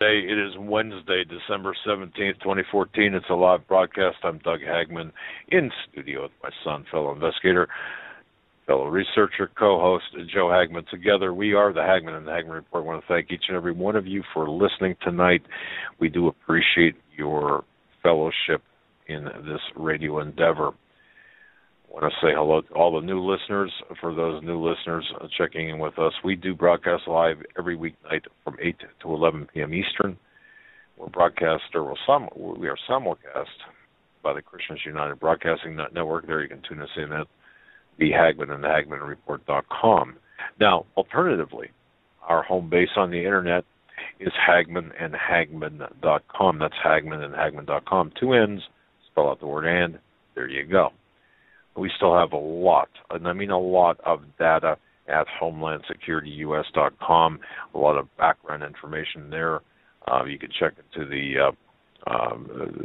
Today it is Wednesday, December 17th, 2014. It's a live broadcast. I'm Doug Hagmann in studio with my son, fellow investigator, fellow researcher, co-host Joe Hagmann. Together we are the Hagmann and the Hagmann Report. I want to thank each and every one of you for listening tonight. We do appreciate your fellowship in this radio endeavor. I want to say hello to all the new listeners. For those new listeners checking in with us, we do broadcast live every weeknight from 8 to 11 p.m. Eastern. We are simulcast by the Christians United Broadcasting Network. There you can tune us in at the Hagmann and the HagmannReport.com. Now, alternatively, our home base on the internet is Hagmann and Hagmann.com. That's Hagmann and Hagmann.com. Two N's, spell out the word and, there you go. We still have a lot, and I mean a lot, of data at HomelandSecurityUS.com, a lot of background information there. You can check into the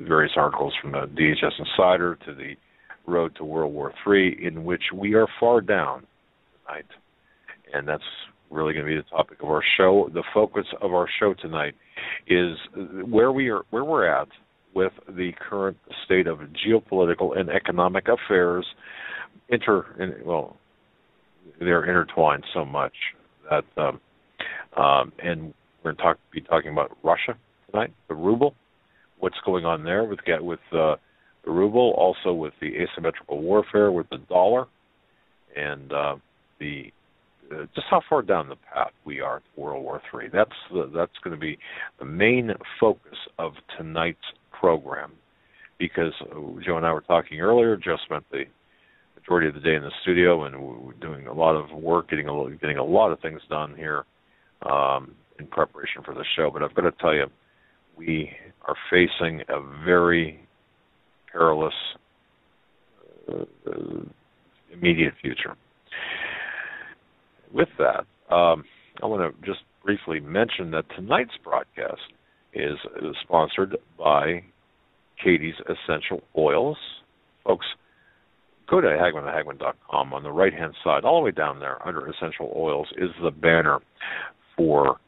various articles from the DHS Insider to the Road to World War III, in which we are far down tonight. And that's really going to be the topic of our show. The focus of our show tonight is where we're at with the current state of geopolitical and economic affairs. They're intertwined so much that, and we're going to be talking about Russia tonight, the ruble, what's going on there with the ruble, also with the asymmetrical warfare with the dollar, and just how far down the path we are to World War III. That's going to be the main focus of tonight's program, because Joe and I were talking earlier. Joe spent the majority of the day in the studio, and we're doing a lot of work, getting a lot of things done here in preparation for the show. But I've got to tell you, we are facing a very perilous immediate future. With that, I want to just briefly mention that tonight's broadcast is sponsored by Katie's Essential Oils. Folks, go to HagmannandHagmann.com. On the right-hand side, all the way down there, under Essential Oils, is the banner for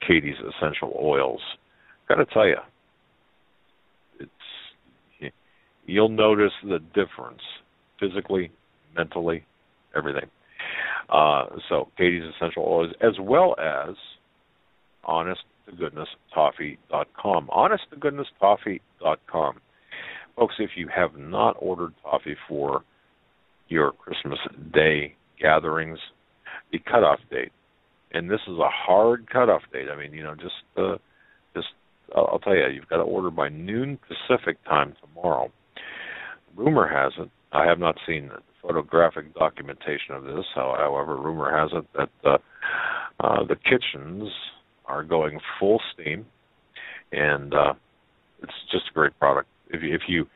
Katie's Essential Oils. Got to tell you, you'll notice the difference physically, mentally, everything. So Katie's Essential Oils, as well as HonestToGoodnessToffee.com. HonestToGoodnessToffee.com. Folks, if you have not ordered toffee for your Christmas Day gatherings, the cutoff date, and this is a hard cutoff date. I mean, I'll tell you, you've got to order by noon Pacific time tomorrow. Rumor has it, I have not seen photographic documentation of this, however, rumor has it that the kitchens are going full steam, and it's just a great product. If you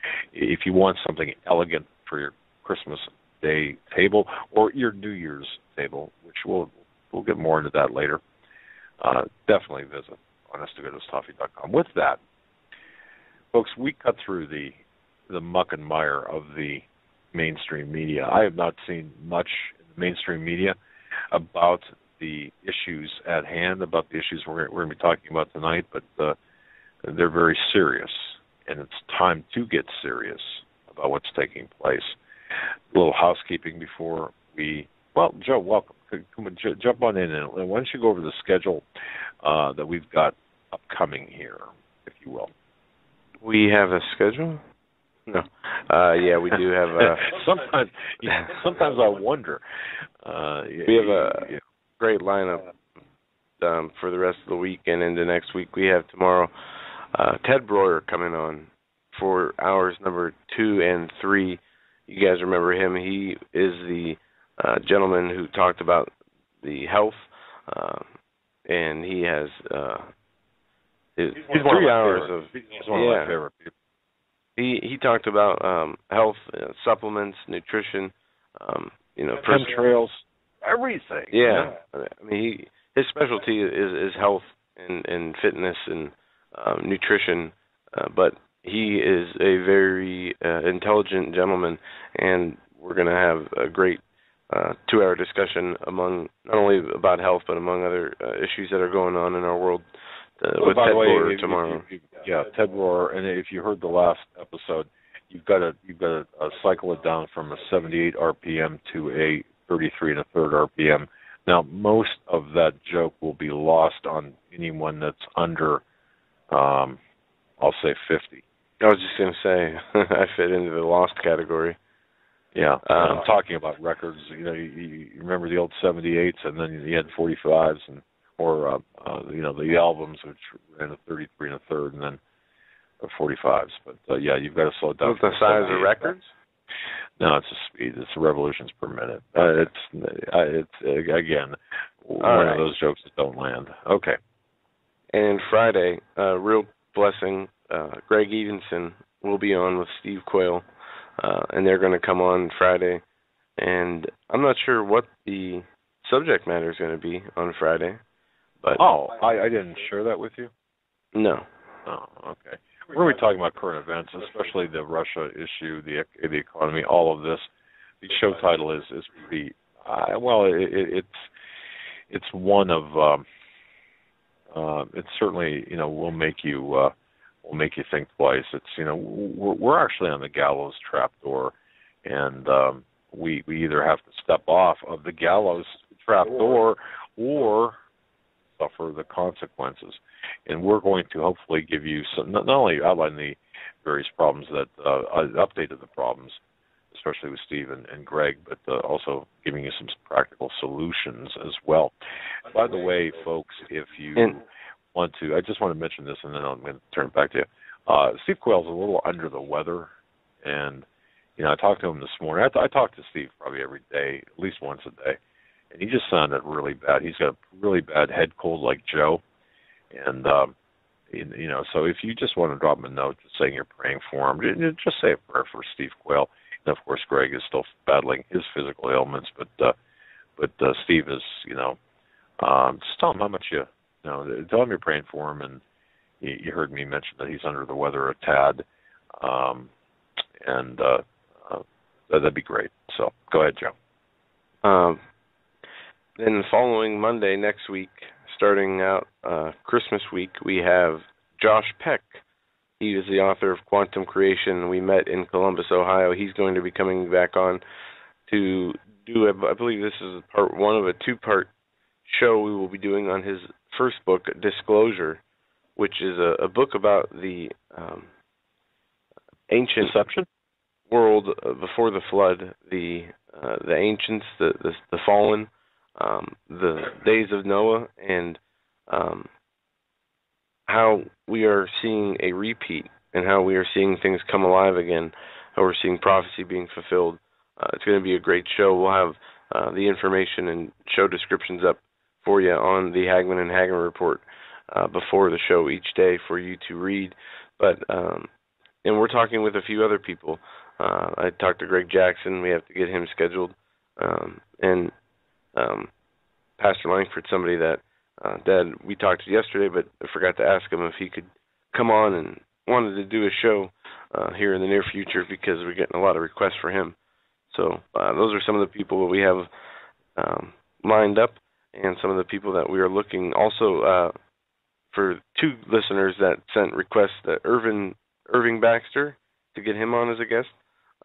want something elegant for your Christmas Day table or your New Year's table, which we'll get more into that later, definitely visit HonestToGoodnessToffee.com. With that, folks, we cut through the muck and mire of the mainstream media. I have not seen much in the mainstream media about the issues at hand, about the issues we're going to be talking about tonight, but they're very serious, and it's time to get serious about what's taking place. A little housekeeping before Joe, welcome. Jump on in, and why don't you go over the schedule that we've got upcoming here, if you will. We have a schedule? No. Yeah, we do have a... Sometimes I wonder. We have a great lineup for the rest of the week and into next week. We have tomorrow Ted Breuer coming on for hours number 2 and 3. You guys remember him. He is the gentleman who talked about the health, and he has he's 3 hours of... He's one of my favorite people. He talked about health, supplements, nutrition, chemtrails, everything. Yeah. I mean, his specialty is health and fitness and nutrition, but he is a very intelligent gentleman, and we're going to have a great 2-hour discussion among not only about health but among other issues that are going on in our world with Ted Rohrer tomorrow. Ted Rohrer, and if you heard the last episode, you've got to cycle it down from a 78 RPM to a 33 and a third RPM. Now, most of that joke will be lost on anyone that's under, I'll say 50. I was just going to say, I fit into the lost category. Yeah, I'm talking about records. You remember the old 78s, and then you had 45s, or the albums, which ran a 33 and a third, and then 45s. But you've got to slow it down. What's the size of records? No, it's a speed. It's revolutions per minute. It's again one of those jokes that don't land. Okay. And Friday, real blessing. Greg Evenson will be on with Steve Quayle, and they're going to come on Friday. And I'm not sure what the subject matter is going to be on Friday. But I didn't share that with you? No. Oh, okay. We're going to be talking about current events, especially the Russia issue, the economy, all of this. The show title is pretty it's one of it certainly will make you think twice. It's we're actually on the gallows trapdoor, and we either have to step off of the gallows trapdoor or suffer the consequences. And we're going to hopefully give you some, not only outline the various problems that updated the problems, especially with Steve and Greg, but also giving you some practical solutions as well. By the way, folks, if you want to, I just want to mention this, and then I'm going to turn it back to you. Steve Quayle's a little under the weather, and I talked to him this morning. I talk to Steve probably every day, at least once a day, and he just sounded really bad. He's got a really bad head cold like Joe. And, so if you just want to drop him a note just saying you're praying for him, just say a prayer for Steve Quayle. And, of course, Greg is still battling his physical ailments, but Steve is, just tell him how much tell him you're praying for him. And you heard me mention that he's under the weather a tad. That'd be great. So go ahead, Joe. Then the following Monday next week, starting out Christmas week, we have Josh Peck. He is the author of Quantum Creation. We met in Columbus, Ohio. He's going to be coming back on to do, I believe this is part one of a two-part show we will be doing on his first book, Disclosure, which is a book about the ancient Deception? World before the flood, the ancients, the fallen, the days of Noah, and how we are seeing a repeat and how we are seeing things come alive again, how we're seeing prophecy being fulfilled. It's going to be a great show. We'll have the information and show descriptions up for you on the Hagman and Hagman report before the show each day for you to read. But and we're talking with a few other people. I talked to Greg Jackson. We have to get him scheduled. And Pastor Langford, somebody that we talked to yesterday, but I forgot to ask him if he could come on and wanted to do a show here in the near future because we're getting a lot of requests for him. So those are some of the people that we have lined up and some of the people that we are looking. Also, for two listeners that sent requests, Irving Baxter, to get him on as a guest.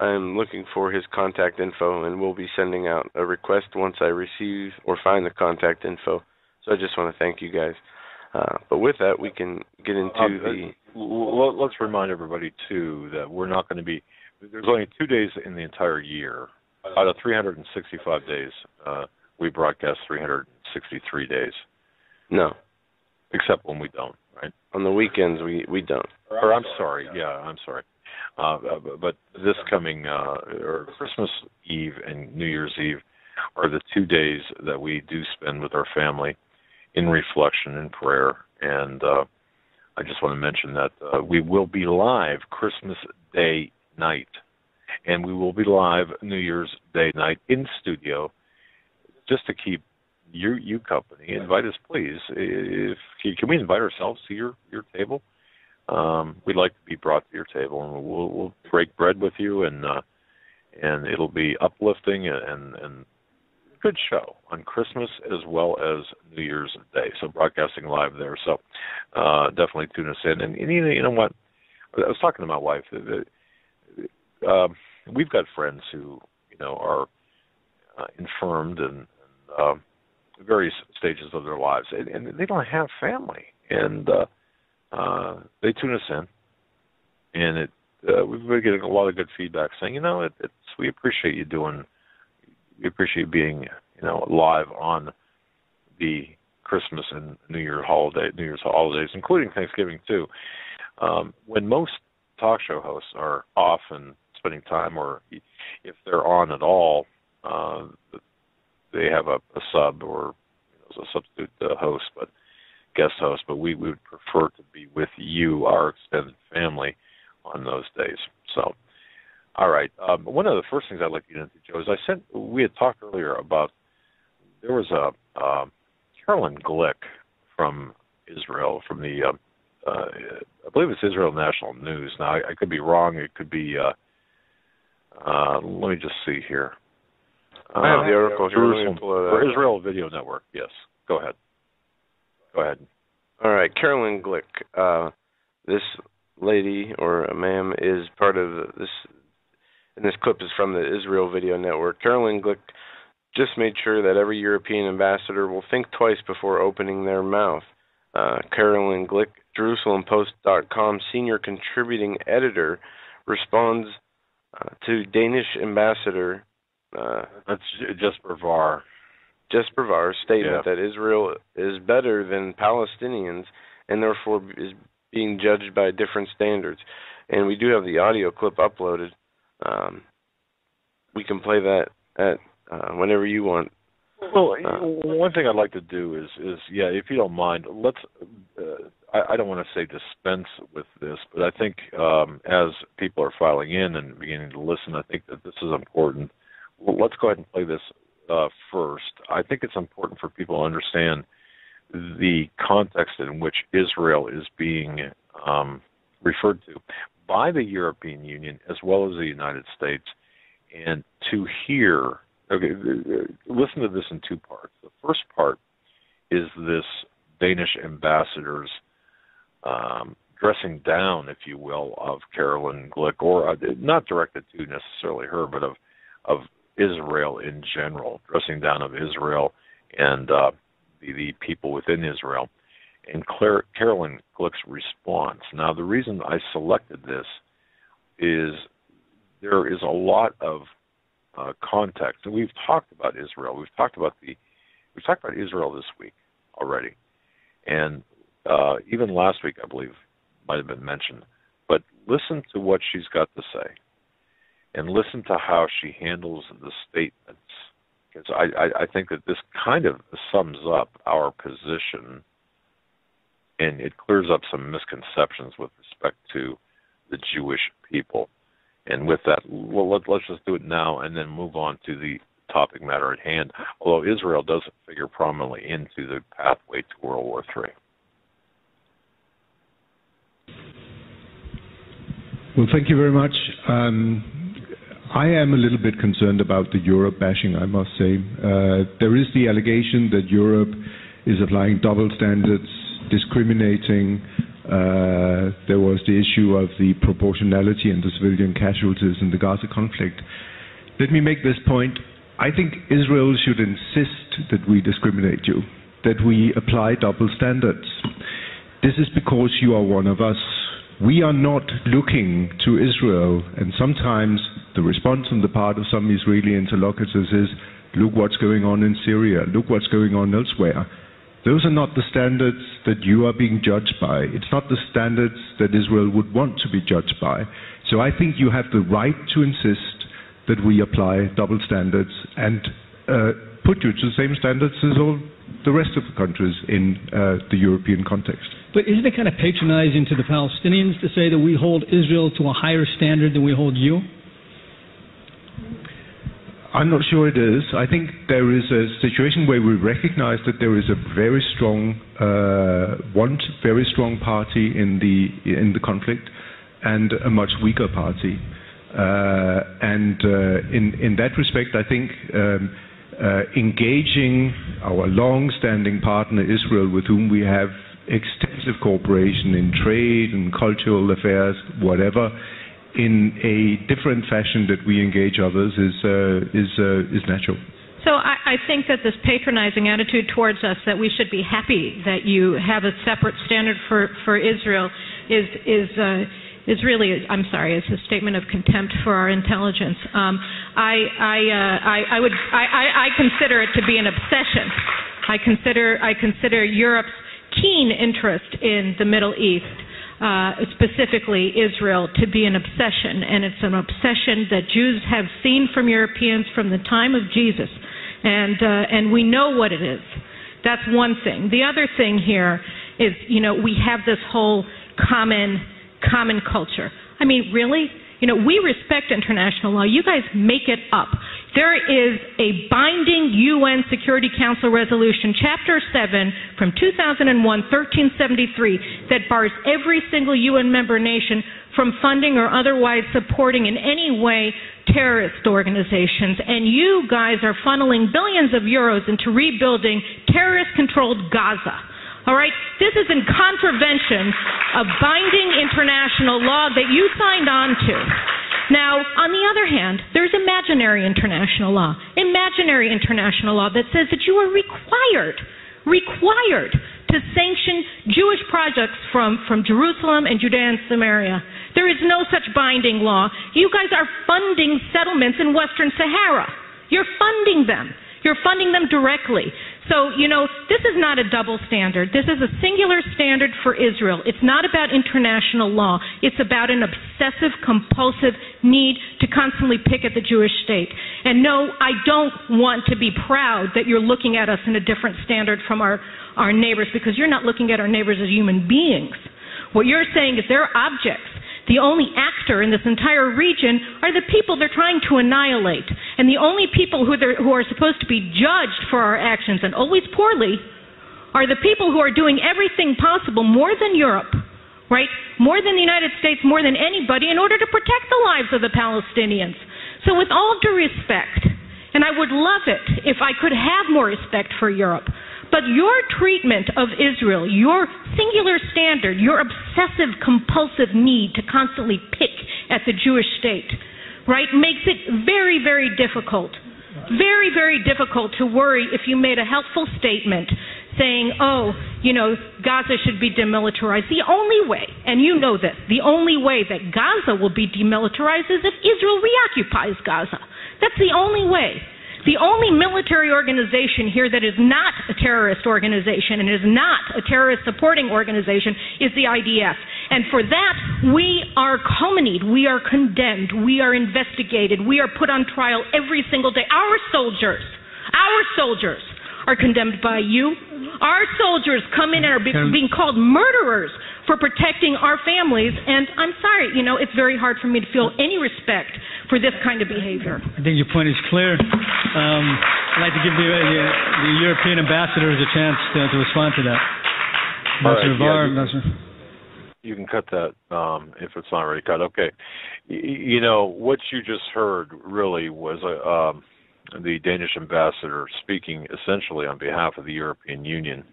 I'm looking for his contact info, and we'll be sending out a request once I receive or find the contact info. So I just want to thank you guys. But with that, we can get into Let's remind everybody, too, that we're not going to be... There's only 2 days in the entire year. Out of 365 days, we broadcast 363 days. No. Except when we don't, right? On the weekends, we don't. Or I'm sorry. But this coming, or Christmas Eve and New Year's Eve are the 2 days that we do spend with our family in reflection and prayer. And I just want to mention that we will be live Christmas Day night. And we will be live New Year's Day night in studio just to keep you company. Invite us, please. Can we invite ourselves to your table? We'd like to be brought to your table, and we'll break bread with you, and it'll be uplifting and good show on Christmas as well as New Year's Day. So broadcasting live there. So definitely tune us in. And you know what? I was talking to my wife. We've got friends who are infirmed and various stages of their lives, and they don't have family, and they tune us in, and we've been getting a lot of good feedback saying, we appreciate you being live on the Christmas and New Year's holidays, including Thanksgiving too. When most talk show hosts are off and spending time, or if they're on at all, they have a sub or a substitute host, but guest host. But we would prefer to be with you, our extended family, on those days. So, all right. One of the first things I'd like to get into, Joe, is we had talked earlier about there was a Carolyn Glick from Israel, from the I believe it's Israel National News. Now I could be wrong. It could be. Let me just see here. I have the article here. For Israel Video Network. Yes. Go ahead. All right. Carolyn Glick. This lady or a ma'am is part of this. And this clip is from the Israel Video Network. Carolyn Glick just made sure that every European ambassador will think twice before opening their mouth. Carolyn Glick, JerusalemPost.com senior contributing editor, responds to Danish ambassador that's Jesper Var. Jesper statement that Israel is better than Palestinians and therefore is being judged by different standards. And we do have the audio clip uploaded. We can play that at whenever you want. Well, one thing I'd like to do is if you don't mind, let's. I don't want to say dispense with this, but I think as people are filing in and beginning to listen, I think that this is important. Well, let's go ahead and play this first. I think it's important for people to understand the context in which Israel is being referred to by the European Union as well as the United States, and to hear. Okay, listen to this in two parts. The first part is this Danish ambassador's dressing down, if you will, of Carolyn Glick, or not directed to necessarily her, but of Israel in general, dressing down of Israel and the people within Israel, and Carolyn Glick's response. Now, the reason I selected this is there is a lot of context, and we've talked about Israel. We've talked about Israel this week already, and even last week, I believe, might have been mentioned. But listen to what she's got to say, and listen to how she handles the statements, because I think that this kind of sums up our position, and it clears up some misconceptions with respect to the Jewish people. And with that, well, let's just do it now and then move on to the topic matter at hand, although Israel doesn't figure prominently into the pathway to World War III. Well, thank you very much. I am a little bit concerned about the Europe bashing, I must say. There is the allegation that Europe is applying double standards, discriminating. There was the issue of the proportionality and the civilian casualties in the Gaza conflict. Let me make this point. I think Israel should insist that we discriminate you, that we apply double standards. This is because you are one of us. We are not looking to Israel, and sometimes the response on the part of some Israeli interlocutors is, look what's going on in Syria, look what's going on elsewhere. Those are not the standards that you are being judged by. It's not the standards that Israel would want to be judged by. So I think you have the right to insist that we apply double standards and put you to the same standards as all the rest of the countries in the European context. But isn't it kind of patronizing to the Palestinians to say that we hold Israel to a higher standard than we hold you? I'm not sure it is. I think there is a situation where we recognize that there is a very strong, one very strong party in the conflict, and a much weaker party. In that respect, I think engaging our long-standing partner Israel, with whom we have extensive cooperation in trade and cultural affairs, whatever, in a different fashion that we engage others is natural. So I think that this patronizing attitude towards us, that we should be happy that you have a separate standard for Israel, is really, I'm sorry, it's a statement of contempt for our intelligence. I consider it to be an obsession. I consider Europe's keen interest in the Middle East, specifically Israel, to be an obsession, and it's an obsession that Jews have seen from Europeans from the time of Jesus, and we know what it is. That's one thing. The other thing here is, we have this whole common culture. I mean, really? We respect international law. You guys make it up. There is a binding UN Security Council resolution, Chapter 7, from 2001, 1373, that bars every single UN member nation from funding or otherwise supporting in any way terrorist organizations. And you guys are funneling billions of euros into rebuilding terrorist-controlled Gaza. All right? This is in contravention of binding international law that you signed on to. Now, on the other hand, there's imaginary international law. Imaginary international law that says that you are required to sanction Jewish projects from Jerusalem and Judea and Samaria. There is no such binding law. You guys are funding settlements in Western Sahara. You're funding them. You're funding them directly. So, this is not a double standard. This is a singular standard for Israel. It's not about international law. It's about an obsessive, compulsive need to constantly pick at the Jewish state. And no, I don't want to be proud that you're looking at us in a different standard from our neighbors, because you're not looking at our neighbors as human beings. What you're saying is they're objects. The only actor in this entire region are the people they're trying to annihilate. And the only people who are supposed to be judged for our actions, and always poorly, are the people who are doing everything possible, more than Europe, right? More than the United States, more than anybody, in order to protect the lives of the Palestinians. So with all due respect, and I would love it if I could have more respect for Europe, but your treatment of Israel, your singular standard, your obsessive, compulsive need to constantly pick at the Jewish state, right, makes it very, very difficult. Very, very difficult to worry if you made a helpful statement saying, Gaza should be demilitarized. The only way, and you know this, the only way that Gaza will be demilitarized is if Israel reoccupies Gaza. That's the only way. The only military organization here that is not a terrorist organization and is not a terrorist supporting organization is the IDF. And for that, we are calumnied, we are condemned, we are investigated, we are put on trial every single day. Our soldiers are condemned by you. Our soldiers come in and are being called murderers for protecting our families. And I'm sorry, it's very hard for me to feel any respect for this kind of behavior. I think your point is clear. I'd like to give the European ambassadors a chance to respond to that. You can cut that if it's not already cut. Okay. What you just heard really was the Danish ambassador speaking essentially on behalf of the European Union,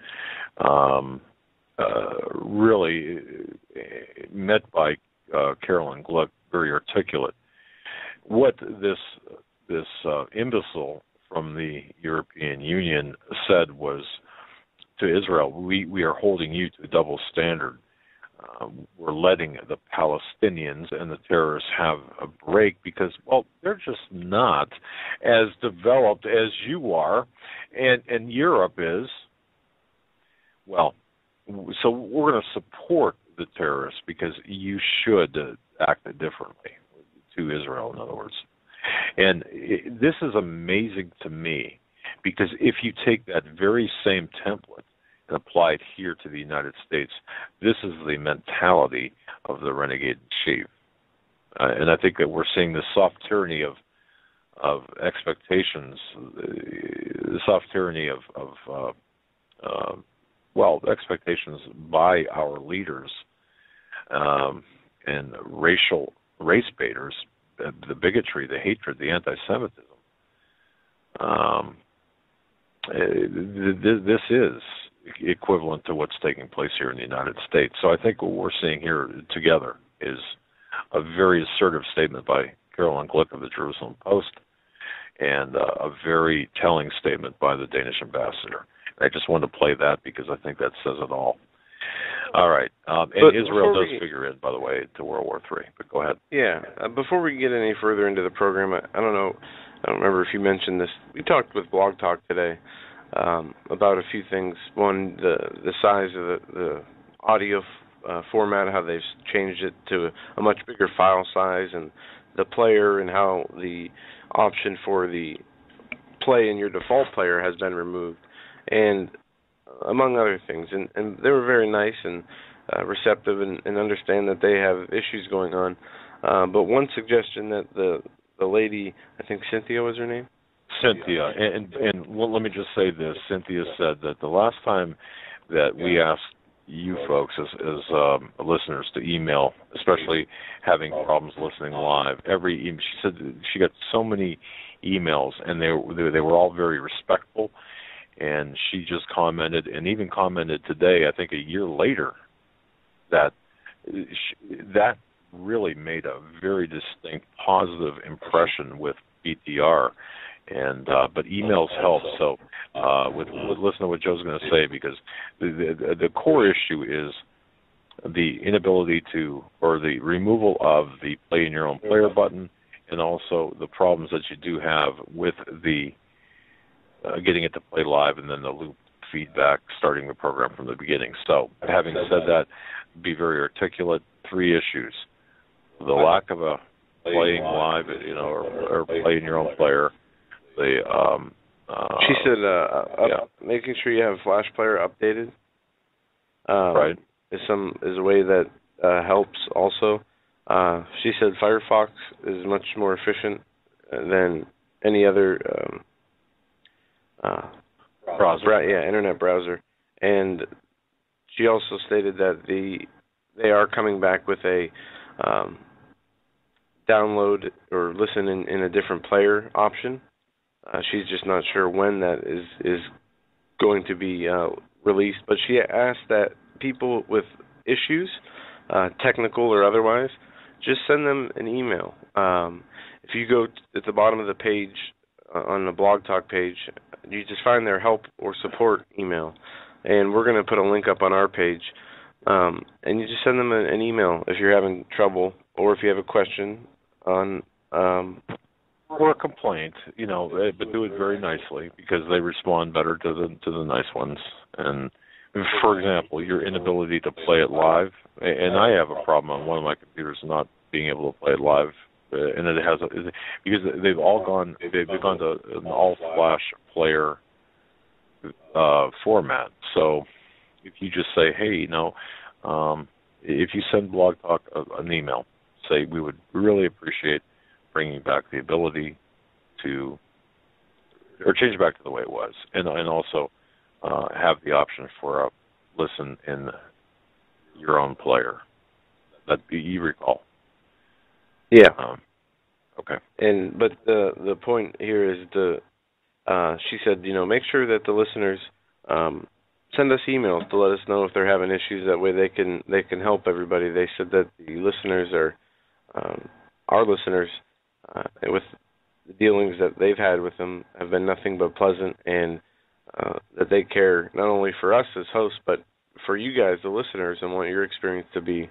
really met by Caroline Gluck, very articulate. What this imbecile from the European Union said was to Israel, we are holding you to a double standard. We're letting the Palestinians and the terrorists have a break because, they're just not as developed as you are, and Europe is. So we're going to support the terrorists because you should act differently to Israel, in other words. And this is amazing to me because if you take that very same template and apply it here to the United States, this is the mentality of the renegade chief. And I think that we're seeing the soft tyranny of expectations, the soft tyranny of expectations by our leaders and race baiters, the bigotry, the hatred, the anti-Semitism. this is equivalent to what's taking place here in the United States. So I think what we're seeing here together is a very assertive statement by Caroline Glick of the Jerusalem Post and a very telling statement by the Danish ambassador. I just wanted to play that because I think that says it all. All right. And Israel does figure in, by the way, to World War III. But go ahead. Yeah. Before we get any further into the program, I don't know. I don't remember if you mentioned this. We talked with Blog Talk today about a few things. One, the size of the audio format, how they've changed it to a much bigger file size, and the player, and how the option for the play in your default player has been removed, and among other things. And they were very nice and receptive and understand that they have issues going on. But one suggestion that the lady, I think Cynthia was her name? Cynthia. And let me just say this. Cynthia said that the last time that we asked you folks as listeners to email, especially having problems listening live, she said she got so many emails, and they were all very respectful. And she just commented, and even commented today, I think a year later, that really made a very distinct positive impression with BTR. And but emails help. So listen to what Joe's going to say, because the core issue is the inability to, or the removal of the play in your own player button, and also the problems that you do have with the getting it to play live and then the loop feedback starting the program from the beginning. So having said that, be very articulate. 3 issues: the lack of a playing live, or play in your own player. She said making sure you have Flash Player updated. Right. Is a way that helps also. She said Firefox is much more efficient than any other browser. Internet browser. And she also stated that they are coming back with a download or listen in a different player option. She's just not sure when that is going to be released. But she asked that people with issues, technical or otherwise, just send them an email. If you go at the bottom of the page on the Blog Talk page, you just find their help or support email. And we're going to put a link up on our page. And you just send them an email if you're having trouble, or if you have a question on... or a complaint, but do it very nicely, because they respond better to the nice ones. And for example, your inability to play it live, and I have a problem on one of my computers not being able to play it live, and it has because they've gone to an all Flash player format. So if you just say, hey, if you send Blog Talk an email, say we would really appreciate bringing back the ability to, or change it back to the way it was, and also have the option for a listen in your own player. That you recall. Yeah. Okay. But the point here is she said, make sure that the listeners send us emails to let us know if they're having issues. That way they can help everybody. They said that the listeners are our listeners. With the dealings that they've had with them have been nothing but pleasant, and that they care not only for us as hosts, but for you guys, the listeners, and want your experience to be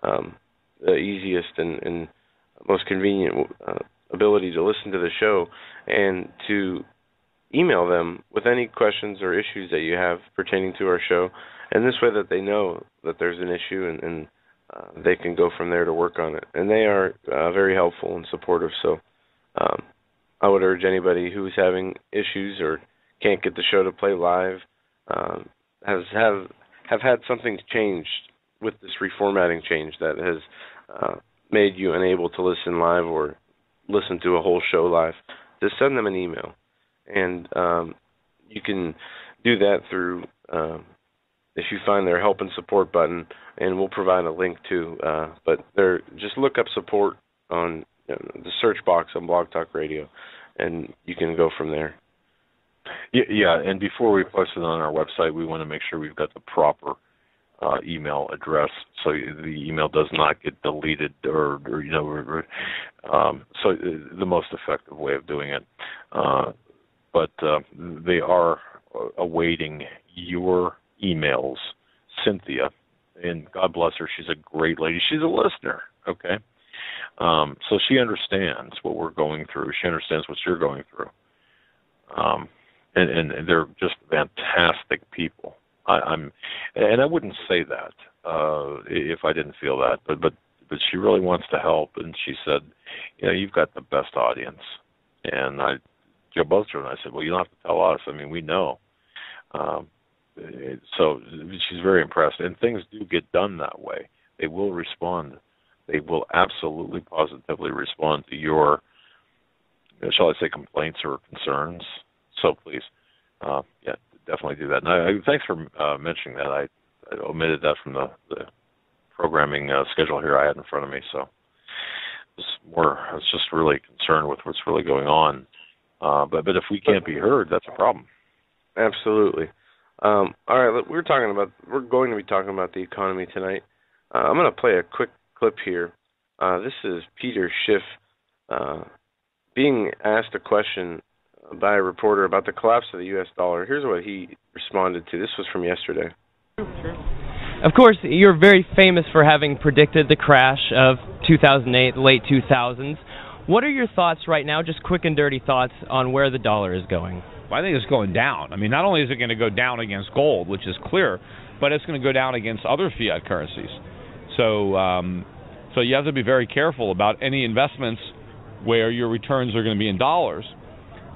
the easiest and most convenient ability to listen to the show, and to email them with any questions or issues that you have pertaining to our show, and this way that they know that there's an issue, and they can go from there to work on it. And they are very helpful and supportive. So I would urge anybody who's having issues or can't get the show to play live, have had something changed with this reformatting change that has made you unable to listen live or listen to a whole show live, just send them an email. And you can do that through... if you find their help and support button, and we'll provide a link too. But just look up support on the search box on Blog Talk Radio, and you can go from there. Yeah, and before we post it on our website, we want to make sure we've got the proper email address, so the email does not get deleted or so the most effective way of doing it. But they are awaiting your emails, Cynthia, and God bless her, she's a great lady. She's a listener, okay? So she understands what we're going through. She understands what you're going through. And they're just fantastic people. And I wouldn't say that if I didn't feel that, but she really wants to help, and she said, you've got the best audience. And Joe Boster and I said, well, you don't have to tell us. I mean, we know. So she's very impressed, and things do get done that way. They will respond. They will absolutely, positively respond to your, shall I say, complaints or concerns. So please, definitely do that. And thanks for mentioning that. I omitted that from the programming schedule here I had in front of me. So I was just really concerned with what's really going on. But if we can't be heard, that's a problem. Absolutely. All right, we're going to be talking about the economy tonight. I'm going to play a quick clip here. This is Peter Schiff being asked a question by a reporter about the collapse of the U.S. dollar. Here's what he responded to. This was from yesterday. Of course, you're very famous for having predicted the crash of 2008, late 2000s. What are your thoughts right now, just quick and dirty thoughts, on where the dollar is going? Well, I think it's going down. I mean, not only is it going to go down against gold, which is clear, but it's going to go down against other fiat currencies. So you have to be very careful about any investments where your returns are going to be in dollars,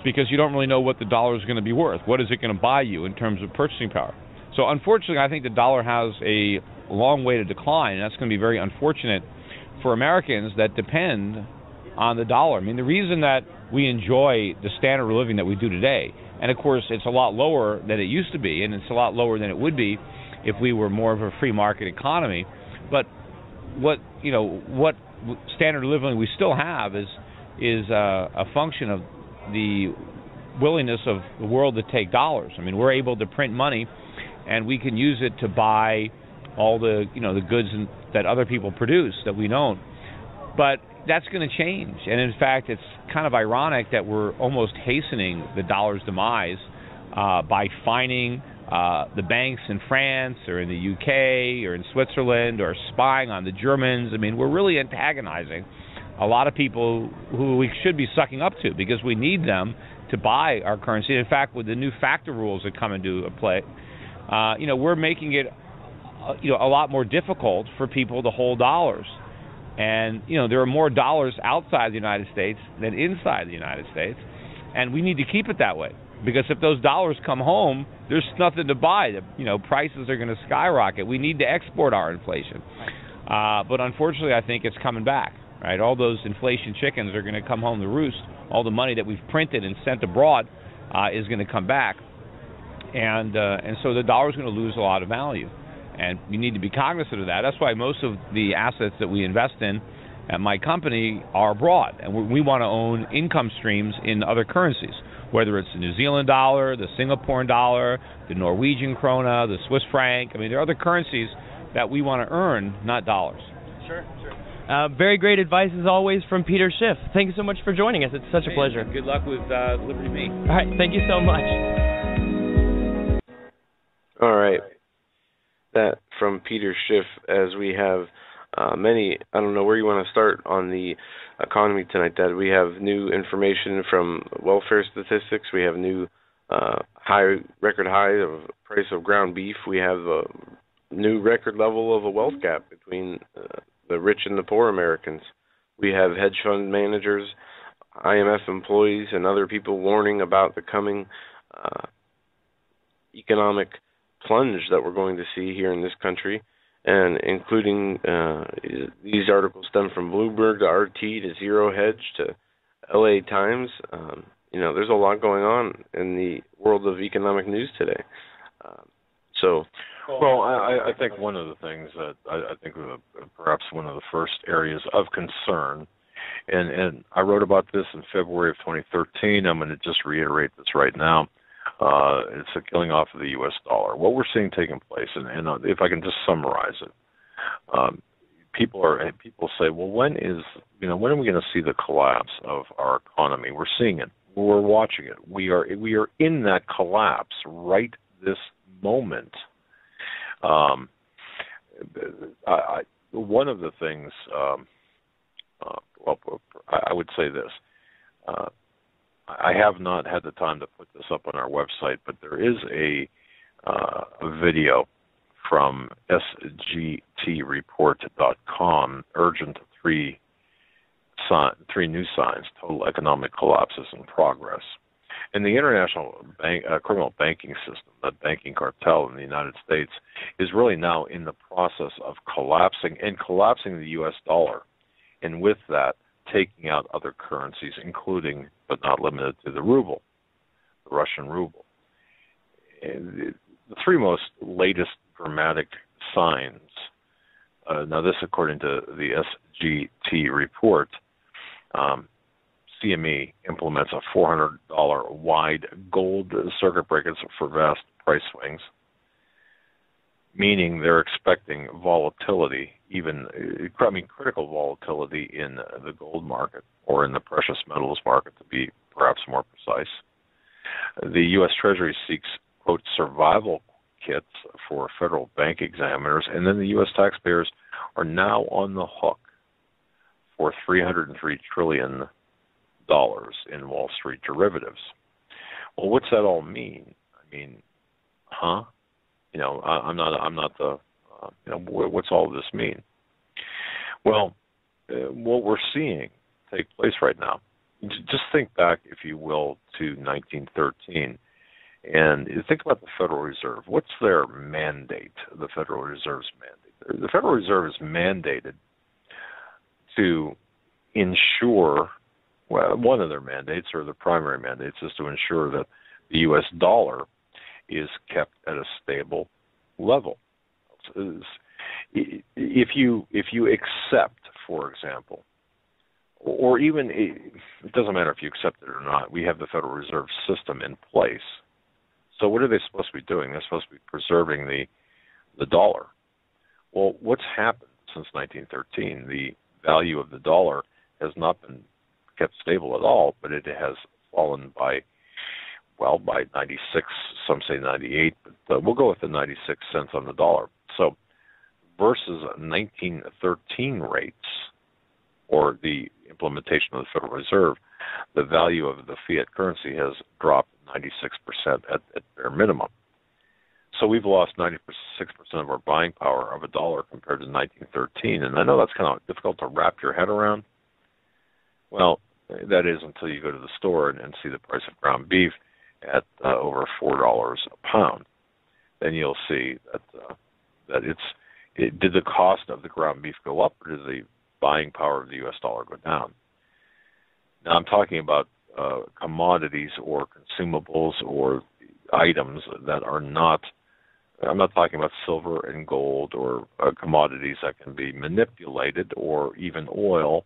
because you don't really know what the dollar is going to be worth. What is it going to buy you in terms of purchasing power? So unfortunately, I think the dollar has a long way to decline, and that's going to be very unfortunate for Americans that depend on the dollar. I mean, the reason that we enjoy the standard of living that we do today, and of course it's a lot lower than it used to be, and it's a lot lower than it would be if we were more of a free market economy, but what standard of living we still have is a function of the willingness of the world to take dollars. I mean, we're able to print money, and we can use it to buy all the the goods that other people produce that we don't. But that's going to change, and in fact, it's kind of ironic that we're almost hastening the dollar's demise by fining the banks in France or in the UK or in Switzerland, or spying on the Germans. I mean, we're really antagonizing a lot of people who we should be sucking up to, because we need them to buy our currency. In fact, with the new FATCA rules that come into play, we're making it a lot more difficult for people to hold dollars. And there are more dollars outside the United States than inside the United States, and we need to keep it that way, because if those dollars come home, there's nothing to buy. Prices are going to skyrocket. We need to export our inflation, but unfortunately, I think it's coming back. Right, all those inflation chickens are going to come home to roost. All the money that we've printed and sent abroad is going to come back, and so the dollar is going to lose a lot of value. And you need to be cognizant of that. That's why most of the assets that we invest in at my company are abroad. And we want to own income streams in other currencies, whether it's the New Zealand dollar, the Singaporean dollar, the Norwegian krona, the Swiss franc. I mean, there are other currencies that we want to earn, not dollars. Sure. Very great advice, as always, from Peter Schiff. Thank you so much for joining us. It's such a pleasure. Good luck with Liberty Me. All right. Thank you so much. All right. That from Peter Schiff, as we have many. I don't know where you want to start on the economy tonight, Dad. We have new information from welfare statistics. We have new record high of price of ground beef. We have a new record level of a wealth gap between the rich and the poor Americans. We have hedge fund managers, IMF employees, and other people warning about the coming economic plunge that we're going to see here in this country, and including these articles stem from Bloomberg to RT to Zero Hedge to LA Times. There's a lot going on in the world of economic news today. Well, I think one of the things that I think perhaps one of the first areas of concern, and I wrote about this in February of 2013. I'm going to just reiterate this right now. It's a killing off of the U.S. dollar. What we're seeing taking place, and if I can just summarize it, people say, well, when are we going to see the collapse of our economy? We're seeing it. We're watching it. We are in that collapse right this moment. One of the things, I would say this. I have not had the time to put this up on our website, but there is a video from sgtreport.com, urgent three new signs, total economic collapse is in progress. And the international criminal banking system, that banking cartel in the United States, is really now in the process of collapsing the U.S. dollar, and with that, taking out other currencies, including, but not limited to, the ruble, the Russian ruble. And the three most latest dramatic signs, now this according to the SGT report, CME implements a $400 wide gold circuit breakers for vast price swings, meaning they're expecting volatility, critical volatility in the gold market or in the precious metals market, to be perhaps more precise. The U.S. Treasury seeks, quote, survival kits for federal bank examiners, and then the U.S. taxpayers are now on the hook for $303 trillion in Wall Street derivatives. Well, what's that all mean? I mean, I'm not the, what's all of this mean? Well, what we're seeing take place right now, just think back, if you will, to 1913, and think about the Federal Reserve. What's their mandate, the Federal Reserve's mandate? The Federal Reserve is mandated to ensure, well, one of their mandates, or the primary mandates, is to ensure that the U.S. dollar is kept at a stable level. If you accept, for example, or even, it doesn't matter if you accept it or not, we have the Federal Reserve System in place. So what are they supposed to be doing? They're supposed to be preserving the dollar. Well, what's happened since 1913? The value of the dollar has not been kept stable at all, but it has fallen by 96, some say 98, but we'll go with the 96 cents on the dollar. So versus 1913 rates, or the implementation of the Federal Reserve, the value of the fiat currency has dropped 96% at bare minimum. So we've lost 96% of our buying power of a dollar compared to 1913. And I know that's kind of difficult to wrap your head around. Well, that is until you go to the store and see the price of ground beef at over $4 a pound. Then you'll see that did the cost of the ground beef go up, or did the buying power of the U.S. dollar go down? Now I'm talking about commodities or consumables or items that are not, I'm not talking about silver and gold or commodities that can be manipulated, or even oil,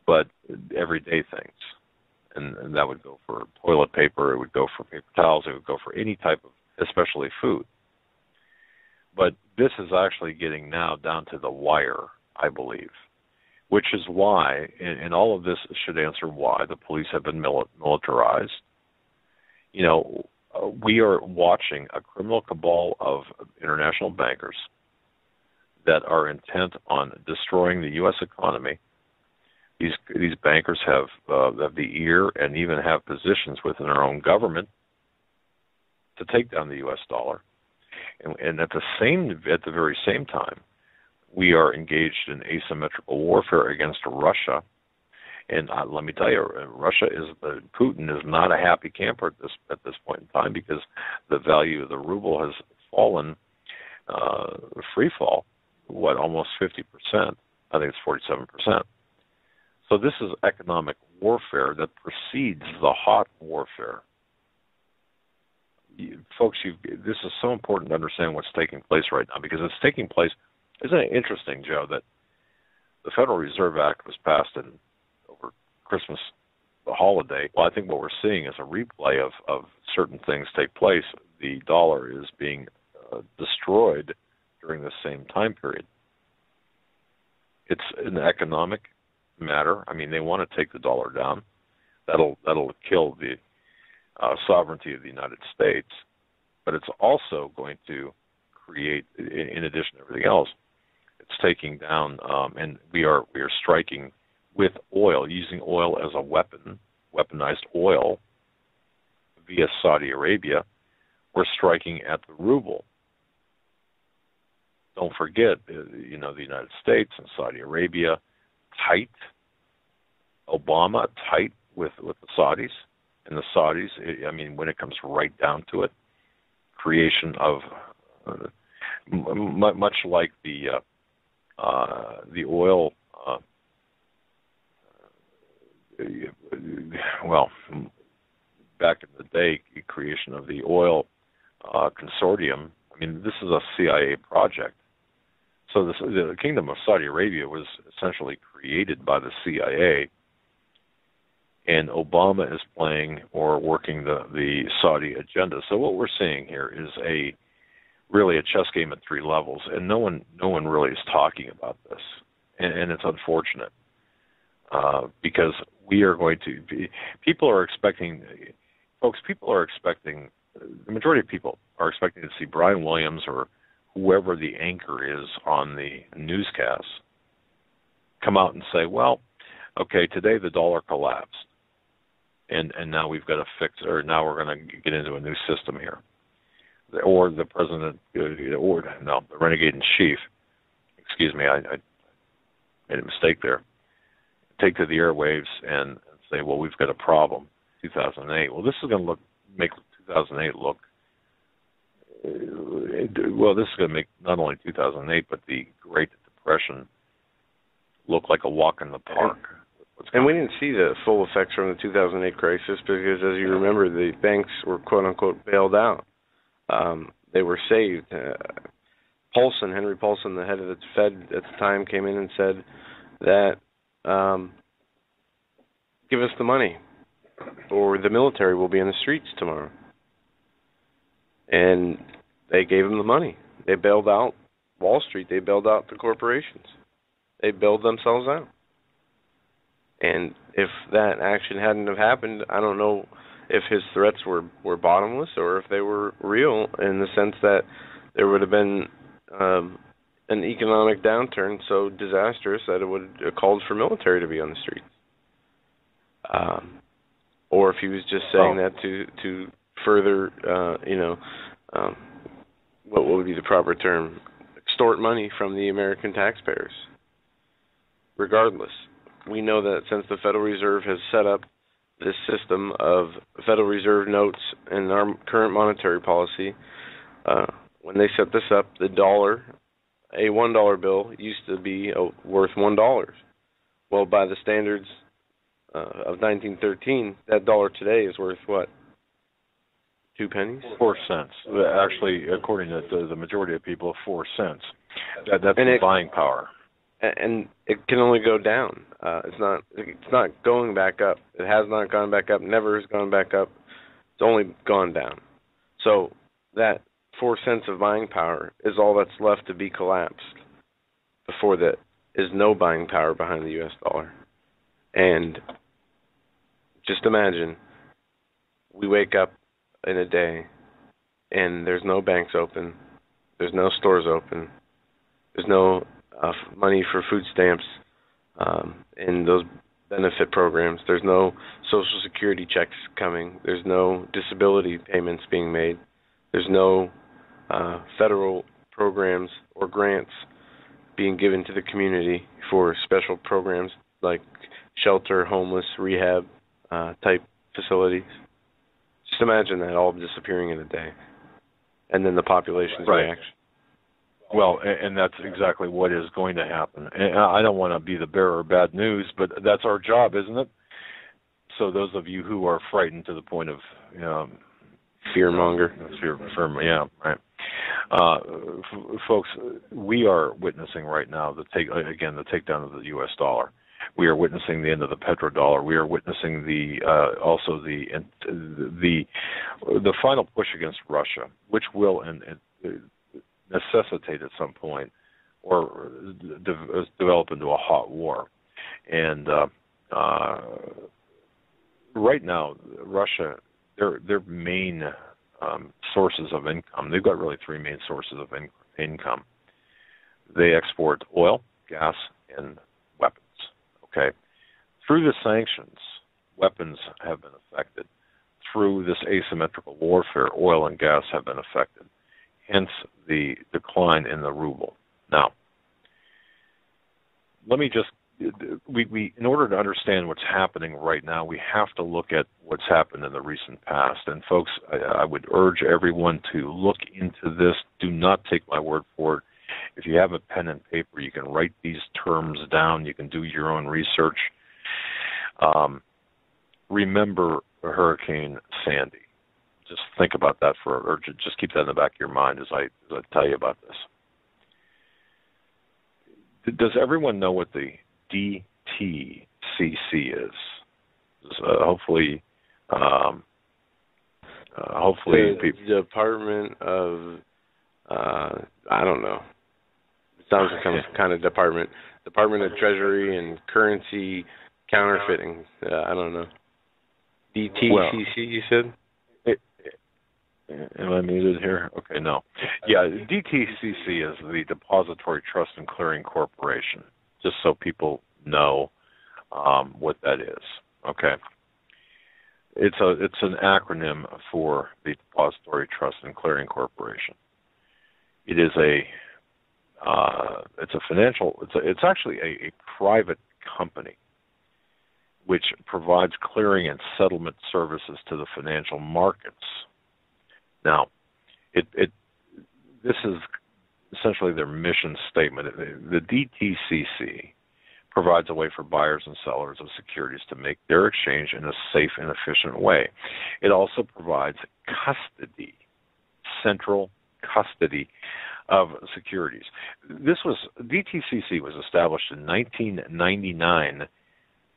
but everyday things. And that would go for toilet paper, it would go for paper towels, it would go for any type of, especially food. But this is actually getting now down to the wire, I believe, which is why, and all of this should answer why the police have been militarized. You know, we are watching a criminal cabal of international bankers that are intent on destroying the U.S. economy. These bankers have the ear and even have positions within our own government to take down the U.S. dollar. And at the very same time, we are engaged in asymmetrical warfare against Russia. And let me tell you, Putin is not a happy camper at this point in time, because the value of the ruble has fallen, free fall, almost 50%. I think it's 47%. So this is economic warfare that precedes the hot warfare. Folks, this is so important to understand what's taking place right now, because it's taking place. Isn't it interesting, Joe, that the Federal Reserve Act was passed over Christmas holiday. Well, I think what we're seeing is a replay of certain things take place. The dollar is being destroyed during the same time period. It's an economic matter. I mean, they want to take the dollar down. That'll kill the sovereignty of the United States. But it's also going to create, in addition to everything else, it's taking down, and we are striking with oil, using oil as a weapon, weaponized oil via Saudi Arabia. We're striking at the ruble. Don't forget, the United States and Saudi Arabia tight. Obama tight with the Saudis, and the Saudis. I mean, when it comes right down to it, creation of much like the oil. Well, back in the day, creation of the oil consortium. I mean, this is a CIA project. So the Kingdom of Saudi Arabia was essentially created by the CIA, and Obama is playing or working the Saudi agenda. So what we're seeing here is really a chess game at three levels, and no one really is talking about this, and it's unfortunate because we are going to be. People are expecting, folks. People are expecting. The majority of people are expecting to see Brian Williams or whoever the anchor is on the newscast come out and say, well, okay, today the dollar collapsed, and now we've got to fix, or now we're going to get into a new system here. Or the president, or no, the renegade in chief, excuse me, I made a mistake there, take to the airwaves and say, well, we've got a problem, 2008. Well, this is going to make 2008 look, well, this is going to make not only 2008, but the Great Depression look like a walk in the park. And we didn't see the full effects from the 2008 crisis because, as you remember, the banks were quote-unquote bailed out. They were saved. Henry Paulson, the head of the Fed at the time, came in and said that give us the money or the military will be in the streets tomorrow. And they gave him the money. They bailed out Wall Street. They bailed out the corporations. They bailed themselves out. And if that action hadn't have happened, I don't know if his threats were bottomless or if they were real, in the sense that there would have been an economic downturn so disastrous that it would have called for military to be on the streets. Or if he was just saying that to further, what would be the proper term? Extort money from the American taxpayers. Regardless, we know that since the Federal Reserve has set up this system of Federal Reserve notes and our current monetary policy, when they set this up, the dollar, a $1 bill, used to be worth $1. Well, by the standards of 1913, that dollar today is worth what? 2 pennies? 4 cents. Actually, according to the majority of people, 4 cents. That's the buying power. And it can only go down. It's not going back up. It has not gone back up. Never has gone back up. It's only gone down. So that 4 cents of buying power is all that's left to be collapsed. Before that is no buying power behind the U.S. dollar. And just imagine we wake up in a day and there's no banks open, there's no stores open, there's no money for food stamps in those benefit programs, there's no Social Security checks coming, there's no disability payments being made, there's no federal programs or grants being given to the community for special programs like shelter, homeless, rehab type facilities. Just imagine that all disappearing in a day, and then the population's reaction. Well, and that's exactly what is going to happen. And I don't want to be the bearer of bad news, but that's our job, isn't it? So those of you who are frightened to the point of fearmonger, yeah, right. Folks, we are witnessing right now the takedown of the U.S. dollar. We are witnessing the end of the petrodollar. We are witnessing also the final push against Russia, which will necessitate at some point or develop into a hot war. And right now, Russia, their main sources of income, they've got really three main sources of income. They export oil, gas, and weapons. Okay, through the sanctions, weapons have been affected. Through this asymmetrical warfare, oil and gas have been affected. Hence the decline in the ruble. Now, let me just, we in order to understand what's happening right now, we have to look at what's happened in the recent past. And folks, I would urge everyone to look into this. Do not take my word for it. If you have a pen and paper, you can write these terms down. You can do your own research. Remember Hurricane Sandy. Just think about that or just keep that in the back of your mind as I tell you about this. Does everyone know what the DTCC is? Hopefully, the Department of I don't know. It sounds like some kind of Department of Treasury and Currency Counterfeiting. I don't know. DTCC, you said? Am I muted here? Okay, no. Yeah, DTCC is the Depository Trust and Clearing Corporation, just so people know what that is. Okay. It's an acronym for the Depository Trust and Clearing Corporation. It is it's actually a private company which provides clearing and settlement services to the financial markets. Now, this is essentially their mission statement. The DTCC provides a way for buyers and sellers of securities to make their exchange in a safe and efficient way. It also provides custody, central custody of securities. DTCC was established in 1999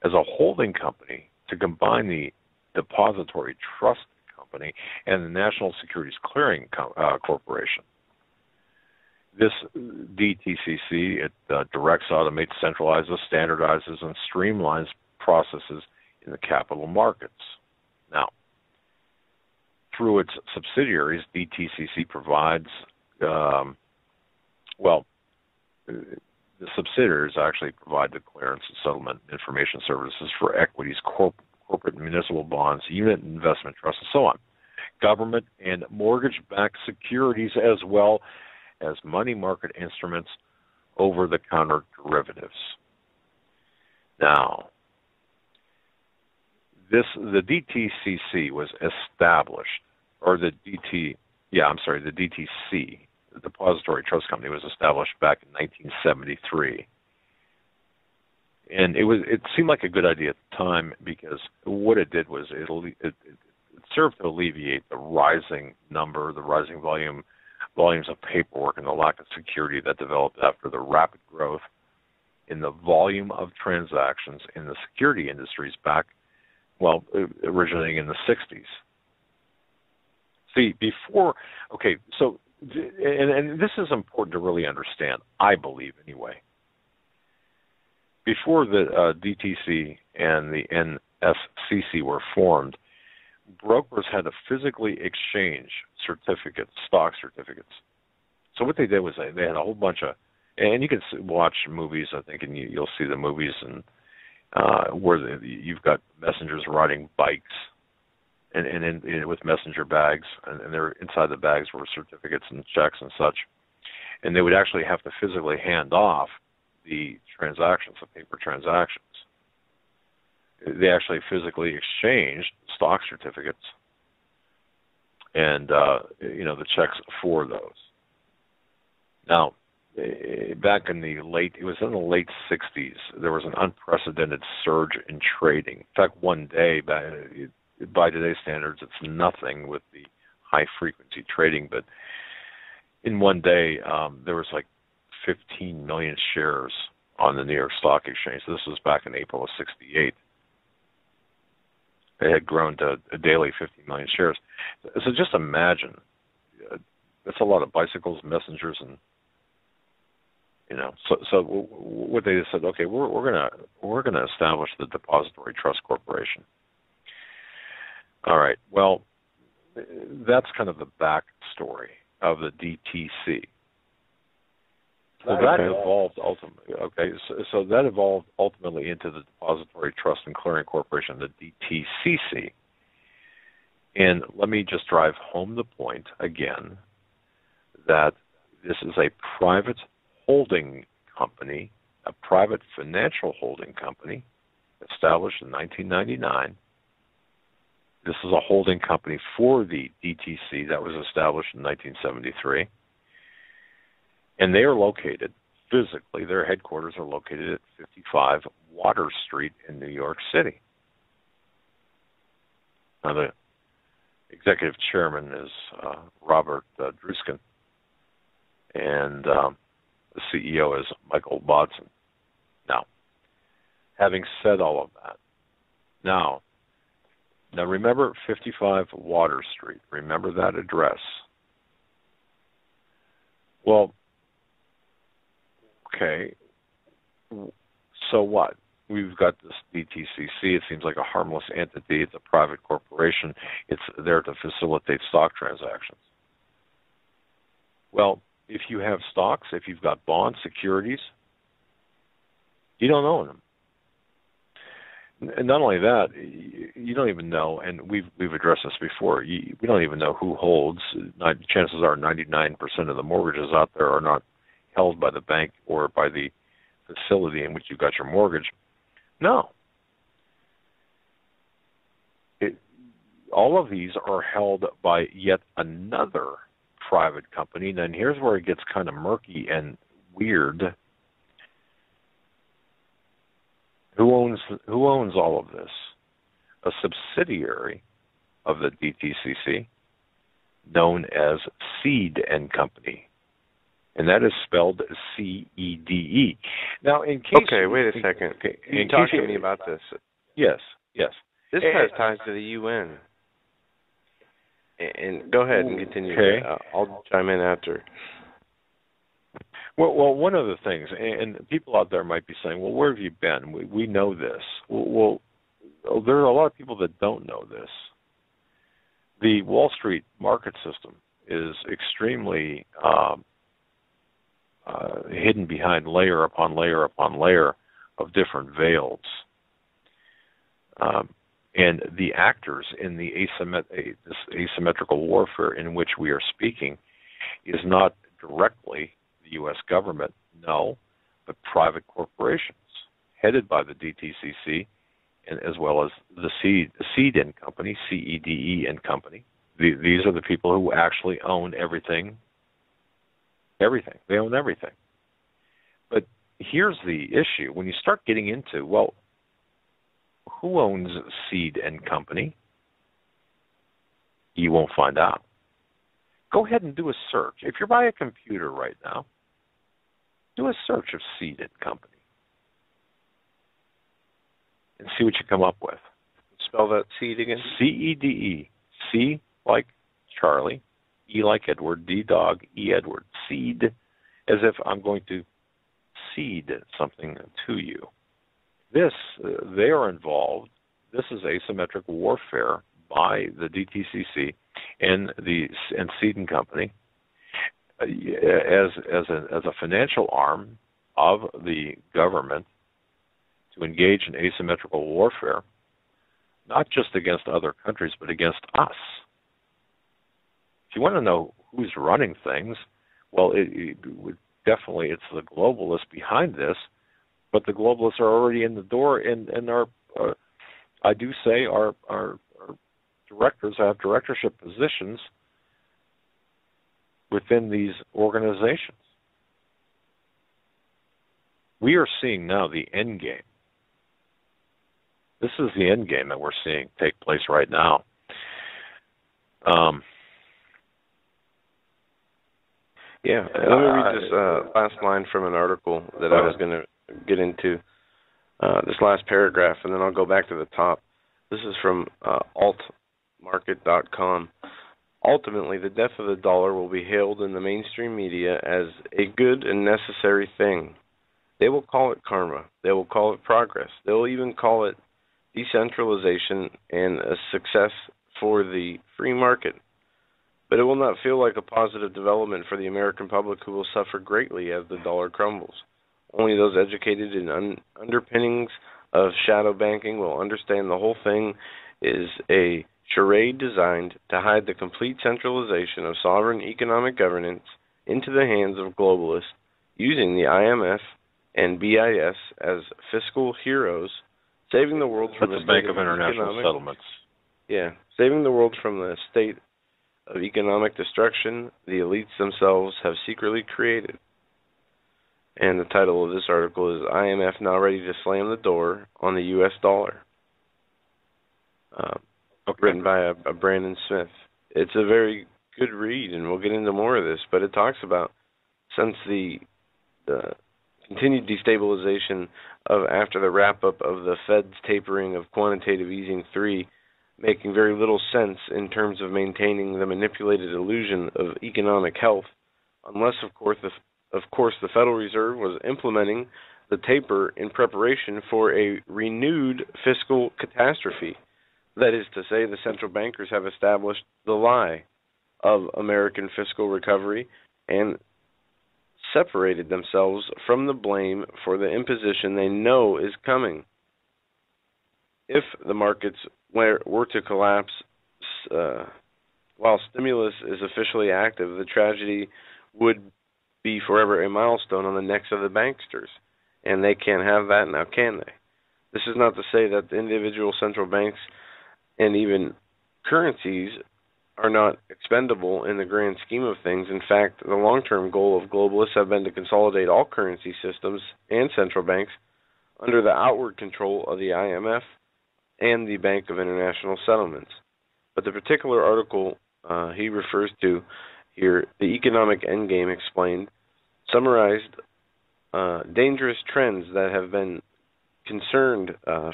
as a holding company to combine the Depository Trust Company and the National Securities Clearing Corporation. This DTCC, it directs, automates, centralizes, standardizes, and streamlines processes in the capital markets. Now, through its subsidiaries, DTCC provides, the subsidiaries actually provide the clearance and settlement information services for equities, corporate and municipal bonds, unit investment trusts, and so on. Government and mortgage-backed securities, as well as money market instruments, over-the-counter derivatives. Now, the DTCC was established, or the DTC, the Depository Trust Company, was established back in 1973. And it seemed like a good idea at the time, because what it did was it served to alleviate the rising volumes of paperwork and the lack of security that developed after the rapid growth in the volume of transactions in the security industries originating in the 60s. See, and this is important to really understand, I believe anyway. Before the DTC and the NSCC were formed, brokers had to physically exchange certificates, stock certificates. So what they did was they had a whole bunch of, and you can watch movies, I think, and you'll see the movies and where you've got messengers riding bikes and with messenger bags, and they're inside the bags were certificates and checks and such, and they would actually have to physically hand off the transactions, the paper transactions. They actually physically exchanged stock certificates and the checks for those. Now, back in the late 60s, there was an unprecedented surge in trading. In fact, one day, by today's standards, it's nothing with the high frequency trading, but in one day there was like 15 million shares on the New York Stock Exchange. This was back in April of '68. They had grown to a daily 50 million shares. So just imagine, that's a lot of bicycles, messengers, and So what they said, okay, we're gonna establish the Depository Trust Corporation. All right. Well, that's kind of the backstory of the DTC. So that evolved ultimately. Okay, so that evolved ultimately into the Depository Trust and Clearing Corporation, the DTCC. And let me just drive home the point again that this is a private holding company, a private financial holding company, established in 1999. This is a holding company for the DTC that was established in 1973. And they are located, physically, their headquarters are located at 55 Water Street in New York City. Now, the executive chairman is Robert Druskin, and the CEO is Michael Bodson. Now, having said all of that, now remember 55 Water Street. Remember that address. Well, okay, so what? We've got this DTCC. It seems like a harmless entity. It's a private corporation. It's there to facilitate stock transactions. Well, if you have stocks, if you've got bonds, securities, you don't own them. And not only that, you don't even know, and we've addressed this before, we don't even know who holds. Chances are 99% of the mortgages out there are not held by the bank or by the facility in which you got your mortgage. No. All of these are held by yet another private company, and here's where it gets kind of murky and weird. Who owns all of this? A subsidiary of the DTCC known as Seed and Company. And that is spelled C-E-D-E. Now, in case... Okay, wait a second. Okay, you talk to me about this. Yes. This has ties to the UN. And go ahead and continue. Okay. I'll chime in after. Well, one of the things, and people out there might be saying, well, where have you been? We know this. Well, there are a lot of people that don't know this. The Wall Street market system is extremely hidden behind layer upon layer upon layer of different veils. And the actors in the this asymmetrical warfare in which we are speaking is not directly the U.S. government, no, but private corporations headed by the DTCC, and as well as the Seed and Company, C-E-D-E and Company. These are the people who actually own everything. Everything. They own everything. But here's the issue. When you start getting into, well, who owns Seed and Company? You won't find out. Go ahead and do a search. If you're by a computer right now, do a search of Seed and Company and see what you come up with. Spell that seed again? C-E-D-E. C like Charlie, E like Edward, D dog, E Edward. Seed, as if I'm going to seed something to you. This, they are involved. This is asymmetric warfare by the DTCC and Seed and Company as a financial arm of the government to engage in asymmetrical warfare, not just against other countries, but against us. If you want to know who's running things, well, definitely it's the globalists behind this, but the globalists are already in the door and are, I do say, our directors have directorship positions within these organizations. We are seeing now the end game. This is the end game that we're seeing take place right now. Let me read this last line from an article that I was going to get into this last paragraph, and then I'll go back to the top. This is from altmarket.com. Ultimately, the death of the dollar will be hailed in the mainstream media as a good and necessary thing. They will call it karma. They will call it progress. They will even call it decentralization and a success for the free market. But it will not feel like a positive development for the American public, who will suffer greatly as the dollar crumbles. Only those educated in underpinnings of shadow banking will understand the whole thing is a charade designed to hide the complete centralization of sovereign economic governance into the hands of globalists, using the IMF and BIS as fiscal heroes, saving the world from the Bank of International Settlements. Yeah, saving the world from the state of economic destruction the elites themselves have secretly created. And the title of this article is IMF Now Ready to Slam the Door on the U.S. Dollar. Written by a Brandon Smith. It's a very good read, and we'll get into more of this, but it talks about, since the continued destabilization of after the wrap-up of the Fed's tapering of quantitative easing 3, making very little sense in terms of maintaining the manipulated illusion of economic health, unless, of course, the Federal Reserve was implementing the taper in preparation for a renewed fiscal catastrophe. That is to say, the central bankers have established the lie of American fiscal recovery and separated themselves from the blame for the imposition they know is coming. If the markets were to collapse while stimulus is officially active, the tragedy would be forever a milestone on the necks of the banksters. And they can't have that now, can they? This is not to say that the individual central banks and even currencies are not expendable in the grand scheme of things. In fact, the long-term goal of globalists have been to consolidate all currency systems and central banks under the outward control of the IMF and the Bank of International Settlements. But the particular article he refers to here, The Economic Endgame Explained, summarized dangerous trends that have been concerns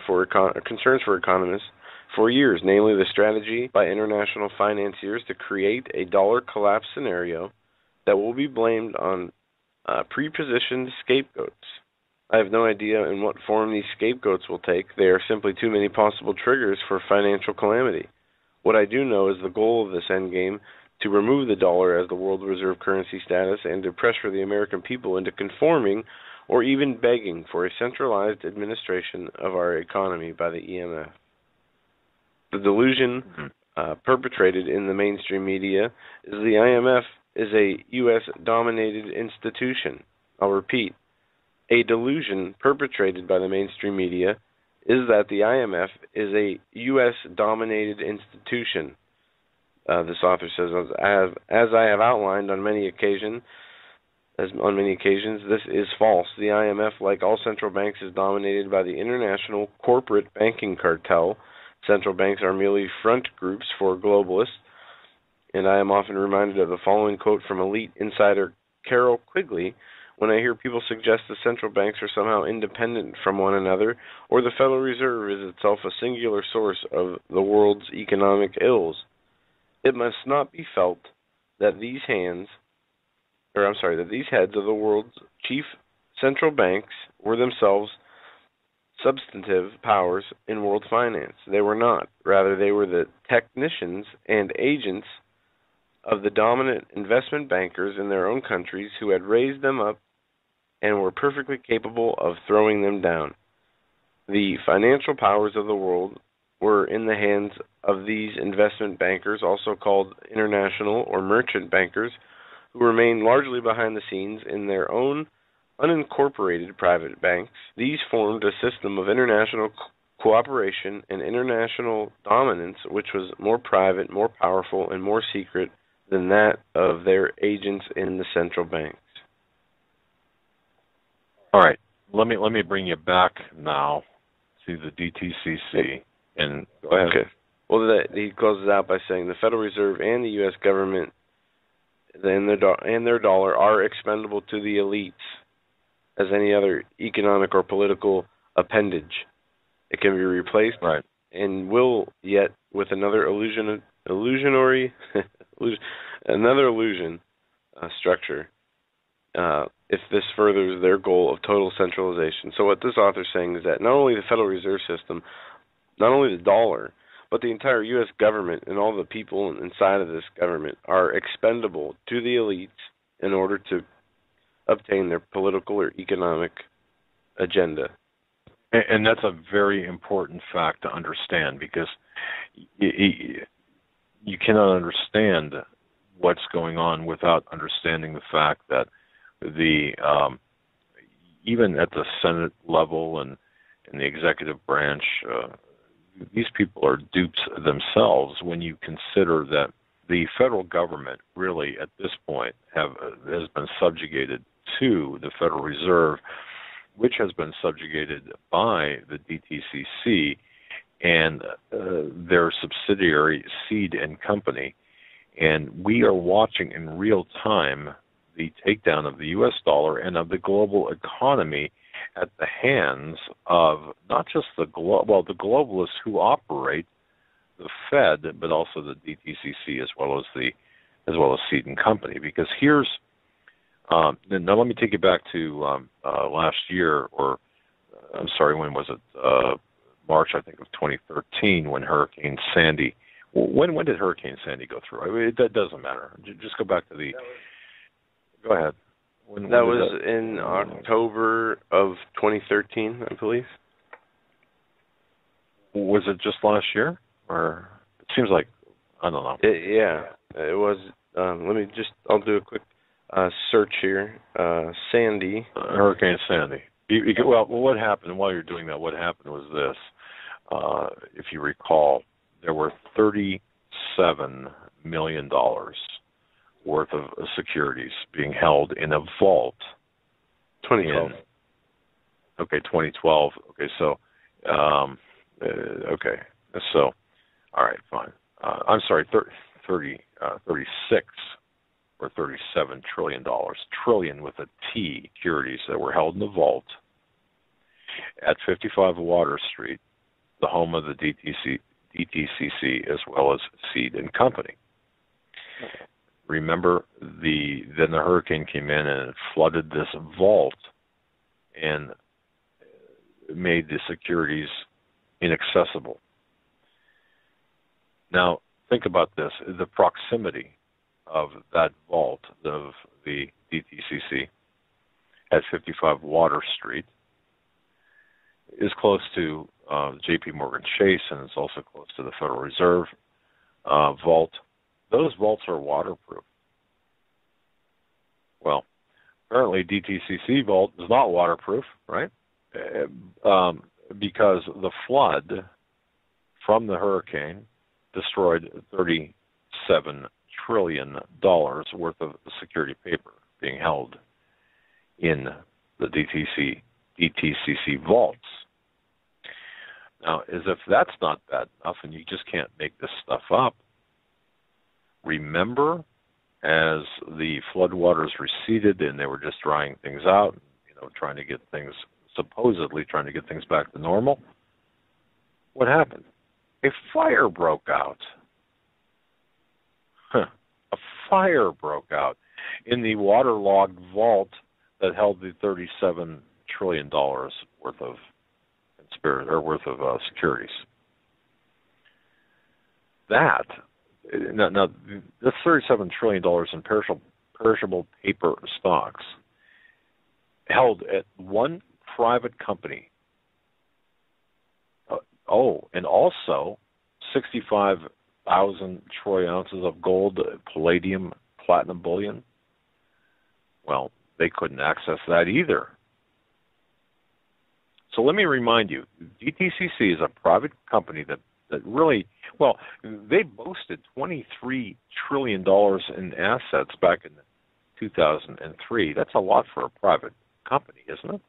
for economists for years, namely the strategy by international financiers to create a dollar collapse scenario that will be blamed on pre-positioned scapegoats. I have no idea in what form these scapegoats will take. They are simply too many possible triggers for financial calamity. What I do know is the goal of this endgame to remove the dollar as the world reserve currency status and to pressure the American people into conforming or even begging for a centralized administration of our economy by the EMF. The delusion perpetrated in the mainstream media is the IMF is a U.S.-dominated institution. I'll repeat. A delusion perpetrated by the mainstream media is that the IMF is a U.S.-dominated institution. This author says, as I have outlined on many occasions, this is false. The IMF, like all central banks, is dominated by the international corporate banking cartel. Central banks are merely front groups for globalists, and I am often reminded of the following quote from elite insider Carol Quigley when I hear people suggest the central banks are somehow independent from one another, or the Federal Reserve is itself a singular source of the world's economic ills. It must not be felt that these heads of the world's chief central banks were themselves substantive powers in world finance. They were not. Rather, they were the technicians and agents of the dominant investment bankers in their own countries who had raised them up and were perfectly capable of throwing them down. The financial powers of the world were in the hands of these investment bankers, also called international or merchant bankers, who remained largely behind the scenes in their own unincorporated private banks. These formed a system of international cooperation and international dominance which was more private, more powerful, and more secret than that of their agents in the central banks. All right, let me bring you back now to the DTCC and go ahead. Okay. Well, he closes out by saying the Federal Reserve and the U.S. government and their dollar are expendable to the elites. as any other economic or political appendage. It can be replaced, right, and will yet with another illusionary structure. If this furthers their goal of total centralization. So what this author is saying is that not only the Federal Reserve System, not only the dollar, but the entire U.S. government and all the people inside of this government are expendable to the elites in order to obtain their political or economic agenda. And that's a very important fact to understand, because you cannot understand what's going on without understanding the fact that even at the Senate level and in the executive branch, these people are dupes themselves when you consider that the federal government really at this point has been subjugated to the Federal Reserve, which has been subjugated by the DTCC and their subsidiary Seed and Company. And we are watching in real time the takedown of the U.S. dollar and of the global economy at the hands of not just the globalists who operate the Fed, but also the DTCC as well as Seed and Company. Because here's now let me take you back to last year, or I'm sorry, when was it? March, I think, of 2013, when Hurricane Sandy. When did Hurricane Sandy go through? I mean, that doesn't matter. Just go back to the. Go ahead. When was in October of 2013, I believe. Was it just last year, or it seems like, I don't know. It was. I'll do a quick search here. Sandy. Hurricane Sandy. Well, what happened while you're doing that? What happened was this. If you recall, there were $37 million worth of securities being held in a vault. 2012. 2012. Okay, so, so, all right, fine. I'm sorry, 36 or $37 trillion, trillion with a T, securities that were held in the vault at 55 Water Street, the home of the DTCC as well as Seed and Company. Remember, then the hurricane came in and it flooded this vault and made the securities inaccessible. Now, think about this. The proximity of that vault of the DTCC at 55 Water Street is close to J.P. Morgan Chase, and it's also close to the Federal Reserve vault. Those vaults are waterproof. Well, apparently DTCC vault is not waterproof, right? Because the flood from the hurricane destroyed $37 trillion worth of security paper being held in the DTCC vaults. Now, as if that's not bad enough, and you just can't make this stuff up, remember, as the floodwaters receded and they were just drying things out, supposedly trying to get things back to normal, what happened? A fire broke out. A fire broke out in the waterlogged vault that held the $37 trillion worth of securities. Now, that's $37 trillion in perishable paper stocks held at one private company. And also 65,000 troy ounces of gold, palladium, platinum bullion. Well, they couldn't access that either. So let me remind you, DTCC is a private company that really, they boasted $23 trillion in assets back in 2003. That's a lot for a private company, isn't it?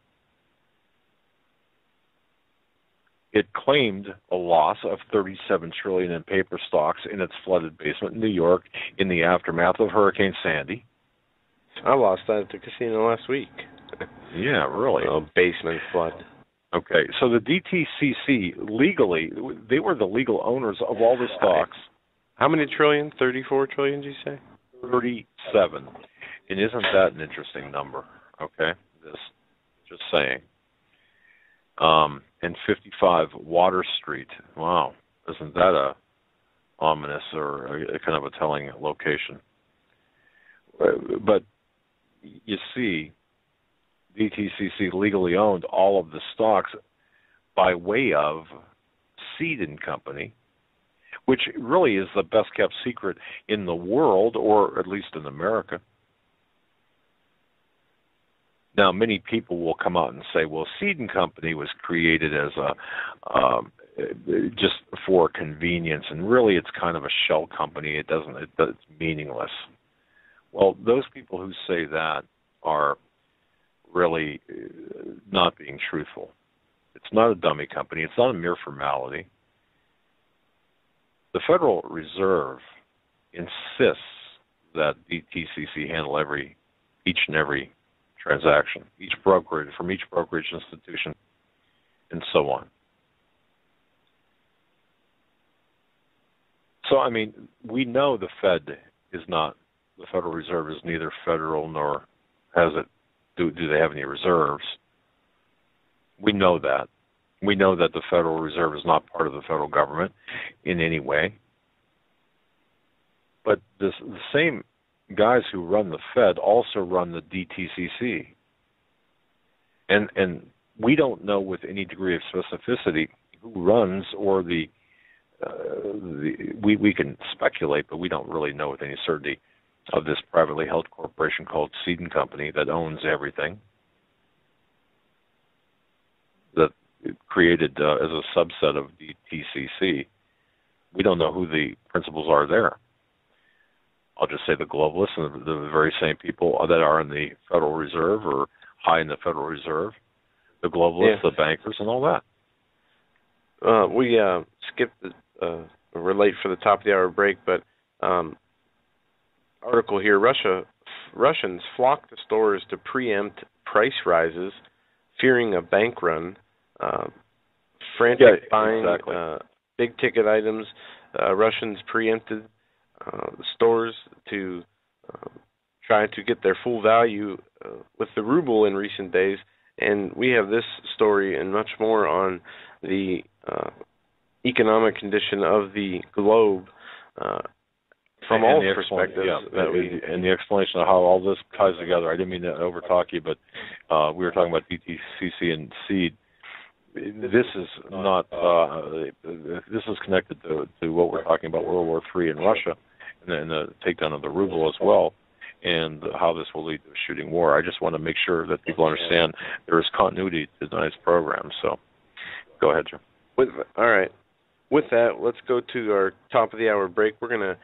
It claimed a loss of $37 trillion in paper stocks in its flooded basement in New York in the aftermath of Hurricane Sandy. I lost that at the casino last week. Yeah, really. Basement flood. Okay, so the DTCC, legally, they were the legal owners of all the stocks. How many trillion? 34 trillion, did you say? 37. And isn't that an interesting number? Okay, just saying. And 55 Water Street. Wow, isn't that a ominous or a kind of a telling location? But you see, DTCC legally owned all of the stocks by way of Seed and Company, which really is the best kept secret in the world, or at least in America. Now, many people will come out and say, well, Seed and Company was created as just for convenience, and really it's kind of a shell company. It's meaningless. Well, those people who say that are really not being truthful. It's not a dummy company. It's not a mere formality. The Federal Reserve insists that DTCC handle each and every transaction, from each brokerage institution, and so on. So, I mean, we know the Federal Reserve is neither federal nor has it. Do they have any reserves? We know that. We know that the Federal Reserve is not part of the federal government in any way. But the same guys who run the Fed also run the DTCC. And we don't know with any degree of specificity who runs or we can speculate, but we don't really know with any certainty of this privately held corporation called Seed and Company that owns everything, that created as a subset of DTCC. We don't know who the principals are there. I'll just say the globalists and the very same people that are in the Federal Reserve or high in the Federal Reserve, the globalists, the bankers, and all that. We skipped we're late for the top of the hour break, but article here, Russians flock to stores to preempt price rises, fearing a bank run. Frantic buying big-ticket items. Russians preempted stores to try to get their full value with the ruble in recent days. And we have this story and much more on the economic condition of the globe from all perspectives. And the explanation of how all this ties together. I didn't mean to overtalk you, but we were talking about DTCC and Seed. This is not. This is connected to what we're talking about, World War III in Russia, and the takedown of the ruble as well, and how this will lead to a shooting war. I just want to make sure that people understand there is continuity to tonight's program. So, go ahead, Jim. All right. With that, let's go to our top of the hour break. We're going to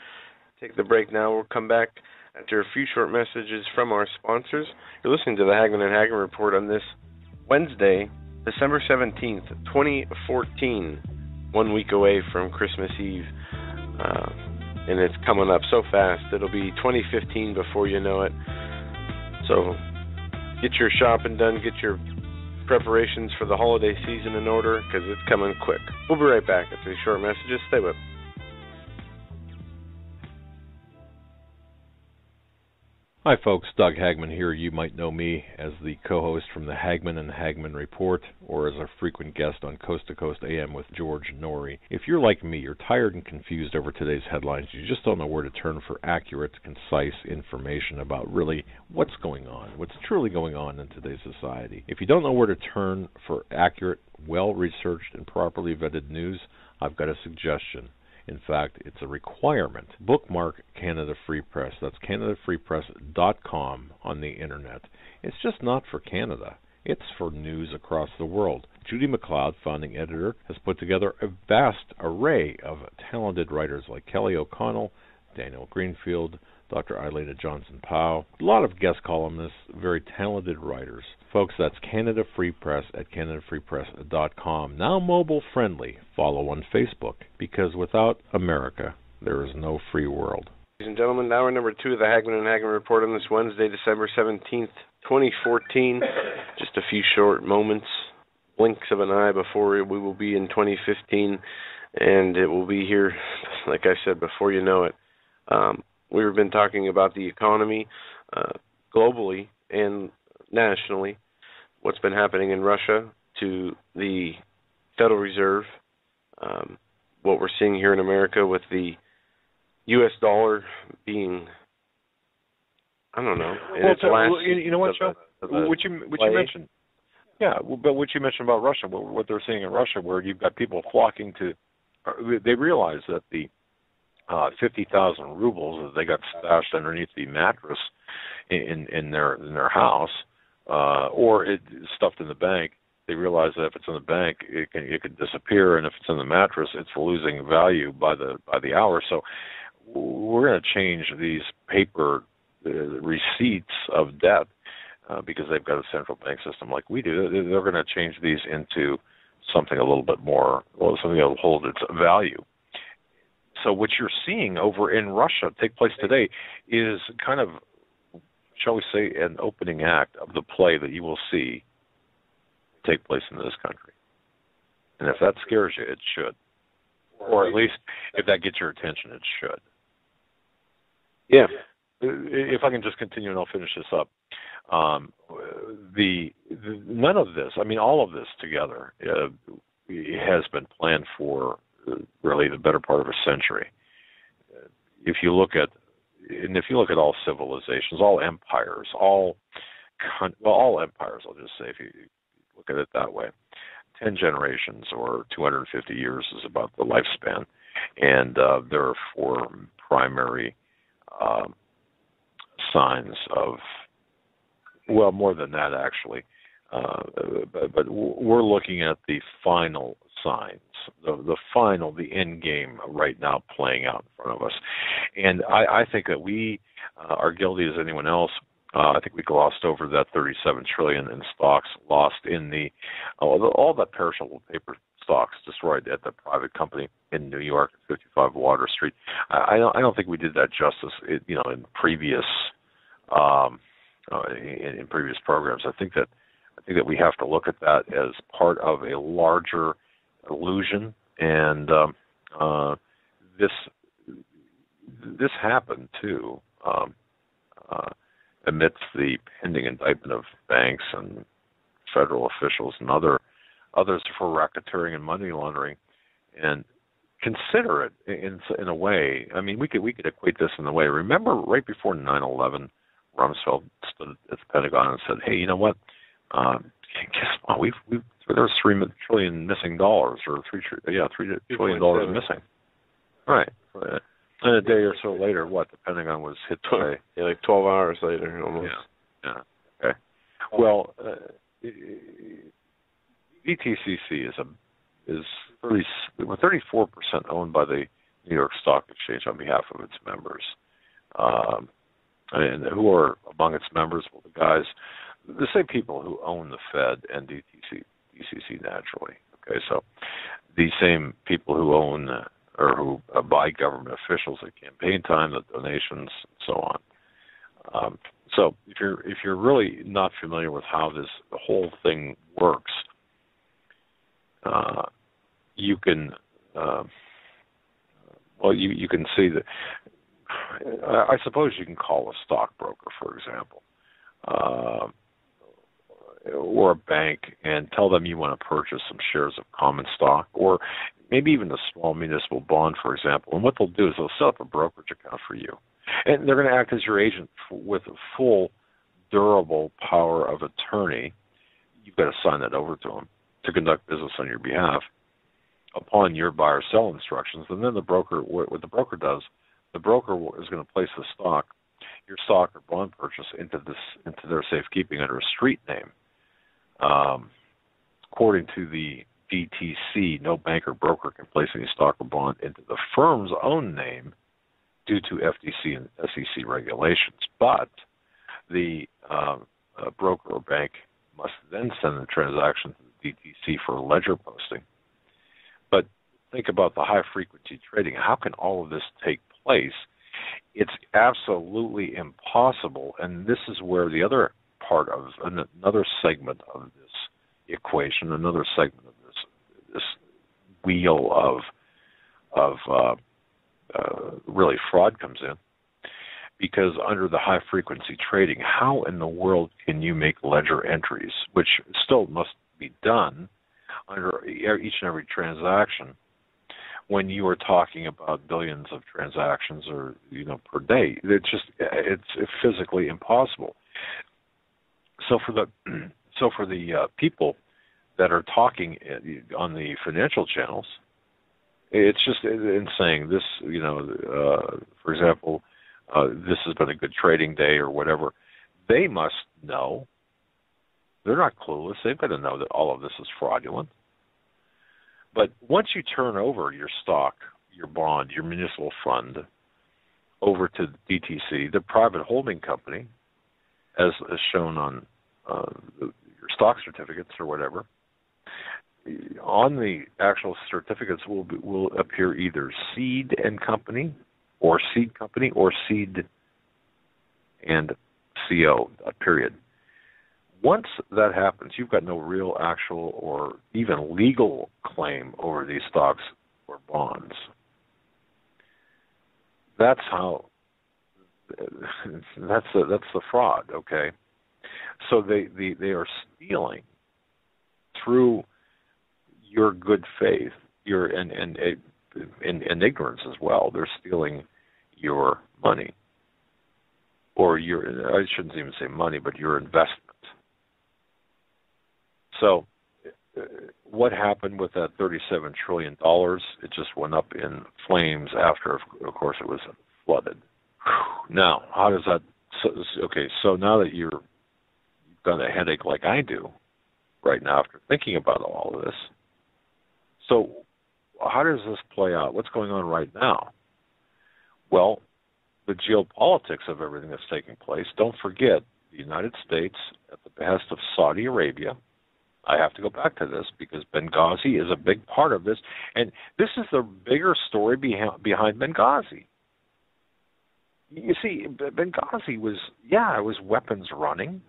take the break now. We'll come back after a few short messages from our sponsors. You're listening to the Hagmann and Hagmann Report on this Wednesday, December 17th, 2014, 1 week away from Christmas Eve. And it's coming up so fast. It'll be 2015 before you know it. So get your shopping done, get your preparations for the holiday season in order, because it's coming quick. We'll be right back after these short messages. Stay with us. Hi folks, Doug Hagmann here. You might know me as the co-host from the Hagmann and Hagmann Report, or as a frequent guest on Coast to Coast AM with George Norrie. If you're like me, you're tired and confused over today's headlines. You just don't know where to turn for accurate, concise information about really what's going on, what's truly going on in today's society. If you don't know where to turn for accurate, well-researched, and properly vetted news, I've got a suggestion. In fact, it's a requirement. Bookmark Canada Free Press. That's CanadaFreePress.com on the internet. It's just not for Canada. It's for news across the world. Judy McLeod, founding editor, has put together a vast array of talented writers like Kelly O'Connell, Daniel Greenfield, Dr. Eilida Johnson-Powell, a lot of guest columnists, very talented writers. Folks, that's Canada Free Press at CanadaFreePress.com. Now mobile friendly. Follow on Facebook, because without America, there is no free world. Ladies and gentlemen, hour number 2 of the Hagmann and Hagmann Report on this Wednesday, December 17th, 2014, just a few short moments, blinks of an eye before we will be in 2015, and it will be here, like I said, before you know it. We've been talking about the economy globally and nationally, what's been happening in Russia, to the Federal Reserve, what we're seeing here in America with the U.S. dollar being, I don't know. You know what, Joe? What you mentioned. Yeah, but what you mentioned about Russia, what they're seeing in Russia, where you've got people flocking to, they realize that the 50,000 rubles that they got stashed underneath the mattress in their house, or it stuffed in the bank. They realize that if it's in the bank, it can disappear, and if it's in the mattress, it's losing value by the hour. So we're going to change these paper receipts of debt because they've got a central bank system like we do. They're going to change these into something a little bit more, something that will hold its value. So what you're seeing over in Russia take place today is kind of, shall we say, an opening act of the play that you will see take place in this country. And if that scares you, it should. Or at least if that gets your attention, it should. Yeah. If I can just continue and I'll finish this up. None of this, I mean, all of this together has been planned for really the better part of a century. If you look at all civilizations, all empires, all empires, I'll just say, if you look at it that way, 10 generations or 250 years is about the lifespan, and there are 4 primary signs of, well, more than that actually, but we're looking at the final signs, the end game right now playing out in front of us. And I think that we are guilty as anyone else. I think we glossed over that $37 trillion in stocks lost in all that perishable paper stocks destroyed at the private company in New York, 55 Water Street. I don't think we did that justice, in previous in previous programs. I think that we have to look at that as part of a larger illusion, and this happened too amidst the pending indictment of banks and federal officials and others for racketeering and money laundering. And consider it in a way. I mean, we could equate this in a way. Remember, right before 9/11, Rumsfeld stood at the Pentagon and said, "Hey, you know what? Guess what? There's $3 trillion missing dollars, or $3 trillion missing." Right. And a day or so later, the Pentagon was hit today. Yeah, like 12 hours later, almost. Yeah. Okay. Well, BTCC is 34% owned by the New York Stock Exchange on behalf of its members. And who are among its members? Well, the same people who own the Fed and DCC naturally. Okay, so these same people who own or who buy government officials at campaign time, the donations, and so on. So if you're really not familiar with how the whole thing works, you can you can see that. I suppose you can call a stockbroker, for example, or a bank, and tell them you want to purchase some shares of common stock, or maybe even a small municipal bond, for example. And what they'll do is they'll set up a brokerage account for you, and they're going to act as your agent with a full, durable power of attorney. You've got to sign that over to them to conduct business on your behalf upon your buy or sell instructions. And then the broker, what the broker does, the broker is going to place your stock or bond purchase into their safekeeping under a street name. According to the DTC, no bank or broker can place any stock or bond into the firm's own name due to FTC and SEC regulations. But the broker or bank must then send the transaction to the DTC for a ledger posting. But think about the high-frequency trading. How can all of this take place? It's absolutely impossible, and this is where the other part of another segment of this equation, another segment of this wheel of really fraud comes in. Because under the high frequency trading, how in the world can you make ledger entries, which still must be done under each and every transaction, when you are talking about billions of transactions or per day? It's physically impossible. So for the people that are talking on the financial channels, it's just insane. This, for example, this has been a good trading day or whatever. They must know. They're not clueless. They've got to know that all of this is fraudulent. But once you turn over your stock, your bond, your municipal fund over to DTC, the private holding company, as shown on your stock certificates or whatever, on the actual certificates will appear either Seed and Company or Seed Company or Seed and CO, period. Once that happens, you've got no real, actual, or even legal claim over these stocks or bonds. That's the fraud, okay? So they are stealing through your good faith, and ignorance as well. They're stealing your money, or I shouldn't even say money, but your investment. So what happened with that $37 trillion? It just went up in flames after, of course, it was flooded. Now, how does that... So now that you've got a headache like I do right now after thinking about all of this, so how does this play out? What's going on right now? Well, the geopolitics of everything that's taking place, don't forget, the United States, at the behest of Saudi Arabia, I have to go back to this because Benghazi is a big part of this, and this is the bigger story behind Benghazi. You see, Benghazi was, it was weapons running,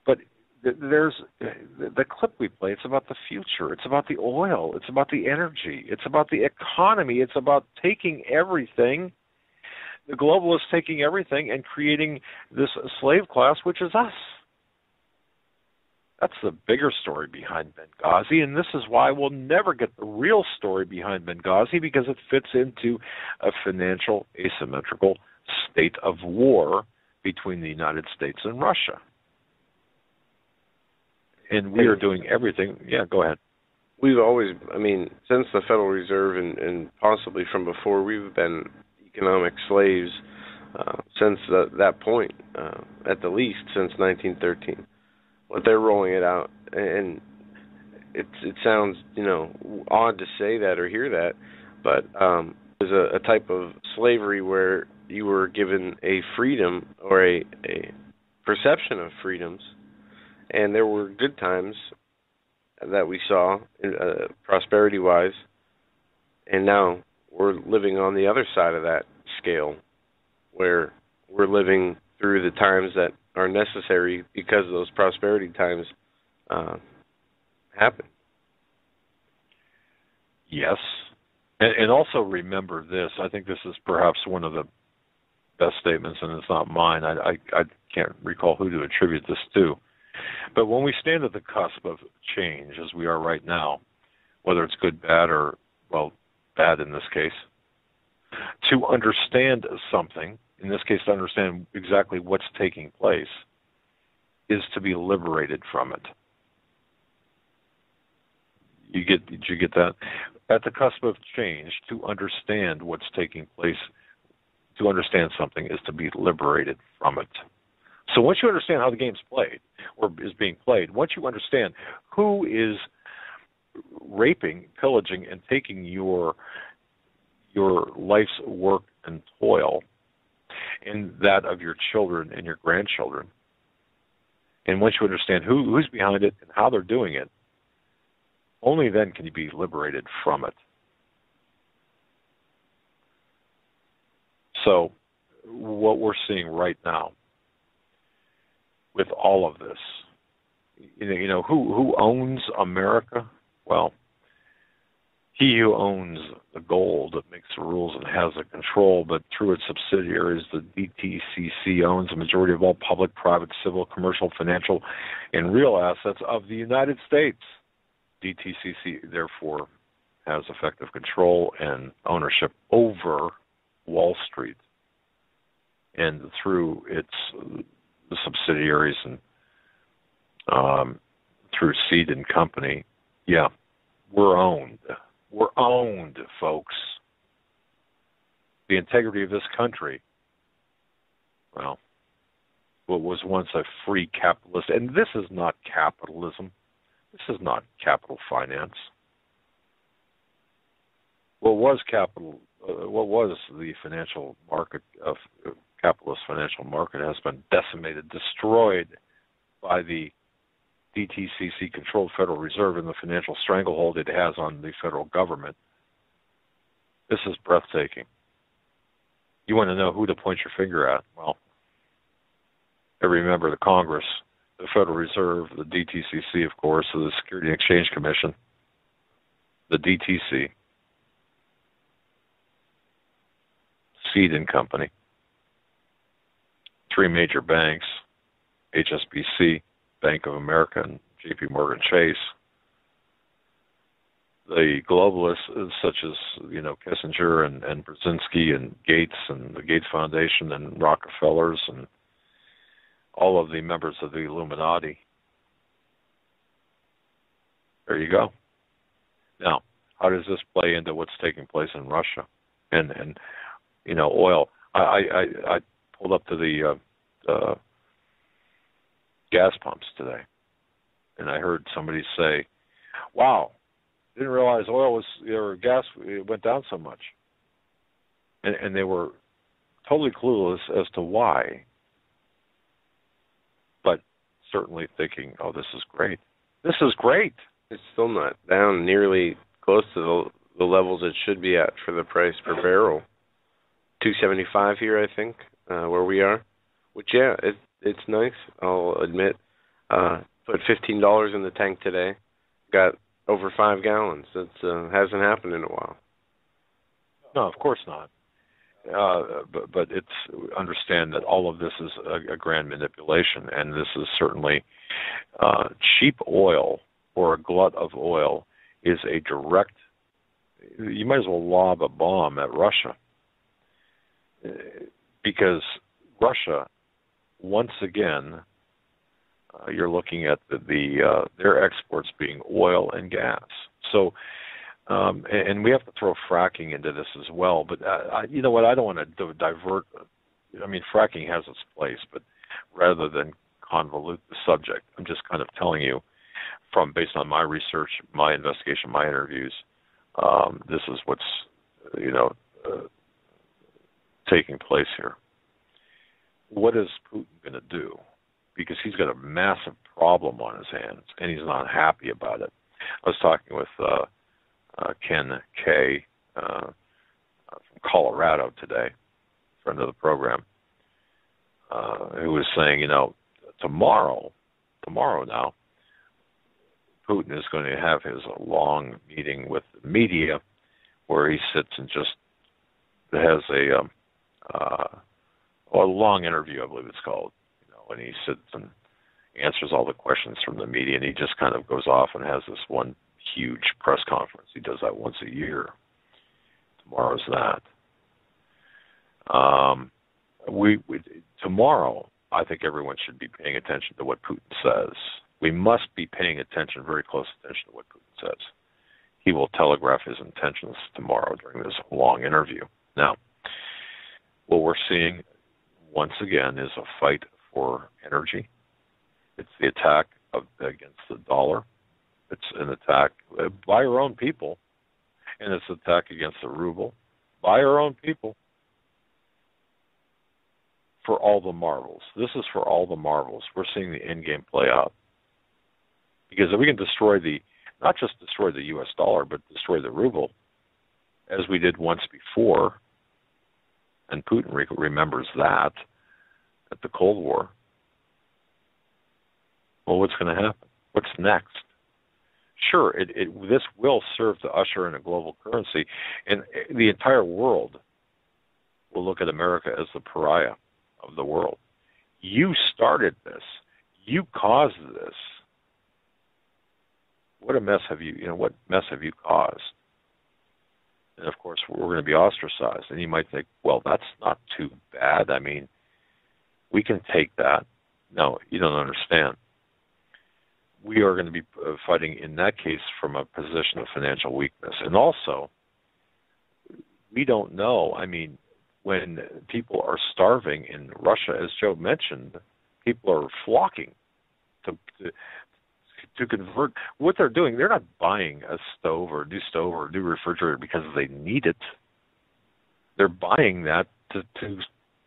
but there's the clip we play. It's about the future. It's about the oil. It's about the energy. It's about the economy. It's about taking everything, the globalists taking everything and creating this slave class, which is us. That's the bigger story behind Benghazi, and this is why we'll never get the real story behind Benghazi, because it fits into a financial asymmetrical state of war between the United States and Russia. And we are doing everything. Yeah, go ahead. We've always, since the Federal Reserve and possibly from before, we've been economic slaves since that point, at the least since 1913. What they're rolling it out, and it sounds odd to say that or hear that, but there's a type of slavery where you were given a freedom or a perception of freedoms, and there were good times that we saw prosperity-wise, and now we're living on the other side of that scale, where we're living through the times that are necessary because those prosperity times happen. Yes. And also remember this. I think this is perhaps one of the best statements, and it's not mine. I can't recall who to attribute this to. But when we stand at the cusp of change, as we are right now, whether it's good, bad, or, bad in this case, to understand something, in this case, to understand exactly what's taking place, is to be liberated from it. Did you get that? At the cusp of change, to understand what's taking place, to understand something, is to be liberated from it. So once you understand how the game's played, or is being played, once you understand who is raping, pillaging, and taking your life's work and toil, and that of your children and your grandchildren, and once you understand who's behind it and how they're doing it, only then can you be liberated from it. So what we're seeing right now with all of this. You know who owns America? Well, he who owns the gold that makes the rules and has the control, but through its subsidiaries, the DTCC owns the majority of all public, private, civil, commercial, financial, and real assets of the United States. DTCC, therefore, has effective control and ownership over Wall Street. And through its subsidiaries and through Seed and Company, yeah, we're owned. We're owned, folks. The integrity of this country, well, what was once a free capitalist, and this is not capitalism. This is not capital finance. What was the financial market of capitalist financial market has been decimated, destroyed by the DTCC-controlled Federal Reserve and the financial stranglehold it has on the federal government. This is breathtaking. You want to know who to point your finger at? Well, every member of the Congress, the Federal Reserve, the DTCC, of course, the Security and Exchange Commission, the DTC, Seed and Company, three major banks, HSBC, Bank of America, and JP Morgan Chase. The globalists such as, Kissinger and Brzezinski and Gates and the Gates Foundation and Rockefellers and all of the members of the Illuminati. There you go. Now, how does this play into what's taking place in Russia and oil? I pulled up to the gas pumps today, and I heard somebody say, "Wow, didn't realize gas went down so much," and they were totally clueless as to why, but certainly thinking, "Oh, this is great. This is great." It's still not down nearly close to the levels it should be at for the price per barrel. $2.75 here, I think, where we are. Which, yeah, it's nice, I'll admit. Put $15 in the tank today. Got over 5 gallons. That hasn't happened in a while. No, of course not. But it's understand that all of this is a grand manipulation, and this is certainly cheap oil or a glut of oil is a direct. You might as well lob a bomb at Russia, because Russia, once again, you're looking at their exports being oil and gas. So, and we have to throw fracking into this as well. But you know what? I don't want to divert. I mean, fracking has its place, but rather than convolute the subject, I'm just kind of telling you, based on my research, my investigation, my interviews, this is what's taking place here. What is Putin going to do? Because he's got a massive problem on his hands, and he's not happy about it. I was talking with Ken Kay from Colorado today, friend of the program, who was saying, tomorrow now, Putin is going to have his long meeting with the media where he sits and just has a long interview, I believe it's called, and he sits and answers all the questions from the media, and he just kind of goes off and has this one huge press conference. He does that once a year. Tomorrow's that. Tomorrow, I think everyone should be paying attention to what Putin says. We must be paying attention, very close attention to what Putin says. He will telegraph his intentions tomorrow during this long interview. Now, what we're seeing, once again, is a fight for energy. It's the attack against the dollar. It's an attack by our own people, and it's an attack against the ruble by our own people for all the marvels. This is for all the marvels. We're seeing the end game play out. Because if we can not just destroy the U.S. dollar, but destroy the ruble, as we did once before, and Putin remembers that at the Cold War, Well, what's going to happen? What's next? Sure, this will serve to usher in a global currency, and the entire world will look at America as the pariah of the world. You started this. You caused this. What mess have you caused? And of course, we're going to be ostracized. And you might think, well, that's not too bad. I mean, we can take that. No, you don't understand. We are going to be fighting, in that case, from a position of financial weakness. And also, we don't know. I mean, when people are starving in Russia, as Joe mentioned, people are flocking to convert. What they're doing, they're not buying a stove or a new refrigerator because they need it. They're buying that to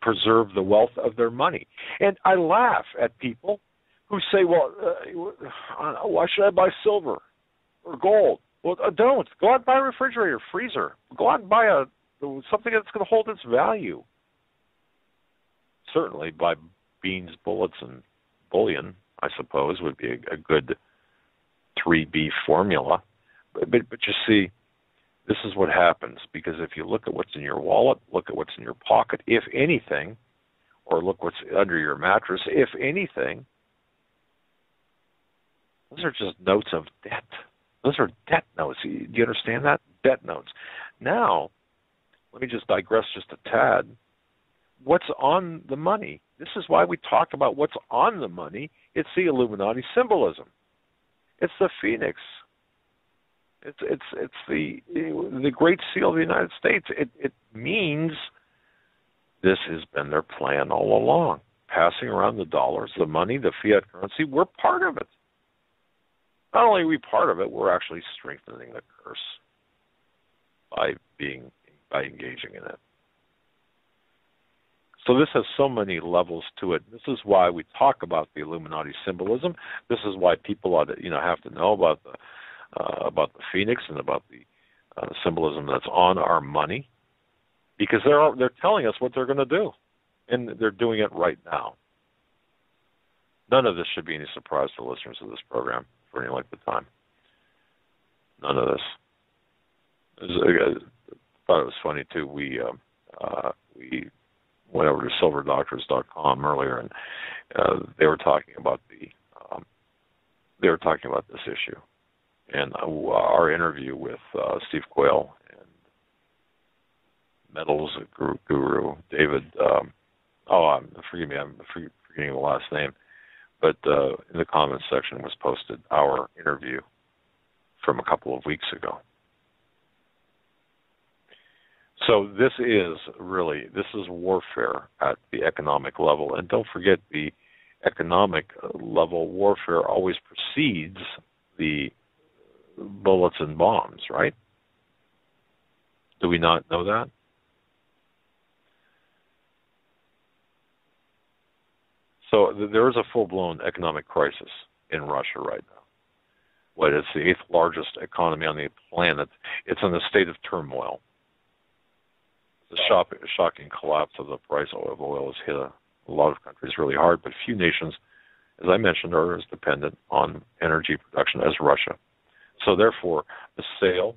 preserve the wealth of their money. And I laugh at people who say, well, why should I buy silver or gold? Well, don't. Go out and buy a refrigerator, freezer. Go out and buy something that's going to hold its value. Certainly buy beans, bullets, and bullion, I suppose, would be a good 3B formula. But you see, this is what happens, because if you look at what's in your wallet, look at what's in your pocket, if anything, or look what's under your mattress, if anything, those are just notes of debt. Those are debt notes. Do you understand that? Debt notes. Now, let me just digress just a tad. What's on the money? This is why we talk about what's on the money. It's the Illuminati symbolism. It's the Phoenix. It's the Great Seal of the United States. It means this has been their plan all along. Passing around the dollars, the money, the fiat currency, we're part of it. Not only are we part of it, we're actually strengthening the curse by engaging in it. So this has so many levels to it. This is why we talk about the Illuminati symbolism. This is why people ought to, have to know about the Phoenix and about the symbolism that's on our money, because they're telling us what they're going to do, and they're doing it right now. None of this should be any surprise to listeners of this program for any length of time. None of this. I thought it was funny too. We went over to silverdoctors.com earlier, and they were talking about this issue, and our interview with Steve Quayle and metals guru David. Forgive me, I'm forgetting the last name. But in the comments section was posted our interview from a couple of weeks ago. So this is warfare at the economic level. And don't forget, the economic level warfare always precedes the bullets and bombs, right? Do we not know that? So there is a full-blown economic crisis in Russia right now. It's the 8th largest economy on the planet. It's in a state of turmoil. The shocking collapse of the price of oil has hit a lot of countries really hard, but few nations, as I mentioned, are as dependent on energy production as Russia. So therefore, the sale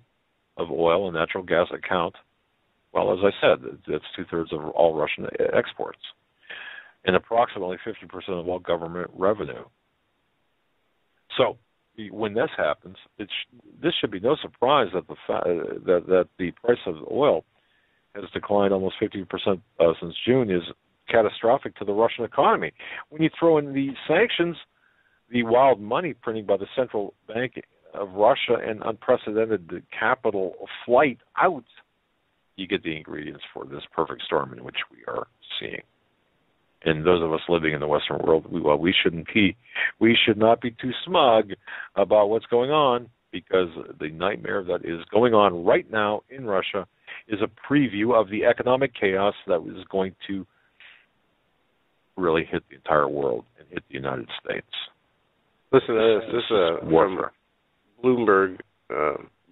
of oil and natural gas account, well, as I said, that's 2/3 of all Russian exports, and approximately 50% of all government revenue. So when this happens, this should be no surprise that the price of oil has declined almost 50% since June is catastrophic to the Russian economy. When you throw in the sanctions, the wild money printing by the central bank of Russia, and unprecedented capital flight out, you get the ingredients for this perfect storm in which we are seeing. And those of us living in the Western world, we should not be too smug about what's going on, because the nightmare that is going on right now in Russia is a preview of the economic chaos that is going to really hit the entire world and hit the United States. Listen to this. This is from Bloomberg,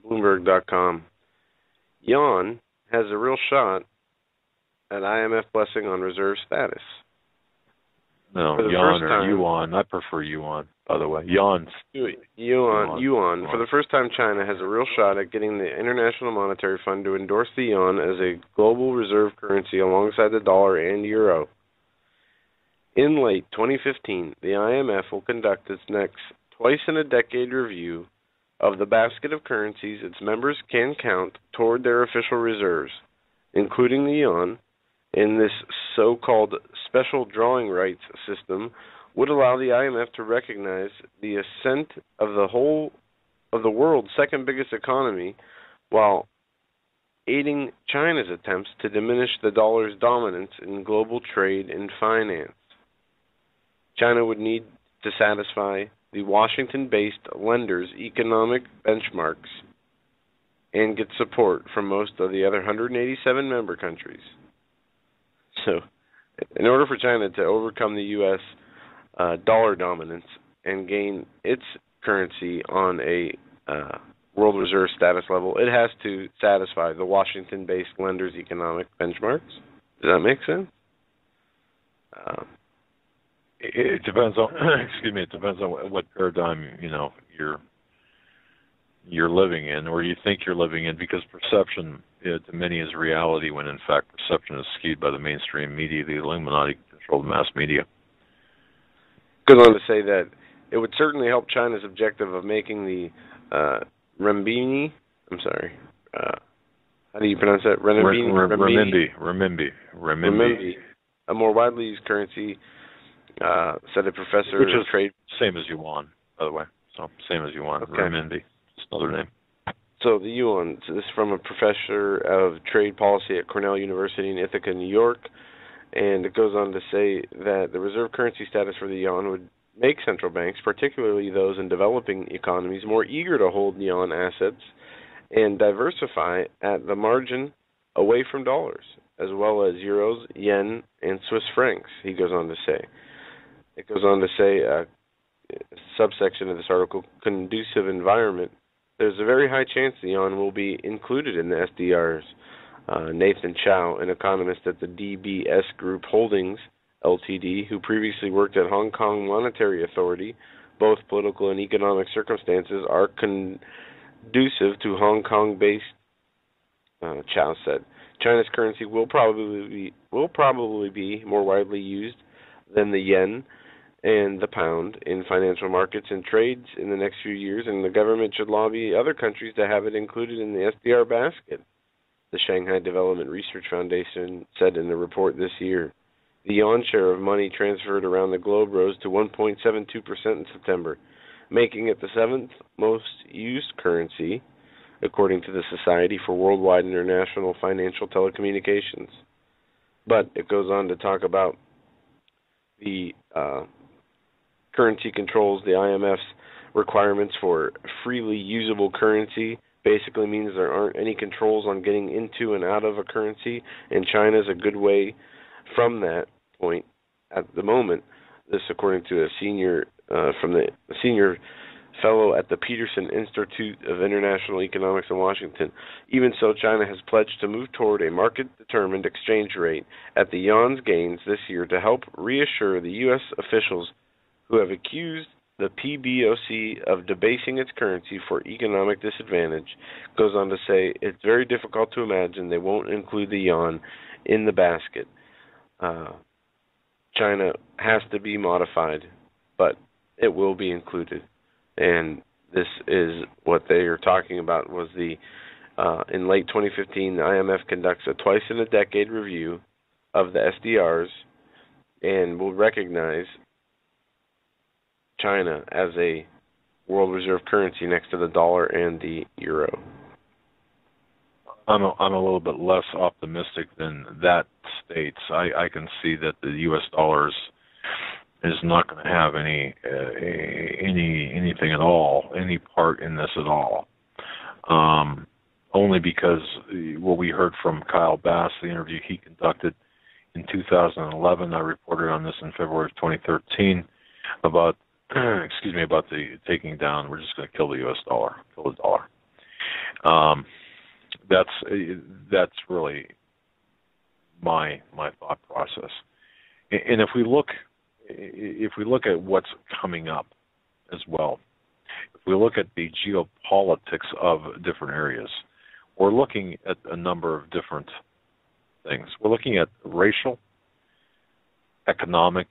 Bloomberg.com. Yuan has a real shot at IMF blessing on reserve status. No, for the yuan first or time, yuan. I prefer yuan, by the way. Yuan. Yuan. For the first time, China has a real shot at getting the International Monetary Fund to endorse the yuan as a global reserve currency alongside the dollar and euro. In late 2015, the IMF will conduct its next twice-in-a-decade review of the basket of currencies its members can count toward their official reserves, including the yuan. In this so-called special drawing rights system would allow the IMF to recognize the ascent of the world's second biggest economy while aiding China's attempts to diminish the dollar's dominance in global trade and finance. China would need to satisfy the Washington-based lenders' economic benchmarks and get support from most of the other 187 member countries. So, in order for China to overcome the U.S. Dollar dominance and gain its currency on a world reserve status level, it has to satisfy the Washington-based lenders' economic benchmarks. Does that make sense? It depends on. Excuse me. It depends on what paradigm you're living in, or you think you're living in, because perception to many is reality, when in fact perception is skewed by the mainstream media, the Illuminati-controlled mass media. Goes on to say that it would certainly help China's objective of making the renminbi. I'm sorry. How do you pronounce that? Renminbi. A more widely used currency, said a professor. Which is trade. Same as yuan, by the way. So same as yuan. Okay. Renminbi. Just another name. So the yuan. So this is from a professor of trade policy at Cornell University in Ithaca, New York. And it goes on to say that the reserve currency status for the yuan would make central banks, particularly those in developing economies, more eager to hold yuan assets and diversify at the margin away from dollars, as well as euros, yen, and Swiss francs, he goes on to say. It goes on to say, a subsection of this article, conducive environment, there's a very high chance the yuan will be included in the SDRs. Nathan Chow, an economist at the DBS Group Holdings, Ltd., who previously worked at Hong Kong Monetary Authority, both political and economic circumstances are conducive to Hong Kong-based, Chow said. China's currency will probably be more widely used than the yen and the pound in financial markets and trades in the next few years, and the government should lobby other countries to have it included in the SDR basket, the Shanghai Development Research Foundation said in a report this year. The yuan share of money transferred around the globe rose to 1.72% in September, making it the seventh most used currency, according to the Society for Worldwide International Financial Telecommunications. But it goes on to talk about the currency controls. The IMF's requirements for freely usable currency basically means there aren't any controls on getting into and out of a currency, and China is a good way from that point at the moment. This, according to a senior fellow at the Peterson Institute of International Economics in Washington. Even so, China has pledged to move toward a market-determined exchange rate at the yuan's gains this year to help reassure the U.S. officials who have accused the PBOC of debasing its currency for economic disadvantage. Goes on to say it's very difficult to imagine they won't include the yuan in the basket. China has to be modified, but it will be included. And this is what they are talking about. Was the in late 2015, the IMF conducts a twice-in-a-decade review of the SDRs and will recognize China as a world reserve currency next to the dollar and the euro. I'm a little bit less optimistic than that states. I can see that the U.S. dollars is not going to have anything at all, any part in this at all. Only because what we heard from Kyle Bass, the interview he conducted in 2011, I reported on this in February of 2013 about about the taking down. We're just going to kill the U.S. dollar, kill the dollar. That's really my thought process. And if we look if we look at what's coming up as well, if we look at the geopolitics of different areas, we're looking at a number of different things. We're looking at racial, economic.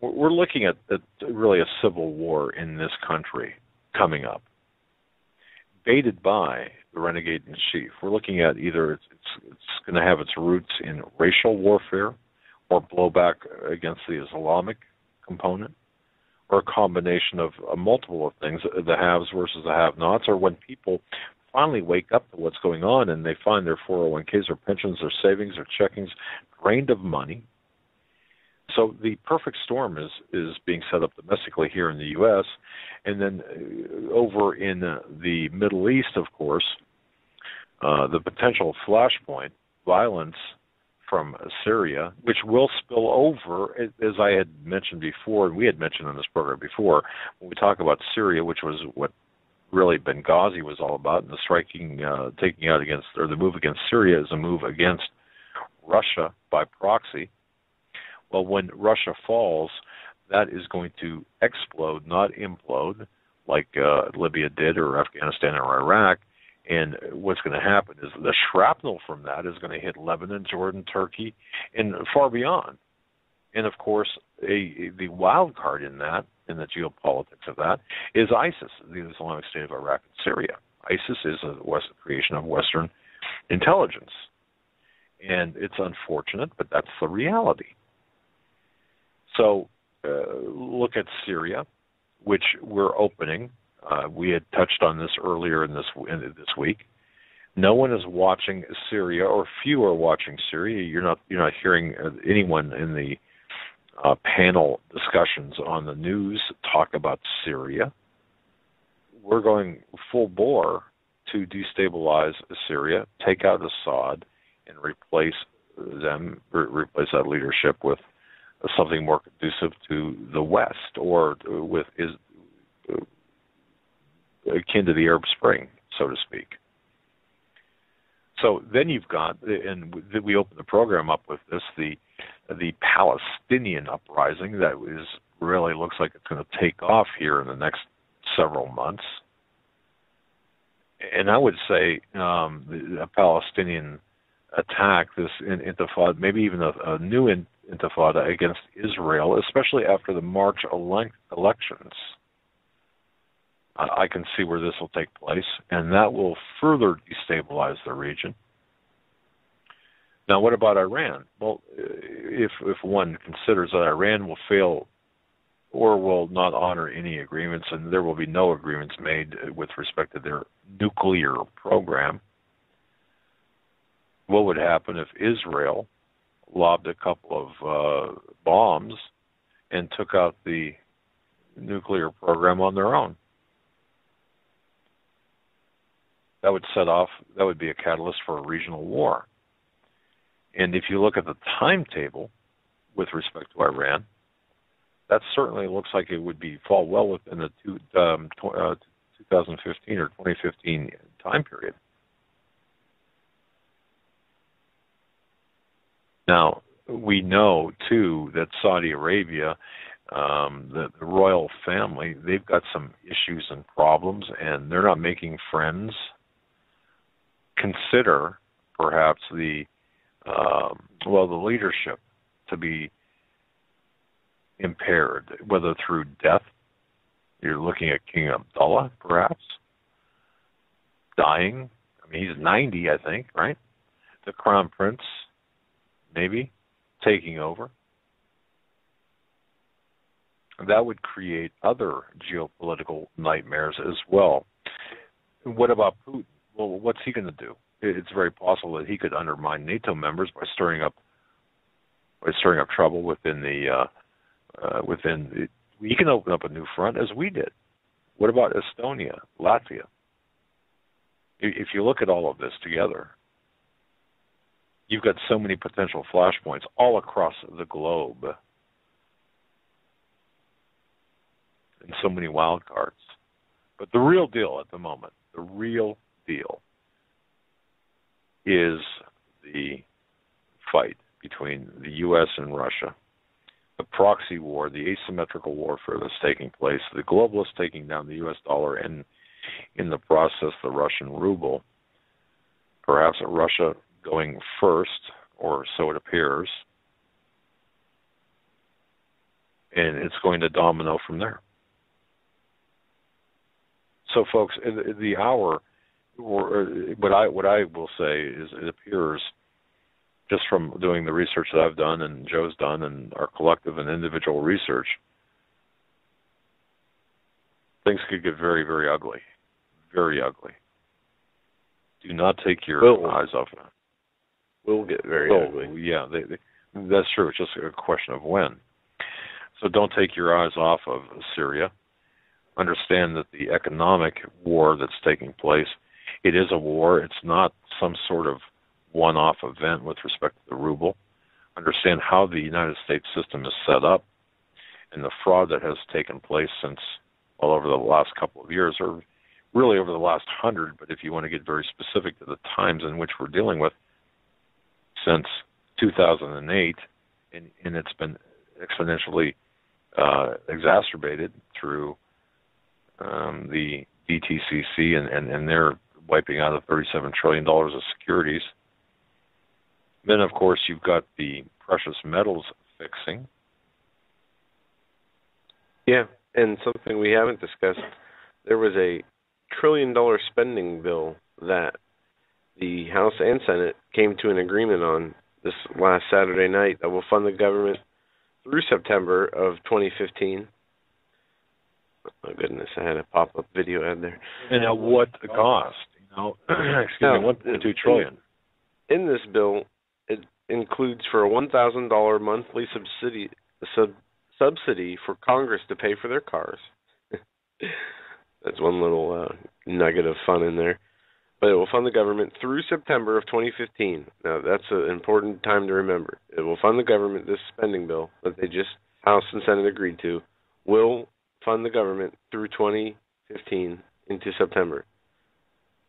We're looking at really a civil war in this country coming up, baited by the renegade in chief. We're looking at either it's going to have its roots in racial warfare or blowback against the Islamic component, or a combination of multiple of things, the haves versus the have-nots, or when people finally wake up to what's going on and they find their 401ks or pensions or savings or checkings drained of money. So the perfect storm is being set up domestically here in the U.S., and then over in the Middle East, of course, the potential flashpoint violence from Syria, which will spill over, as I had mentioned before, and we had mentioned on this program before, when we talk about Syria, which was what really Benghazi was all about, and the taking out against, or the move against Syria is a move against Russia by proxy. Well, when Russia falls, that is going to explode, not implode, like Libya did, or Afghanistan or Iraq. And what's going to happen is the shrapnel from that is going to hit Lebanon, Jordan, Turkey, and far beyond. And, of course, the wild card in that, in the geopolitics of that, is ISIS, the Islamic State of Iraq and Syria. ISIS is a creation of Western intelligence. And it's unfortunate, but that's the reality. So look at Syria, which we're opening. We had touched on this earlier in this week. No one is watching Syria, or few are watching Syria. You're not hearing anyone in the panel discussions on the news talk about Syria. We're going full bore to destabilize Syria, take out Assad, and replace that leadership with something more conducive to the West, or with akin to the Arab Spring, so to speak. So then you've got, and we opened the program up with this, the Palestinian uprising that really looks like it's going to take off here in the next several months. And I would say a Palestinian attack, this intifada, maybe even a new intifada against Israel, especially after the March elections. I can see where this will take place, and that will further destabilize the region. Now, what about Iran? Well, if one considers that Iran will fail or will not honor any agreements, and there will be no agreements made with respect to their nuclear program, what would happen if Israel lobbed a couple of bombs and took out the nuclear program on their own? That would be a catalyst for a regional war. And if you look at the timetable with respect to Iran, that certainly looks like it would fall well within the 2015 or 2015 time period. Now, we know, too, that Saudi Arabia, the royal family, they've got some issues and problems, and they're not making friends. Consider perhaps the leadership to be impaired, whether through death. You're looking at King Abdullah, perhaps, dying. I mean, he's 90, I think, right? The Crown Prince, maybe, taking over. That would create other geopolitical nightmares as well. What about Putin? Well, what's he going to do? It's very possible that he could undermine NATO members by stirring up trouble within the. He can open up a new front, as we did. What about Estonia, Latvia? If you look at all of this together, you've got so many potential flashpoints all across the globe, and so many wild cards. But the real deal at the moment, the real deal, is the fight between the U.S. and Russia. the proxy war, the asymmetrical warfare that's taking place, the globalists taking down the U.S. dollar, and in the process, the Russian ruble, perhaps Russia going first, or so it appears, and it's going to domino from there. So, folks, the hour, what I will say is, it appears, just from doing the research that I've done and Joe's done and our collective and individual research, things could get very, very ugly. Very ugly. Do not take your eyes off of it. Will get very ugly. Yeah, that's true. It's just a question of when. So don't take your eyes off of Syria. Understand that the economic war that's taking place, it is a war. It's not some sort of one-off event with respect to the ruble. Understand how the United States system is set up and the fraud that has taken place since, well, over the last couple of years, or really over the last 100, but if you want to get very specific to the times in which we're dealing with, since 2008, and it's been exponentially exacerbated through the DTCC and their wiping out of $37 trillion of securities. Then, of course, you've got the precious metals fixing. Yeah, and something we haven't discussed, there was a $1 trillion spending bill that the House and Senate came to an agreement on this last Saturday night that will fund the government through September of 2015. Oh, goodness, I had a pop-up video ad there. And at what the cost? $1.2 trillion. In this bill, it includes for a $1,000 monthly subsidy for Congress to pay for their cars. That's one little nugget of fun in there. But it will fund the government through September of 2015. Now, that's an important time to remember. It will fund the government, this spending bill that they just, House and Senate agreed to, will fund the government through 2015 into September.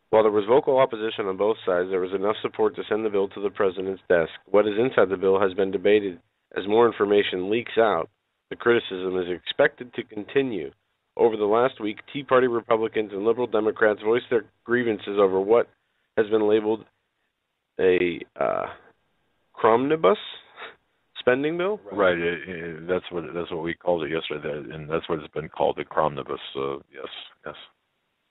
While there was vocal opposition on both sides, there was enough support to send the bill to the president's desk. What is inside the bill has been debated. As more information leaks out, the criticism is expected to continue. Over the last week, Tea Party Republicans and Liberal Democrats voiced their grievances over what has been labeled a cromnibus spending bill. Right. That's what we called it yesterday, and that's what it's been called, the cromnibus. Yes.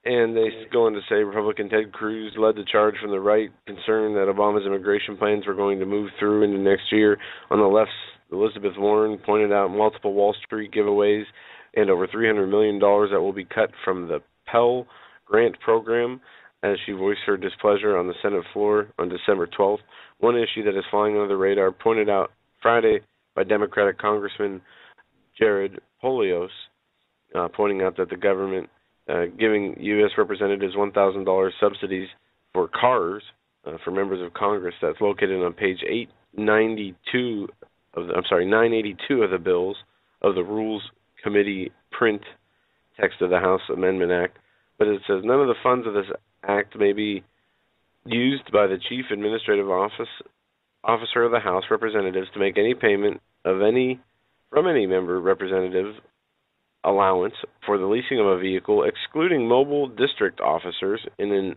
And they go on to say Republican Ted Cruz led the charge from the right, concerned that Obama's immigration plans were going to move through into next year. On the left, Elizabeth Warren pointed out multiple Wall Street giveaways and over $300 million that will be cut from the Pell Grant program as she voiced her displeasure on the Senate floor on December 12th. One issue that is flying under the radar, pointed out Friday by Democratic Congressman Jared Polios, pointing out that the government giving U.S. representatives $1,000 subsidies for cars for members of Congress. That's located on page 982 of the bills of the Rules Committee print text of the House Amendment Act. But it says none of the funds of this act may be used by the Chief Administrative Officer of the House Representatives to make any payment from any member representative allowance for the leasing of a vehicle, excluding mobile district officers, in an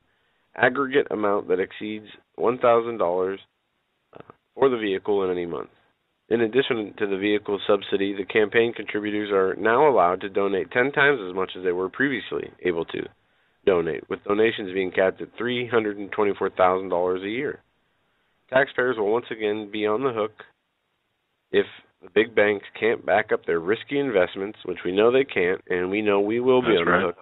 aggregate amount that exceeds $1,000 for the vehicle in any month. In addition to the vehicle subsidy, the campaign contributors are now allowed to donate 10 times as much as they were previously able to donate, with donations being capped at $324,000 a year. Taxpayers will once again be on the hook if the big banks can't back up their risky investments, which we know they can't, and we know we will be on the hook,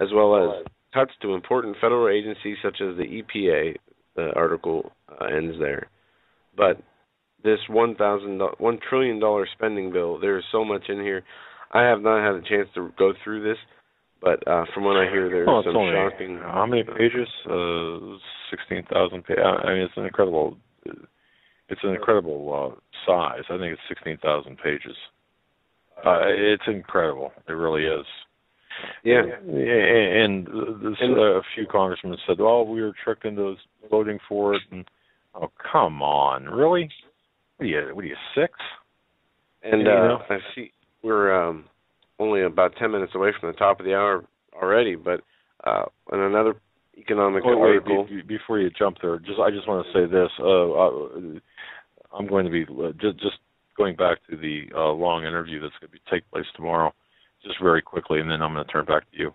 as well as cuts to important federal agencies such as the EPA. The article ends there. But this $1 trillion spending bill, there's so much in here. I have not had a chance to go through this, but from what I hear, there's some shocking. How many pages? 16,000 pages. I mean, it's an incredible. It's an incredible size. I think it's 16,000 pages. It's incredible. It really is. Yeah. And a few congressmen said, "Oh, we were tricked into voting for it." And oh, come on, really? What are you 6? And I see we're only about 10 minutes away from the top of the hour already, but in another economic article... Before you jump there, I just want to say this. I'm going to be just going back to the long interview that's going to take place tomorrow, just very quickly, and then I'm going to turn back to you.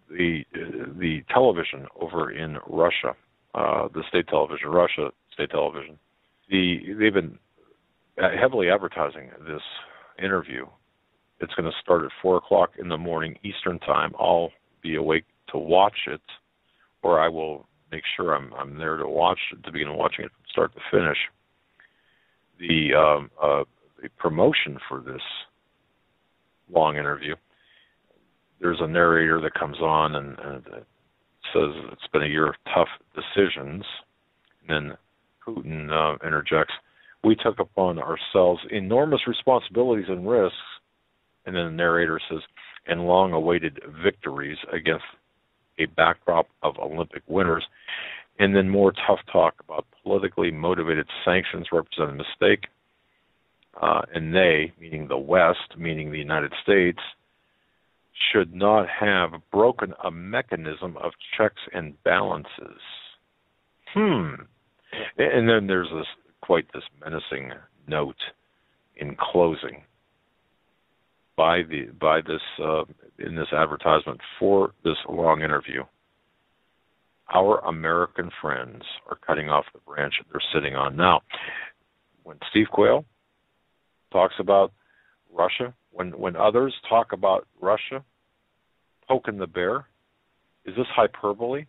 The television over in Russia, the state television, Russia state television, they've been heavily advertising this interview. It's going to start at 4 o'clock in the morning Eastern time. I'll be awake to watch it, or I will make sure I'm there to begin watching it from start to finish. The promotion for this long interview, there's a narrator that comes on and says it's been a year of tough decisions. And then Putin interjects, "We took upon ourselves enormous responsibilities and risks." And then the narrator says, "and long-awaited victories against a backdrop of Olympic winners." And then more tough talk about politically motivated sanctions represent a mistake. And they, meaning the West, meaning the United States, should not have broken a mechanism of checks and balances. And then there's this menacing note in closing by this in this advertisement for this long interview. Our American friends are cutting off the branch that they're sitting on. Now, when Steve Quayle talks about Russia, when others talk about Russia poking the bear, is this hyperbole?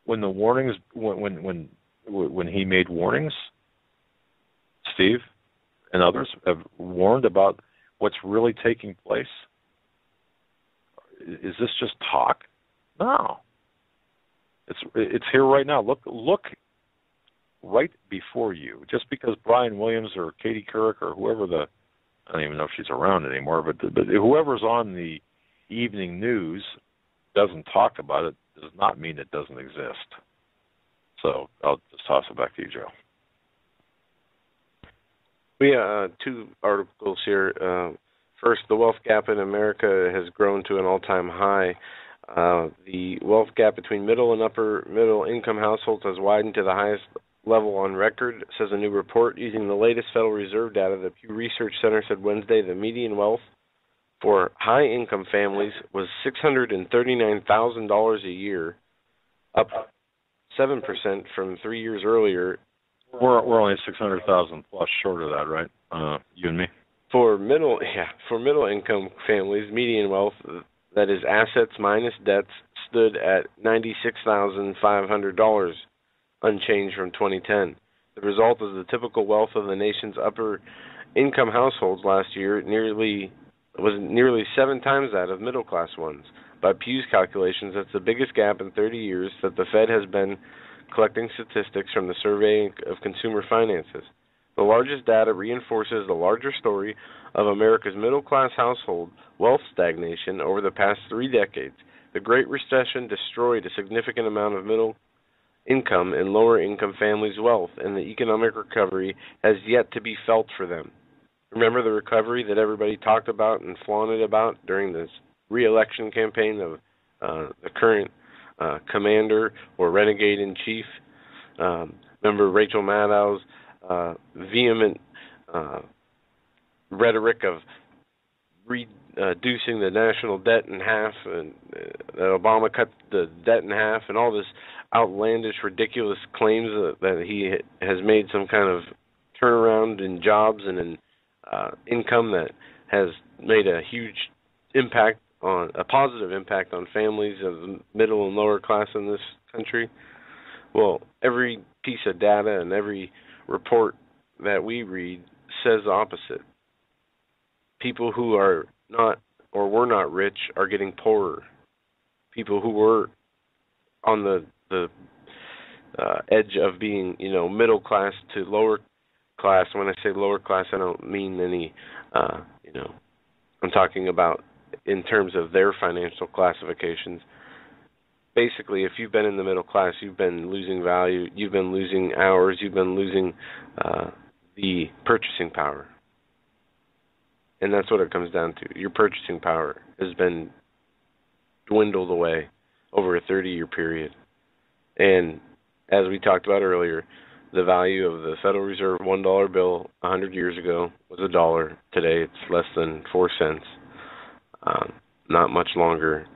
When the warnings, when he made warnings, Steve and others have warned about what's really taking place. Is this just talk? No. It's here right now. Look right before you. Just because Brian Williams or Katie Couric or whoever I don't even know if she's around anymore, but whoever's on the evening news doesn't talk about it does not mean it doesn't exist. So I'll just toss it back to you, Joe. We have two articles here. First, the wealth gap in America has grown to an all-time high. The wealth gap between middle and upper middle income households has widened to the highest level on record, says a new report. Using the latest Federal Reserve data, the Pew Research Center said Wednesday the median wealth for high-income families was $639,000 a year, up 7% from 3 years earlier. We're only 600,000 plus short of that, right? You and me. For middle income families, median wealth, that is assets minus debts, stood at $96,500, unchanged from 2010. The result is the typical wealth of the nation's upper income households last year was nearly 7 times that of middle class ones. By Pew's calculations, that's the biggest gap in 30 years that the Fed has been collecting statistics from the Survey of Consumer Finances. The largest data reinforces the larger story of America's middle-class household wealth stagnation over the past 3 decades. The Great Recession destroyed a significant amount of middle-income and lower-income families' wealth, and the economic recovery has yet to be felt for them. Remember the recovery that everybody talked about and flaunted about during this re-election campaign of the current commander or renegade-in-chief? Remember Rachel Maddow's vehement rhetoric of reducing the national debt in half, and that Obama cut the debt in half, and all this outlandish, ridiculous claims that he has made some kind of turnaround in jobs and in income that has made a huge impact a positive impact on families of the middle and lower class in this country. Well, every piece of data and every report that we read says the opposite. People who are not or were not rich are getting poorer. People who were on the edge of being, middle class to lower class. When I say lower class, I don't mean any, I'm talking about in terms of their financial classifications. Basically, if you've been in the middle class, you've been losing value, you've been losing hours, you've been losing the purchasing power. And that's what it comes down to. Your purchasing power has been dwindled away over a 30-year period. And as we talked about earlier, the value of the Federal Reserve $1 bill 100 years ago was $1. Today it's less than 4 cents. Not much longer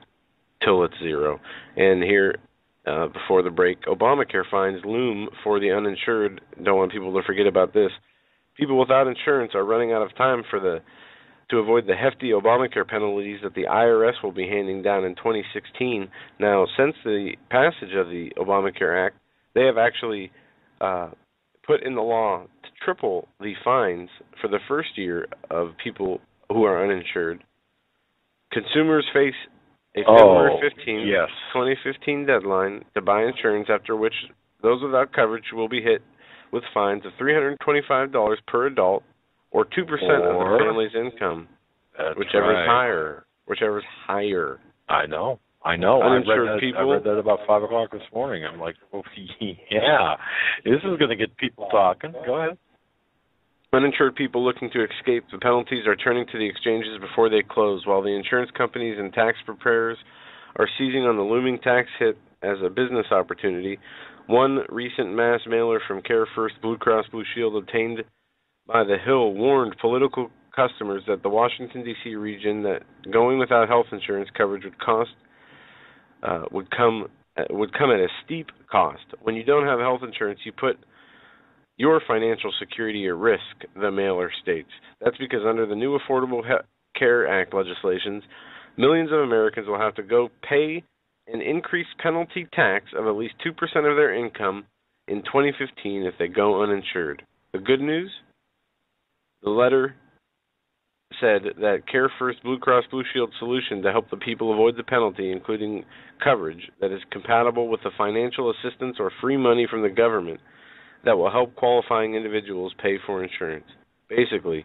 till it's zero. And here, before the break, Obamacare fines loom for the uninsured. Don't want people to forget about this. People without insurance are running out of time to avoid the hefty Obamacare penalties that the IRS will be handing down in 2016. Now, since the passage of the Obamacare Act, they have actually put in the law to triple the fines for the first year of people who are uninsured. Consumers face a February 15th, 2015 deadline to buy insurance, after which those without coverage will be hit with fines of $325 per adult, or 2% of the family's income, whichever is higher. I know. Uninsured people. I read that about 5 o'clock this morning. I'm like, oh, yeah, this is going to get people talking. Go ahead. Uninsured people looking to escape the penalties are turning to the exchanges before they close, while the insurance companies and tax preparers are seizing on the looming tax hit as a business opportunity. One recent mass mailer from CareFirst Blue Cross Blue Shield obtained by The Hill warned political customers that the Washington, D.C. region that going without health insurance coverage would come at a steep cost. When you don't have health insurance, you put your financial security at risk, the mailer states. That's because under the new Affordable Care Act legislations, millions of Americans will have to go pay an increased penalty tax of at least 2% of their income in 2015 if they go uninsured. The good news? The letter said that CareFirst Blue Cross Blue Shield solution to help the people avoid the penalty, including coverage that is compatible with the financial assistance or free money from the government, that will help qualifying individuals pay for insurance. Basically,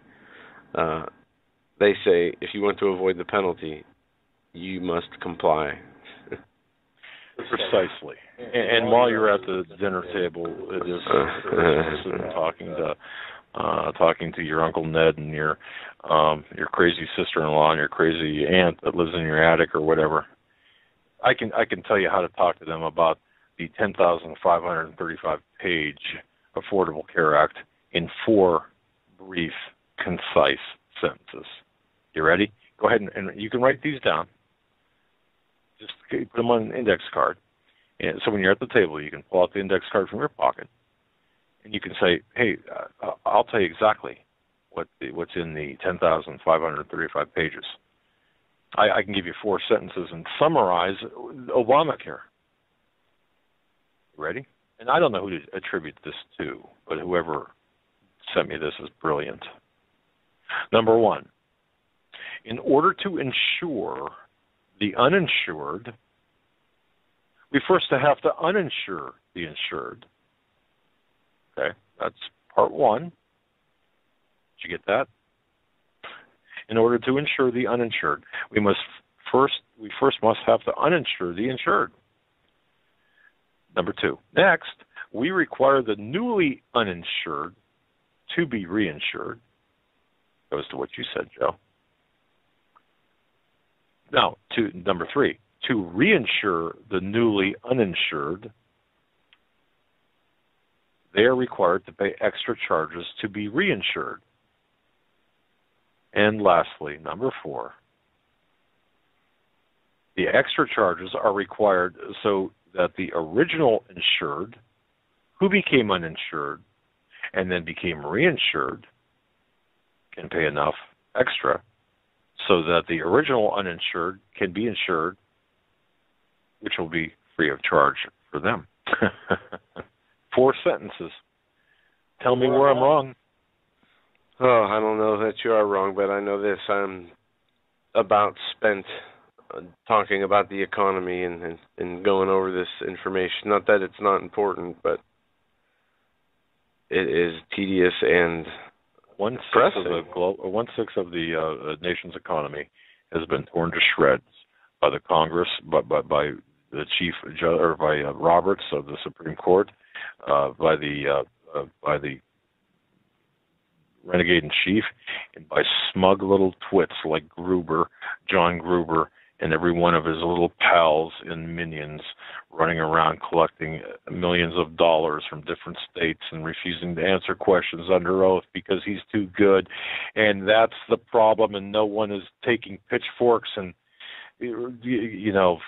they say if you want to avoid the penalty, you must comply. Precisely. And while you're at the dinner table, it is talking to your Uncle Ned and your crazy sister-in-law and your crazy aunt that lives in your attic or whatever. I can tell you how to talk to them about the 10,535-page Affordable Care Act in 4 brief, concise sentences. You ready? Go ahead and you can write these down. Just put them on an index card. And so when you're at the table, you can pull out the index card from your pocket, and you can say, "Hey, I'll tell you exactly what's in the 10,535 pages. I can give you 4 sentences and summarize Obamacare." Ready? And I don't know who to attribute this to, but whoever sent me this is brilliant. Number 1, in order to insure the uninsured, we first have to uninsure the insured. Okay, that's part 1. Did you get that? In order to insure the uninsured, we first must have to uninsure the insured. Number 2. Next, we require the newly uninsured to be reinsured. Goes to what you said, Joe. Now, to number 3, to reinsure the newly uninsured, they are required to pay extra charges to be reinsured. And lastly, number 4, the extra charges are required so that the original insured, who became uninsured and then became reinsured, can pay enough extra so that the original uninsured can be insured, which will be free of charge for them. 4 sentences. Tell me where I'm wrong. Oh, I don't know that you are wrong, but I know this. I'm about spent talking about the economy and going over this information. Not that it's not important, but it is tedious and 1/6 of the nation's economy has been torn to shreds by the Congress, by the chief judge, or by Roberts of the Supreme Court, by the renegade in chief and by smug little twits like Gruber, John Gruber, and every one of his little pals and minions running around collecting millions of dollars from different states and refusing to answer questions under oath because he's too good. And that's the problem, and no one is taking pitchforks and,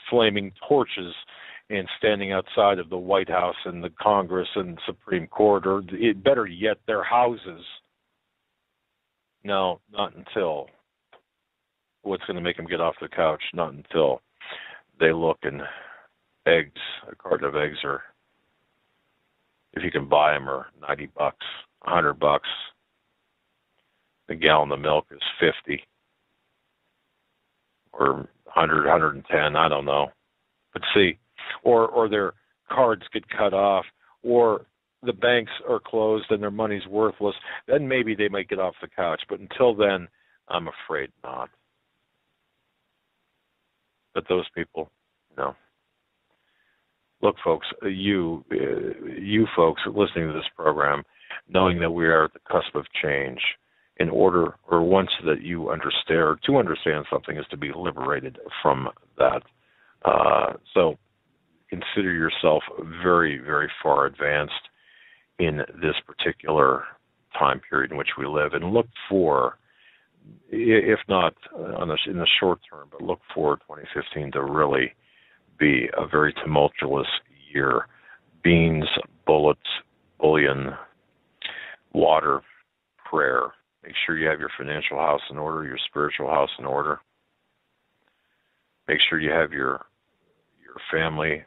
flaming torches and standing outside of the White House and the Congress and Supreme Court, or better yet, their houses. No, not until. What's going to make them get off the couch? Not until they look and eggs, a carton of eggs, or if you can buy them, are $90, $100. A gallon of milk is $50, or 100, 110. I don't know. But see, or their cards get cut off, or the banks are closed and their money's worthless. Then maybe they might get off the couch. But until then, I'm afraid not. But those people, no. Look, folks, you folks listening to this program, knowing that we are at the cusp of change, in order, or once that you understand, or to understand something is to be liberated from that. So consider yourself very, very far advanced in this particular time period in which we live, and look for, if not in the short term, but look for 2015 to really be a very tumultuous year. Beans, bullets, bullion, water, prayer. Make sure you have your financial house in order, your spiritual house in order. Make sure you have your family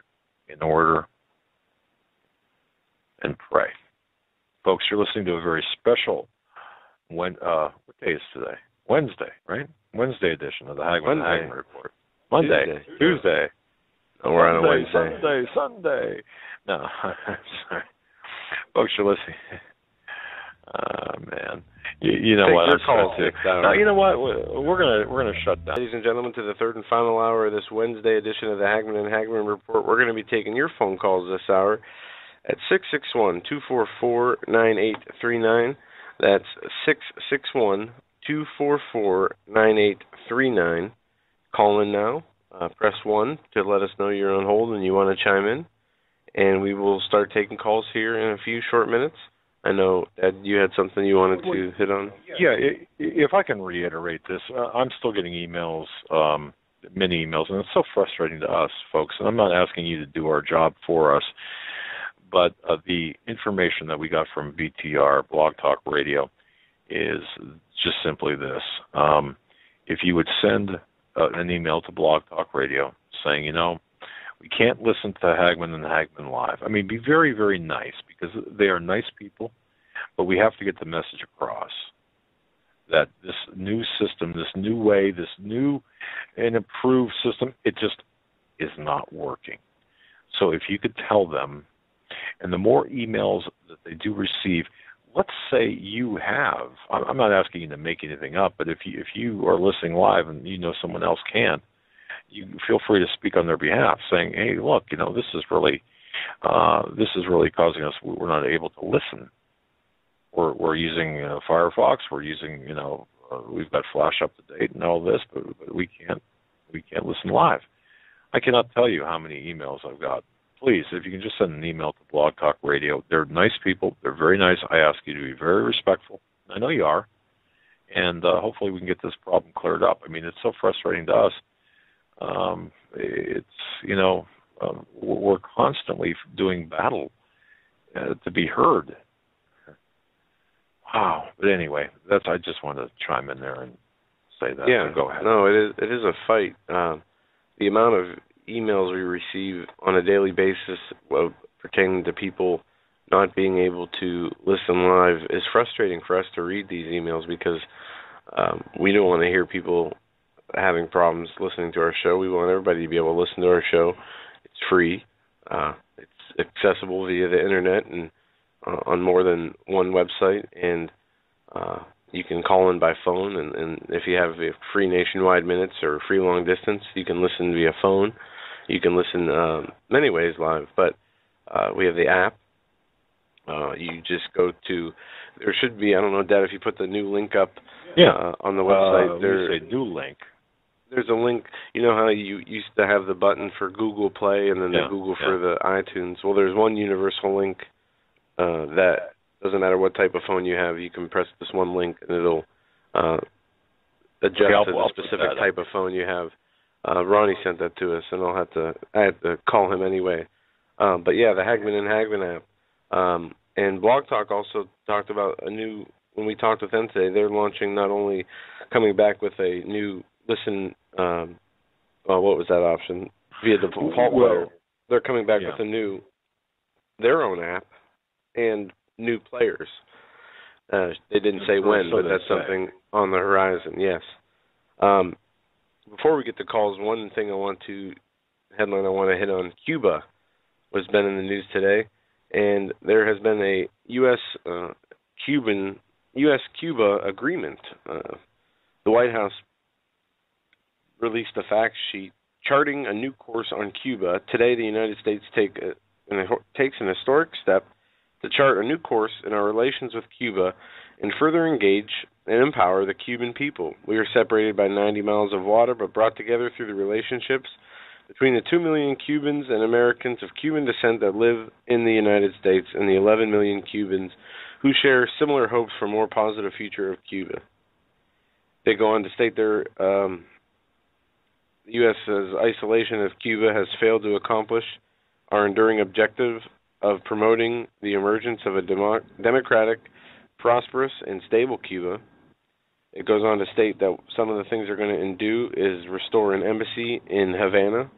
in order, and pray. Folks, you're listening to a very special, what day is today? Wednesday, right? Wednesday edition of the Hagman Report. Monday. Tuesday. Oh, we're on a Wednesday. Sunday. No, sorry. Folks, you're listening. Man. You know what? No, you know what? We're gonna shut down. Ladies and gentlemen, to the third and final hour of this Wednesday edition of the Hagman and Hagman Report. We're going to be taking your phone calls this hour at 661-244-9839. That's 661-244-9839. Call in now. Press 1 to let us know you're on hold and you want to chime in. And we will start taking calls here in a few short minutes. I know, Ed, you had something you wanted to hit on? Yeah, if I can reiterate this, I'm still getting emails, many emails, and it's so frustrating to us, folks. And I'm not asking you to do our job for us, but the information that we got from BTR, Blog Talk Radio, is just simply this. If you would send an email to Blog Talk Radio saying, we can't listen to Hagman and Hagman Live. I mean, be very, very nice, because they are nice people, but we have to get the message across that this new system, this new way, this new and improved system, it just is not working. So if you could tell them, and the more emails that they do receive, let's say you have, I'm not asking you to make anything up, but if you are listening live and you know someone else can't, you feel free to speak on their behalf, saying, "Hey, look, this is really causing us. We're not able to listen. We're using Firefox. We're using, we've got Flash Up to Date and all this, but we can't listen live." I cannot tell you how many emails I've got. Please, if you can just send an email to Blog Talk Radio. They're nice people. They're very nice. I ask you to be very respectful. I know you are, and hopefully we can get this problem cleared up. I mean, it's so frustrating to us. We're constantly doing battle to be heard. Wow. But anyway, I just want to chime in there and say that. Yeah. So go ahead. No, it is a fight. The amount of emails we receive on a daily basis pertaining to people not being able to listen live is frustrating for us to read these emails, because we don't want to hear people having problems listening to our show. We want everybody to be able to listen to our show. It's free. It's accessible via the internet and on more than one website, and you can call in by phone, and if you have free nationwide minutes or free long distance, you can listen via phone. You can listen many ways live, but we have the app. You just go to there should be, I don't know, Dad, if you put the new link up on the website. You say new link. There's a link. You know how you used to have the button for Google Play and then the Google for the iTunes? Well, there's one universal link that doesn't matter what type of phone you have. You can press this one link and it'll adjust to the specific type of phone you have. Ronnie sent that to us, and I had to call him anyway. But yeah, the Hagman and Hagman app. And Blog Talk also talked about when we talked with them today, they're launching, not only coming back with a new listen, what was that option? Via default letter. They're coming back with their own app and new players. They didn't say when, but that's something on the horizon, yes. Before we get to calls, one thing headline I want to hit on, Cuba has been in the news today, and there has been a U.S.-Cuba agreement. The White House released a fact sheet charting a new course on Cuba. Today, the United States takes an historic step to chart a new course in our relations with Cuba and further engage and empower the Cuban people. We are separated by 90 miles of water, but brought together through the relationships between the 2 million Cubans and Americans of Cuban descent that live in the United States and the 11 million Cubans who share similar hopes for a more positive future of Cuba. They go on to state the U.S.'s isolation of Cuba has failed to accomplish our enduring objective of promoting the emergence of a democratic, prosperous, and stable Cuba. It goes on to state that some of the things they're going to do is restore an embassy in Havana.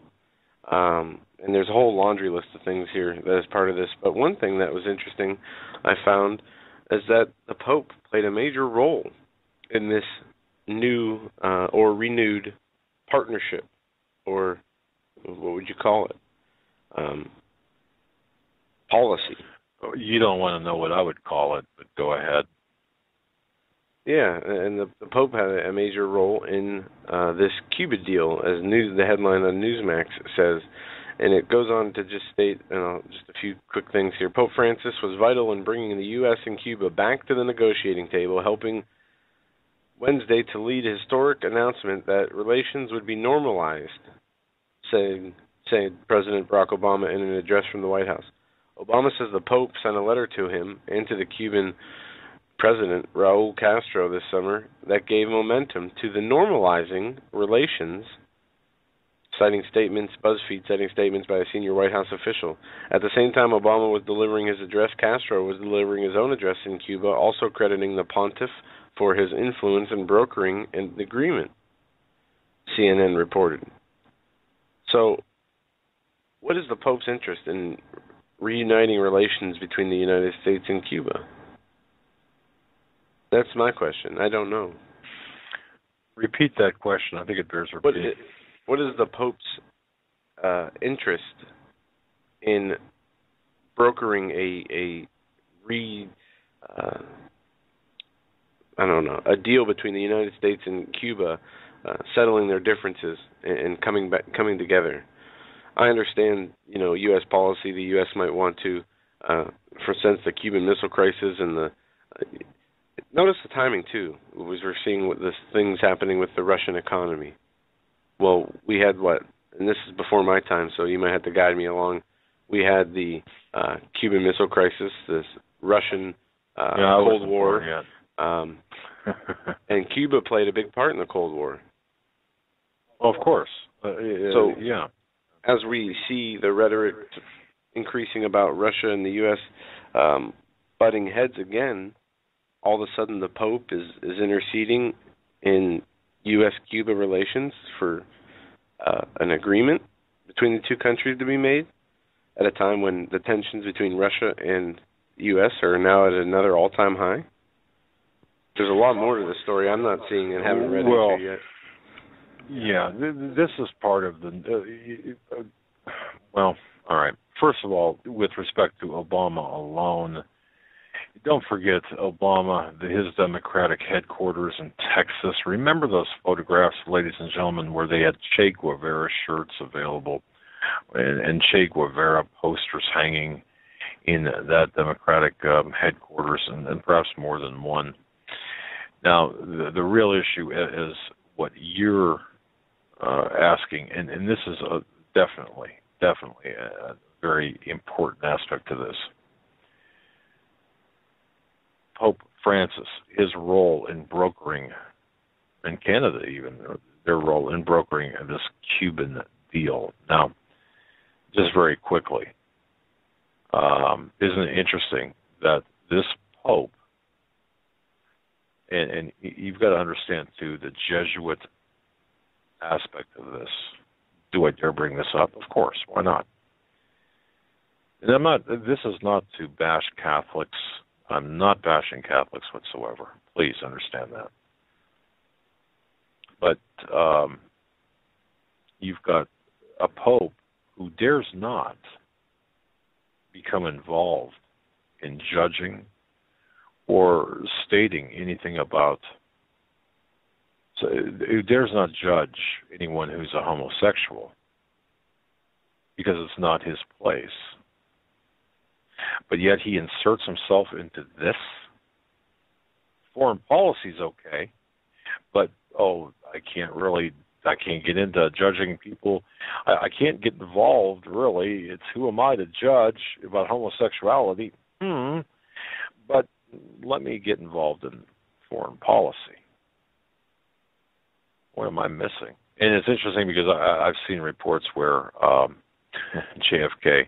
And there's a whole laundry list of things here that is part of this. But one thing that was interesting I found is that the Pope played a major role in this new or renewed partnership, or what would you call it? Policy. You don't want to know what I would call it, but go ahead. Yeah, and the Pope had a major role in this Cuba deal, as the headline on Newsmax says, and it goes on to just state just a few quick things here. Pope Francis was vital in bringing the U.S. and Cuba back to the negotiating table, helping Wednesday to lead a historic announcement that relations would be normalized, saying President Barack Obama in an address from the White House. Obama says the Pope sent a letter to him and to the Cuban President Raul Castro this summer that gave momentum to the normalizing relations, BuzzFeed citing statements by a senior White House official. At the same time Obama was delivering his address, Castro was delivering his own address in Cuba, also crediting the pontiff for his influence in brokering an agreement, CNN reported. So, what is the Pope's interest in reuniting relations between the United States and Cuba? That's my question. I don't know. Repeat that question. I think it bears repeating. What is the Pope's interest in brokering a deal between the United States and Cuba, settling their differences and coming together? I understand, U.S. policy. The U.S. might want to, since the Cuban Missile Crisis and notice the timing too. We're seeing what things happening with the Russian economy. Well, we had and this is before my time, so you might have to guide me along. We had the Cuban Missile Crisis, this Russian Cold War, and Cuba played a big part in the Cold War. Well, of course. As we see the rhetoric increasing about Russia and the U.S. Butting heads again, all of a sudden the Pope is interceding in U.S.-Cuba relations for an agreement between the two countries to be made at a time when the tensions between Russia and the U.S. are now at another all-time high. There's a lot more to the story I'm not seeing and haven't read into yet. Yeah, this is part of all right. First of all, with respect to Obama alone, don't forget Obama, his Democratic headquarters in Texas. Remember those photographs, ladies and gentlemen, where they had Che Guevara shirts available and Che Guevara posters hanging in that Democratic headquarters, and perhaps more than one. Now, the real issue is what you're asking, and this is definitely a very important aspect to this. Pope Francis, his role in brokering, and Canada even, their role in brokering this Cuban deal. Now, just very quickly, isn't it interesting that this Pope, and you've got to understand, too, the Jesuit aspect of this. Do I dare bring this up? Of course, why not? And this is not to bash Catholics. I'm not bashing Catholics whatsoever. Please understand that. But you've got a Pope who dares not become involved in judging or stating anything about, so who dares not judge anyone who's a homosexual because it's not his place. But yet he inserts himself into this. Foreign policy's okay, but I can't get into judging people. I can't get involved, really. It's who am I to judge about homosexuality? But let me get involved in foreign policy. What am I missing? And it's interesting because I've seen reports where JFK,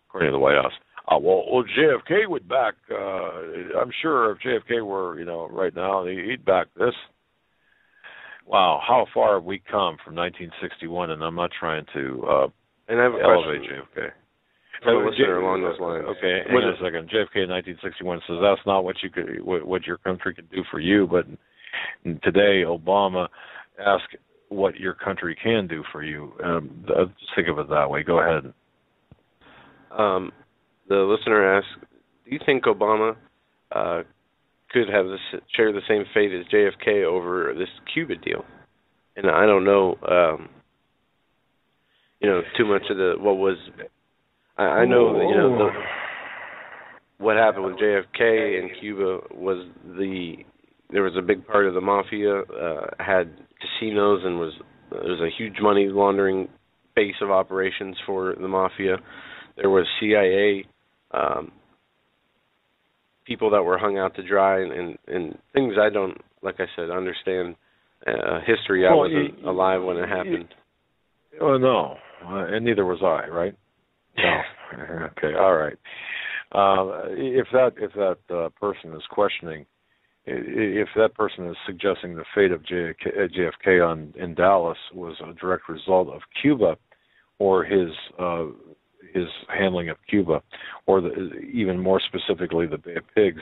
according to the White House, well, JFK would back, I'm sure if JFK were, right now, he'd back this. Wow, how far have we come from 1961? And I'm not trying to and I have a elevate question. JFK. From a listener along those lines. Okay, hang on a second. JFK in 1961 says that's not what your country could do for you, but today Obama asks what your country can do for you. Just think of it that way. Go ahead. The listener asks, do you think Obama could have share the same fate as JFK over this Cuba deal? And I don't know, too much of what was. I know that what happened with JFK and Cuba was there was a big part of the mafia had casinos and there was a huge money laundering base of operations for the mafia. There was CIA people that were hung out to dry and things I don't, like I said, understand history. I wasn't alive when it happened. Oh, no, and neither was I, right? No. Okay, all right. If that person is questioning, if that person is suggesting the fate of JFK in Dallas was a direct result of Cuba, or his handling of Cuba, or even more specifically the Bay of Pigs,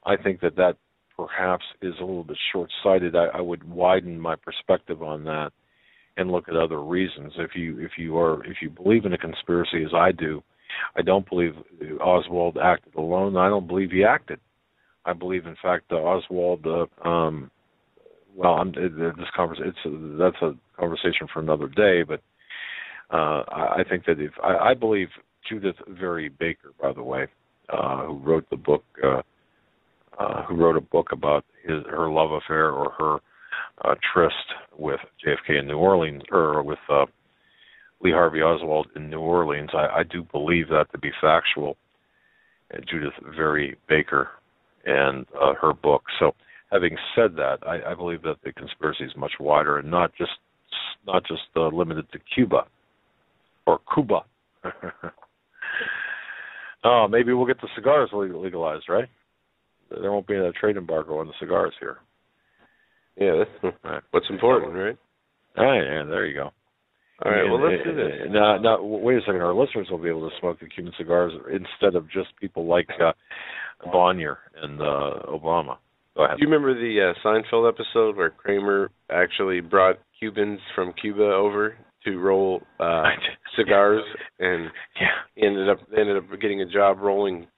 I think that perhaps is a little bit short-sighted. I would widen my perspective on that and look at other reasons. If you believe in a conspiracy, as I do, I don't believe Oswald acted alone. I don't believe he acted. I believe, in fact, Oswald. That's a conversation for another day. But I think that I believe Judith Very Baker, by the way, who wrote a book about her love affair or her tryst with JFK in New Orleans, or with Lee Harvey Oswald in New Orleans. I do believe that to be factual. Judith Very Baker and her book. So, having said that, I believe that the conspiracy is much wider and not just limited to Cuba or Cuba. Oh, maybe we'll get the cigars legalized, right? There won't be a trade embargo on the cigars here. Yeah, that's what's important, right? All right, yeah, there you go. All right, well, let's do this. Now, wait a second. Our listeners will be able to smoke the Cuban cigars instead of just people like Bonnier and Obama. Go ahead. Do you remember the Seinfeld episode where Kramer actually brought Cubans from Cuba over to roll cigars, and they ended up getting a job rolling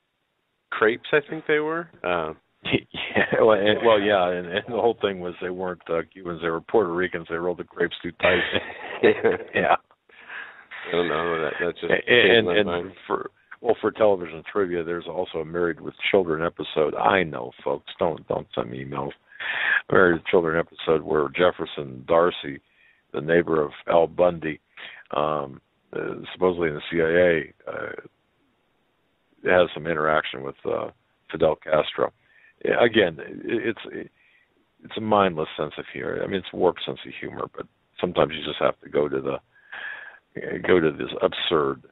crepes, I think they were? And the whole thing was they weren't Cubans, they were Puerto Ricans. They rolled the crepes too tight. Yeah. I don't know. That just and mind. Well, for television trivia, there's also a Married with Children episode. I know, folks. Don't send me emails. A Married with Children episode where Jefferson Darcy, the neighbor of Al Bundy, supposedly in the CIA, has some interaction with Fidel Castro. Again, it's a mindless sense of humor. I mean, it's a warped sense of humor, but sometimes you just have to go to this absurd,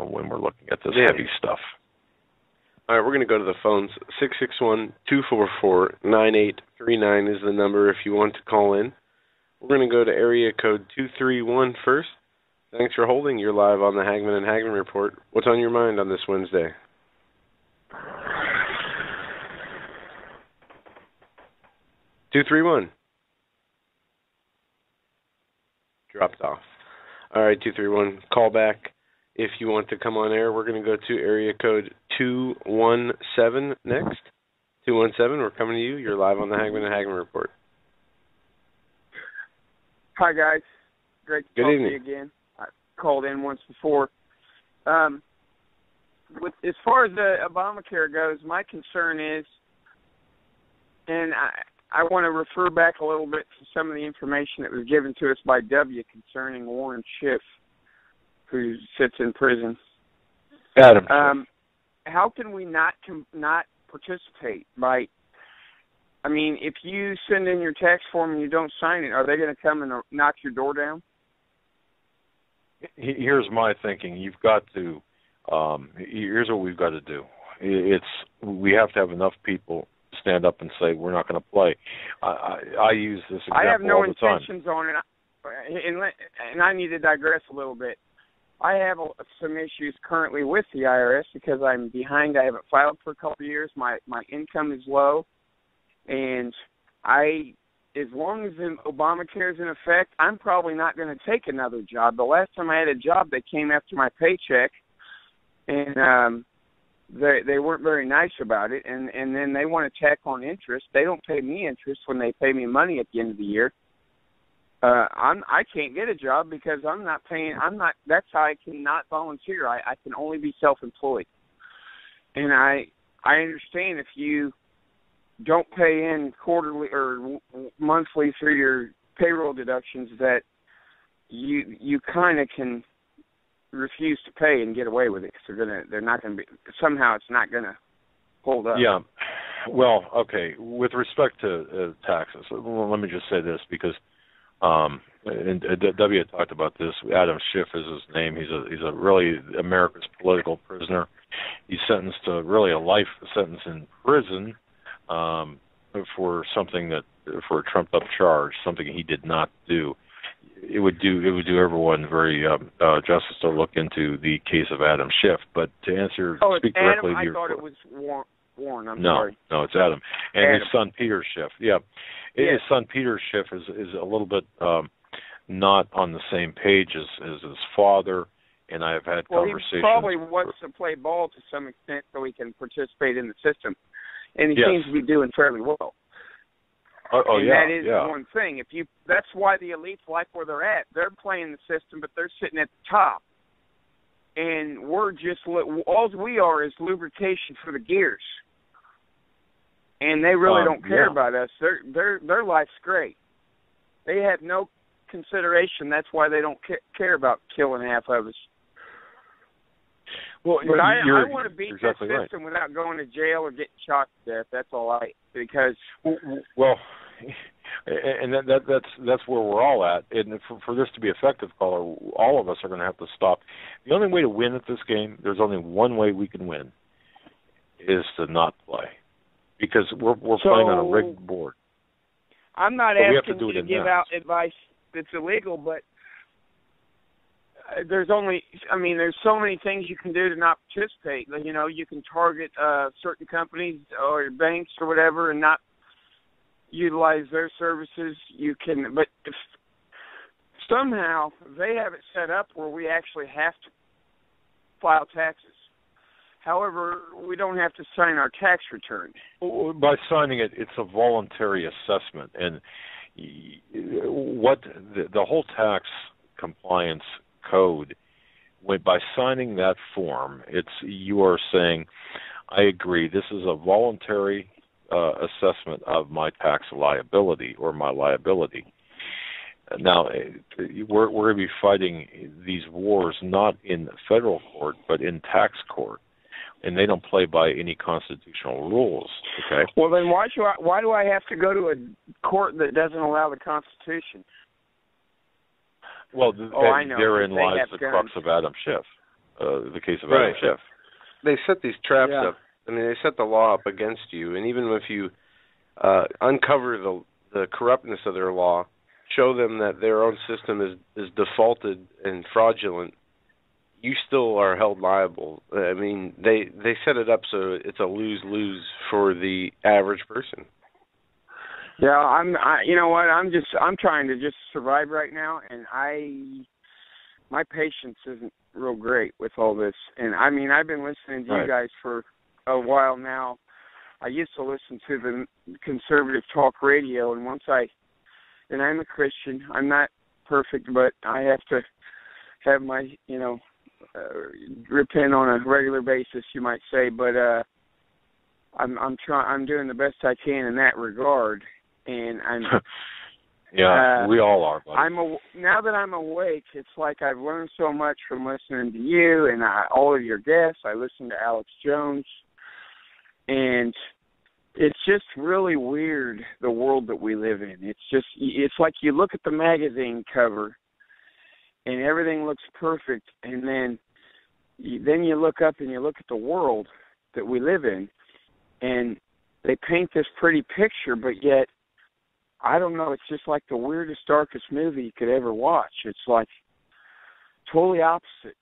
when we're looking at this heavy stuff. All right, we're going to go to the phones. 661-244-9839 is the number if you want to call in. We're going to go to area code 231 first. Thanks for holding. You're live on the Hagman and Hagman Report. What's on your mind on this Wednesday? (231) Dropped off. All right, 231. Call back if you want to come on air. We're going to go to area code 217 next. 217, we're coming to you. You're live on the Hagman and Hagman Report. Hi, guys. Great to talk to you again. I called in once before. As far as the Obamacare goes, my concern is, and I want to refer back a little bit to some of the information that was given to us by W concerning Warren Schiff, who sits in prison. Adam. How can we not participate? If you send in your tax form and you don't sign it, are they going to come and knock your door down? Here's my thinking. You've got to. Here's what we've got to do. We have to have enough people stand up and say we're not going to play. I use this example all the time. I have no intentions on it, and I need to digress a little bit. I have some issues currently with the IRS because I'm behind. I haven't filed for a couple of years. My income is low, and as long as Obamacare is in effect, I'm probably not going to take another job. The last time I had a job, they came after my paycheck, and they weren't very nice about it, and then they want to tack on interest. They don't pay me interest when they pay me money at the end of the year. I can't get a job because I'm not paying. That's how I cannot volunteer. I can only be self-employed, and I understand if you don't pay in quarterly or monthly through your payroll deductions that you kind of can refuse to pay and get away with it because they're not going to be, somehow it's not going to hold up. Yeah. Well, okay. With respect to taxes, let me just say this because and W had talked about this. Adam Schiff is his name. He's a really America's political prisoner. He's sentenced to really a life sentence in prison for a trumped up charge, something he did not do. It would do everyone very justice to look into the case of Adam Schiff. But to speak directly Adam, to your I thought it was Warren. I'm no, sorry. No, it's Adam. And Adam. his son Peter Schiff. Yeah. His son Peter Schiff is a little bit not on the same page as his father, and I have had conversations. He probably wants to play ball to some extent so he can participate in the system, and he seems to be doing fairly well. That is one thing. That's why the elites like where they're at. They're playing the system, but they're sitting at the top, and we're just all we are is lubrication for the gears. And they really don't care about us. Their life's great. They have no consideration. That's why they don't care about killing half of us. Well, but I want to beat exactly that system without going to jail or getting shot to death. That's all because. Well, and that's where we're all at. And for this to be effective, caller, all of us are going to have to stop. The only way to win at this game, there's only one way we can win, is to not play. Because we're playing on a rigged board. I'm not asking you to give out advice that's illegal, but there's so many things you can do to not participate. You can target certain companies or banks or whatever and not utilize their services. But if somehow they have it set up where we actually have to file taxes. However, we don't have to sign our tax return. By signing it, it's a voluntary assessment. And what the whole tax compliance code by signing that form, you are saying, I agree, this is a voluntary assessment of my tax liability or my liability. Now, we're going to be fighting these wars not in federal court, but in tax court, and they don't play by any constitutional rules. Okay. Well, then why do I have to go to a court that doesn't allow the Constitution? Well, I know. Therein lies the guns. crux of Adam Schiff, the case of Adam Schiff. They set these traps up. I mean, they set the law up against you, and even if you uncover the corruptness of their law, show them that their own system is defaulted and fraudulent, you still are held liable. I mean, they set it up so it's a lose-lose for the average person. Yeah, you know what? I'm trying to just survive right now, and my patience isn't real great with all this. And I mean, I've been listening to you guys for a while now. I used to listen to the conservative talk radio, and and I'm a Christian. I'm not perfect, but I have to have my, repent on a regular basis, you might say. But I'm doing the best I can in that regard, and I'm. We all are, buddy. Now that I'm awake, it's like I've learned so much from listening to you and all of your guests. I listened to Alex Jones, and it's just really weird, the world that we live in. It's like you look at the magazine cover, and everything looks perfect, and then you look up and you look at the world that we live in, and they paint this pretty picture, but yet, I don't know, it's just like the weirdest, darkest movie you could ever watch. It's like totally opposite.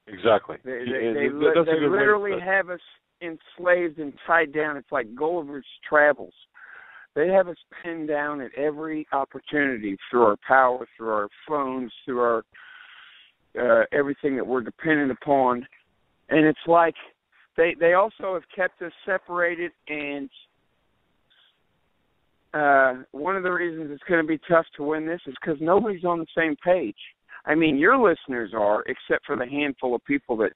Exactly. They literally have us enslaved and tied down. It's like Gulliver's Travels. They have us pinned down at every opportunity through our power, through our phones, through our everything that we're dependent upon. And it's like they also have kept us separated, and one of the reasons it's going to be tough to win this is because nobody's on the same page. I mean, your listeners are, except for the handful of people that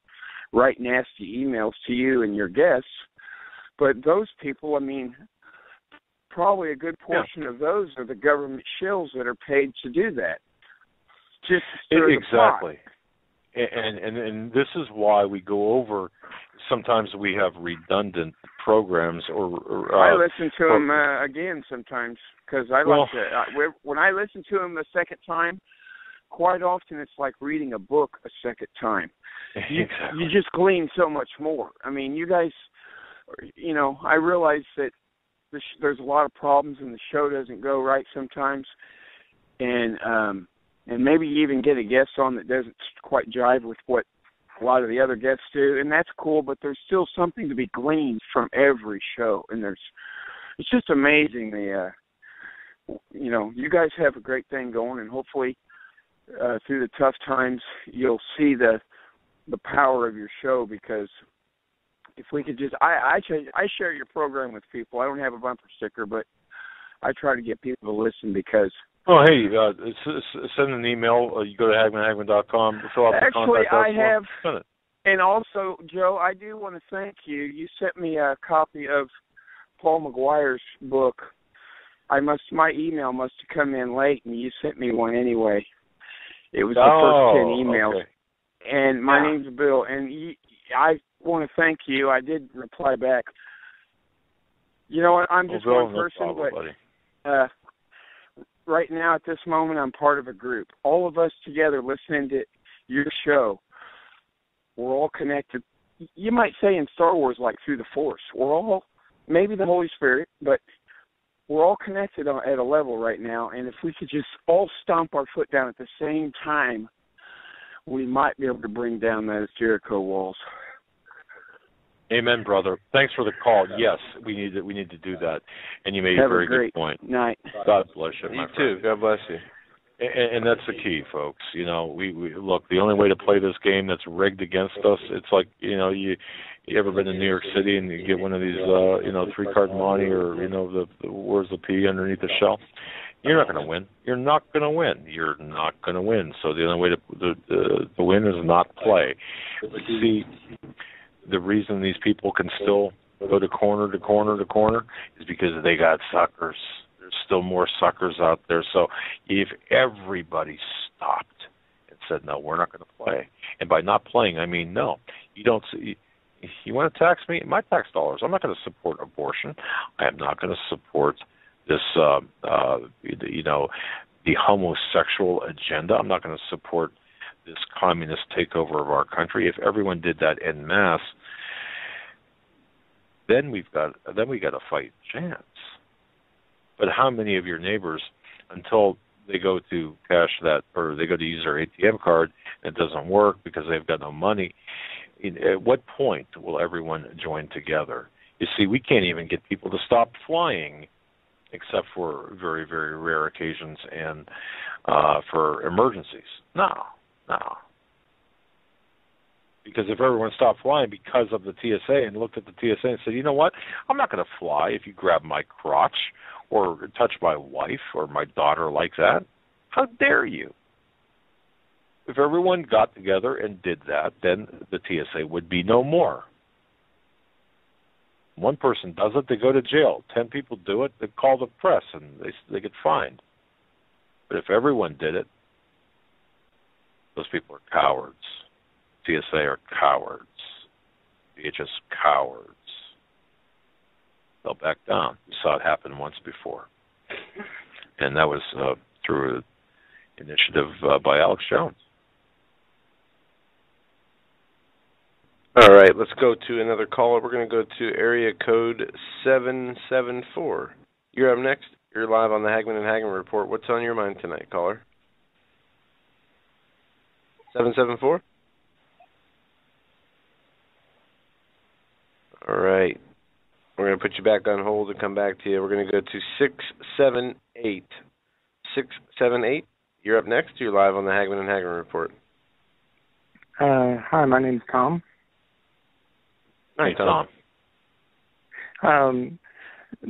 write nasty emails to you and your guests. But those people, I mean, probably a good portion of those are the government shills that are paid to do that. Just exactly. And this is why we go over. Sometimes we have redundant programs, or I listen to them again sometimes because I like to. When I listen to them the second time, quite often it's like reading a book a second time. You just glean so much more. I mean, you guys, I realize that there's a lot of problems and the show doesn't go right sometimes, and maybe you even get a guest on that doesn't quite jive with what a lot of the other guests do, and that's cool, but there's still something to be gleaned from every show, and it's just amazing. You guys have a great thing going, and hopefully through the tough times you'll see the power of your show, because if we could just, I share your program with people. I don't have a bumper sticker, but I try to get people to listen because. Oh, hey, send an email. You go to HagmannHagmann.com. Fill out the contact us. Actually, I have, and also, Joe, I do want to thank you. You sent me a copy of Paul McGuire's book. My email must have come in late, and you sent me one anyway. It was the first 10 emails. Okay. And my name's Bill, and I want to thank you. I did reply back. You know what? I'm just one person, but right now at this moment, I'm part of a group. All of us together listening to your show, we're all connected. You might say in Star Wars, like through the Force. We're all, maybe the Holy Spirit, but we're all connected at a level right now. And if we could just all stomp our foot down at the same time, we might be able to bring down those Jericho walls. Amen, brother. Thanks for the call. Yes, we need to do that. And you made a very good point. Night. God bless you, my friend. You too. God bless you. And that's the key, folks. We look, the only way to play this game that's rigged against us, it's like, you ever been to New York City and you get one of these, 3-card monte, or, where's the P underneath the shell? You're not going to win. You're not going to win. You're not going to win. So the only way to win is not play. But see, the reason these people can still go to corner to corner to corner is because they got suckers. There's still more suckers out there. So if everybody stopped and said, no, we're not going to play, and by not playing, I mean, no, you don't see. You want to tax me? My tax dollars. I'm not going to support abortion. I am not going to support this, the homosexual agenda. I'm not going to support this communist takeover of our country. If everyone did that en masse, then we got a fight chance. But how many of your neighbors, until they go to cash that, or they go to use their ATM card and it doesn't work because they've got no money, at what point will everyone join together? You see, we can't even get people to stop flying except for very, very rare occasions and for emergencies. No. Because if everyone stopped flying because of the TSA and looked at the TSA and said, you know what, I'm not going to fly if you grab my crotch or touch my wife or my daughter like that. How dare you? If everyone got together and did that, then the TSA would be no more. One person does it, they go to jail. 10 people do it, they call the press and they get fined. But if everyone did it, those people are cowards. TSA are cowards. DHS cowards. They'll back down. We saw it happen once before. And that was through an initiative by Alex Jones. All right, let's go to another caller. We're going to go to area code 774. You're up next. You're live on the Hagman and Hagman Report. What's on your mind tonight, caller? 774? All right. We're going to put you back on hold and come back to you. We're going to go to 678. 678, you're up next. You're live on the Hagman and Hagman Report. Hi, my name's Tom. Hi, Tom.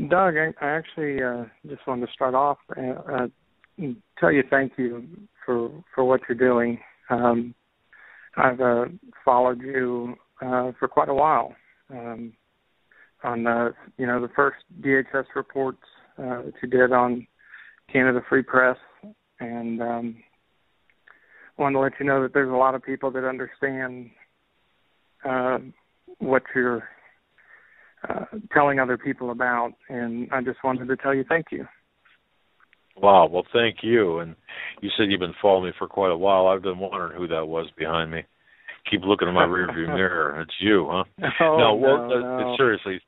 Doug, I actually just wanted to start off and tell you thank you for what you're doing. I've followed you for quite a while on the first DHS reports that you did on Canada Free Press, and wanted to let you know that there's a lot of people that understand what you're telling other people about, and I just wanted to tell you thank you. Wow, well, thank you. And you said you've been following me for quite a while. I've been wondering who that was behind me. Keep looking in my rearview mirror. It's you, huh? No. Seriously.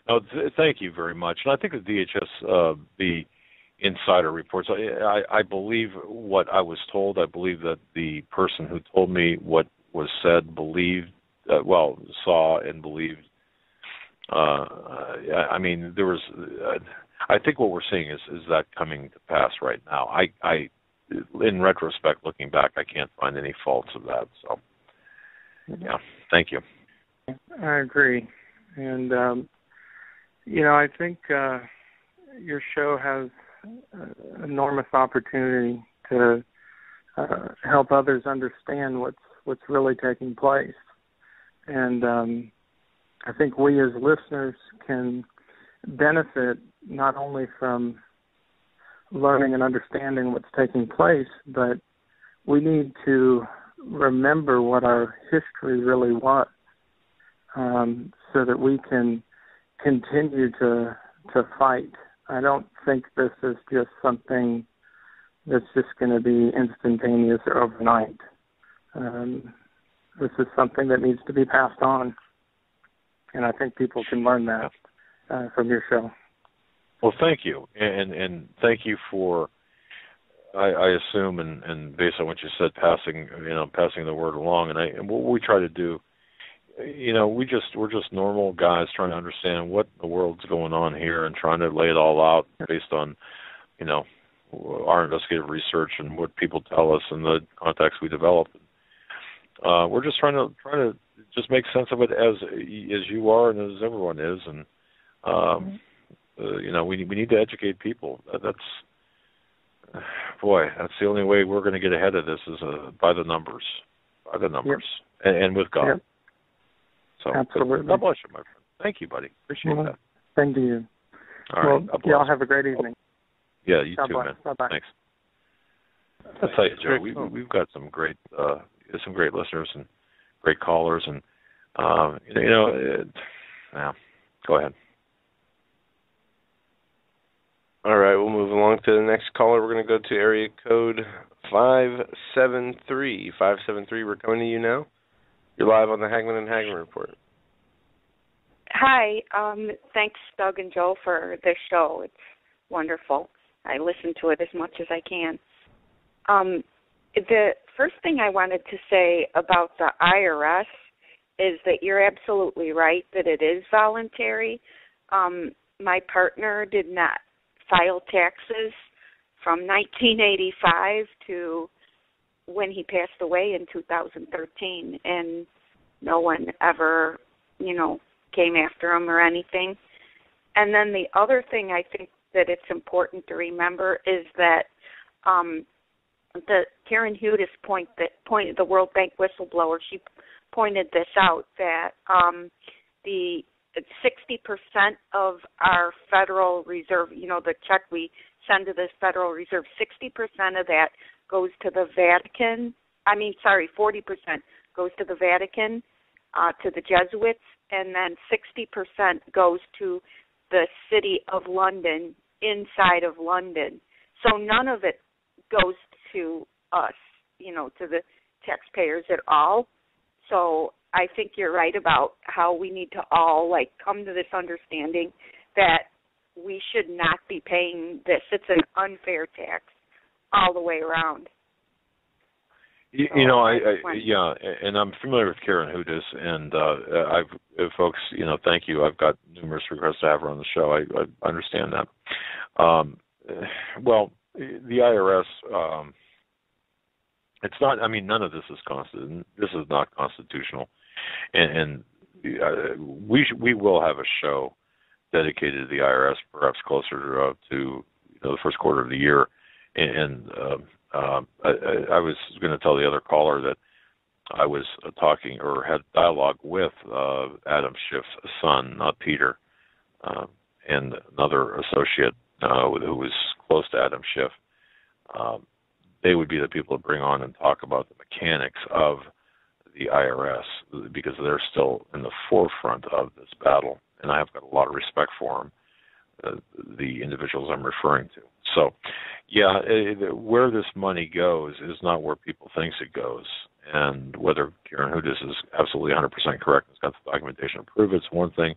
No, thank you very much. And I think the DHS, the insider reports, I believe what I was told. I believe that the person who told me what was said saw and believed. I mean, there was. I think what we're seeing is that coming to pass right now. I, in retrospect, looking back, I can't find any faults of that. So, yeah, thank you. I agree, and I think your show has enormous opportunity to help others understand what's really taking place, and I think we as listeners can benefit not only from learning and understanding what's taking place, but we need to remember what our history really was, so that we can continue to fight. I don't think this is just something that's just going to be instantaneous or overnight. This is something that needs to be passed on, and I think people can learn that from your show. Well, thank you, and thank you for, I assume, and based on what you said, passing the word along. And what we try to do, we're just normal guys trying to understand what the world's going on here and trying to lay it all out based on, our investigative research and what people tell us and the contacts we develop. We're just trying to just make sense of it as you are and as everyone is, and we need to educate people. boy, that's the only way we're going to get ahead of this is by the numbers, Yep. and with God. Yep. So, absolutely. God bless you, my friend. Thank you, buddy. Appreciate that. Thank you. All right. Well, y'all have a great evening. Yeah, you God too, bless. man. Bye-bye. Thanks. I'll tell you, Joe, we've got some great listeners and great callers, and go ahead. All right, we'll move along to the next caller. We're going to go to area code 573. 573, we're coming to you now. You're live on the Hagman and Hagman Report. Hi. Thanks, Doug and Joe, for this show. It's wonderful. I listen to it as much as I can. The first thing I wanted to say about the IRS is that you're absolutely right that it is voluntary. My partner did not file taxes from 1985 to when he passed away in 2013, and no one ever, came after him or anything. And then the other thing I think that it's important to remember is that the Karen Hudes pointed the World Bank whistleblower, she pointed this out, that the 60% of our Federal Reserve, the check we send to the Federal Reserve, 60% of that goes to the Vatican. 40% goes to the Vatican, to the Jesuits, and then 60% goes to the City of London, inside of London. So none of it goes to us, to the taxpayers at all. So I think you're right about how we need to all come to this understanding that we should not be paying this. It's an unfair tax all the way around. And I'm familiar with Karen Hudes, and folks, thank you. I've got numerous requests to have her on the show. I understand that. Well, the IRS, it's not. None of this is constant. This is not constitutional, and we will have a show dedicated to the IRS, perhaps closer to the first quarter of the year, and I was going to tell the other caller that I was talking or had dialogue with Adam Schiff's son, not Peter, and another associate who was close to Adam Schiff. They would be the people to bring on and talk about the mechanics of the IRS, because they're still in the forefront of this battle, and I have got a lot of respect for them, the individuals I'm referring to. So, where this money goes is not where people think it goes. And whether Karen Hudes is absolutely 100% correct, has got the documentation to prove it's one thing.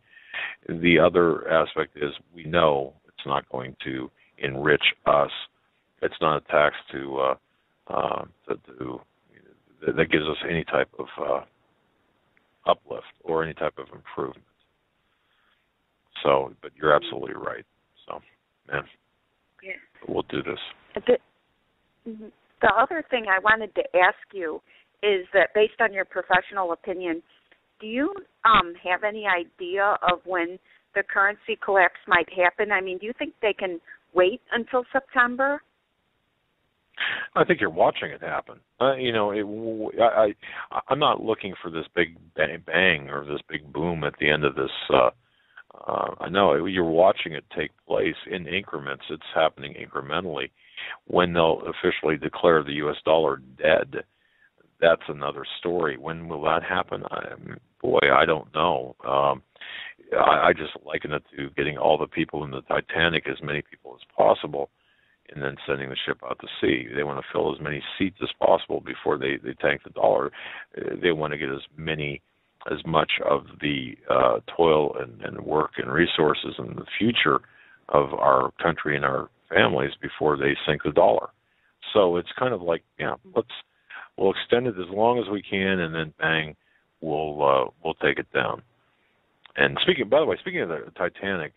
The other aspect is we know it's not going to enrich us. It's not a tax that gives us any type of uplift or any type of improvement. So, but you're absolutely right. So, man. Yeah. We'll do this. The other thing I wanted to ask you is that, based on your professional opinion, do you have any idea of when the currency collapse might happen? Do you think they can wait until September? I think you're watching it happen. I'm not looking for this big bang or this big boom at the end of this. I know you're watching it take place in increments. It's happening incrementally. When they'll officially declare the U.S. dollar dead, that's another story. When will that happen? I don't know. I just liken it to getting all the people in the Titanic, as many people as possible, and then sending the ship out to sea. They want to fill as many seats as possible before they tank the dollar. They want to get as much of the toil and work and resources and the future of our country and our families before they sink the dollar. So it's kind of like, we'll extend it as long as we can, and then bang, we'll take it down. And speaking of the Titanic,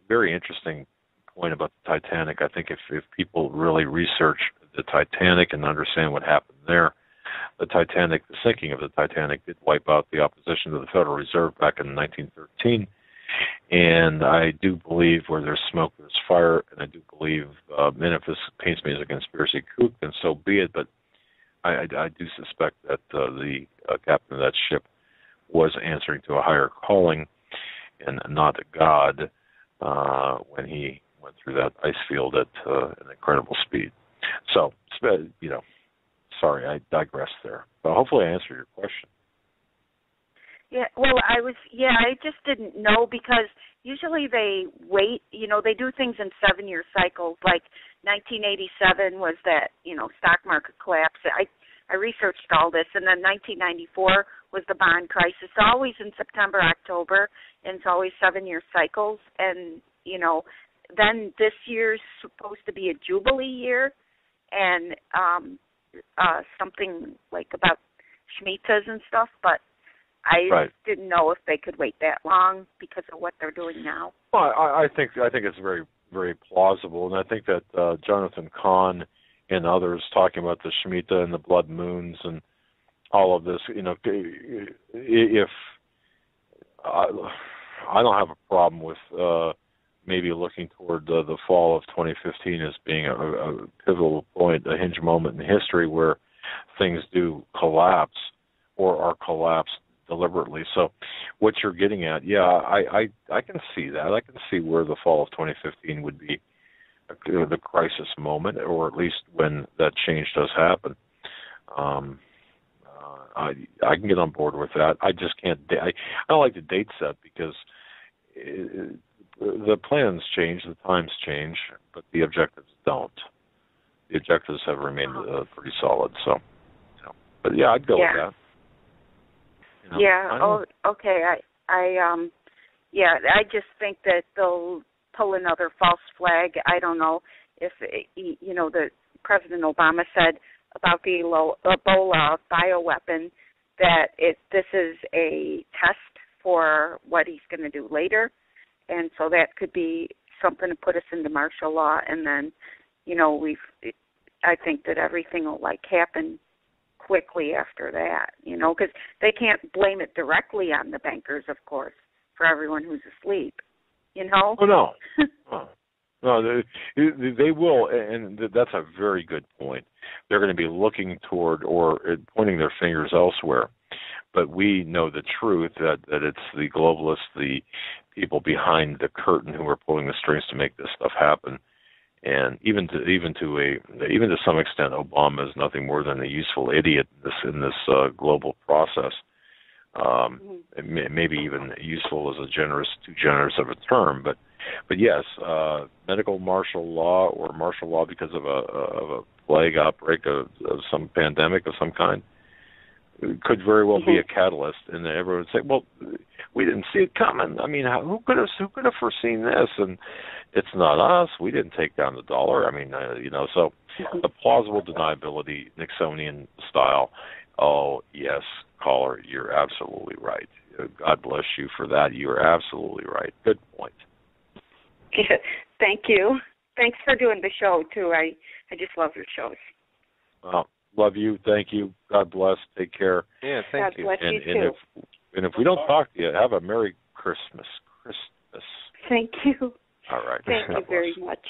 very interesting point about the Titanic. I think if people really research the Titanic and understand what happened there, the sinking of the Titanic did wipe out the opposition to the Federal Reserve back in 1913, And I do believe where there's smoke, there's fire, and I do believe, and if this paints me as a conspiracy kook, then so be it, but I do suspect that the captain of that ship was answering to a higher calling and not God when he went through that ice field at an incredible speed. So, sorry, I digressed there. But hopefully I answered your question. Yeah, well, I just didn't know because usually they wait, they do things in 7-year cycles. Like 1987 was that, stock market collapse. I researched all this, and then 1994 was the bond crisis. It's always in September, October, and it's always 7-year cycles. And, then this year's supposed to be a Jubilee year, and something like about Shemitas and stuff, but I didn't know if they could wait that long because of what they're doing now. Well, I think it's very, very plausible, and I think that Jonathan Cahn and others talking about the Shemitah and the blood moons and all of this, if I don't have a problem with maybe looking toward the fall of 2015 as being a pivotal point, a hinge moment in history where things do collapse or are collapsed deliberately. So what you're getting at, I can see that. I can see where the fall of 2015 would be the crisis moment, or at least when that change does happen. I can get on board with that. I just can't. I don't like the date set because the plans change, the times change, but the objectives don't. The objectives have remained pretty solid. So, but yeah, I'd go with that. Okay. I just think that they'll pull another false flag. I don't know if, the President Obama said about the Ebola bioweapon that this is a test for what he's going to do later. And so that could be something to put us into martial law. And then, I think that everything will happen quickly after that, because they can't blame it directly on the bankers, of course, for everyone who's asleep, Oh, no. No, they will, and that's a very good point. They're going to be looking toward or pointing their fingers elsewhere. But we know the truth that it's the globalists, the people behind the curtain who are pulling the strings to make this stuff happen. And even to some extent, Obama is nothing more than a useful idiot in this global process. Maybe even useful is too generous of a term, but yes, medical martial law or martial law because of a plague outbreak of some pandemic of some kind could very well be a catalyst, and everyone would say, "Well, we didn't see it coming. I mean, who could have foreseen this?" And it's not us. We didn't take down the dollar. I mean, So the plausible deniability, Nixonian style. Oh yes, caller, you're absolutely right. God bless you for that. You are absolutely right. Good point. Thank you. Thanks for doing the show too. I just love your shows. Well, love you. Thank you. God bless. Take care. Yeah, thank you. God bless you too. If we don't talk to you, have a Merry Christmas. Thank you. All right. Thank you very much.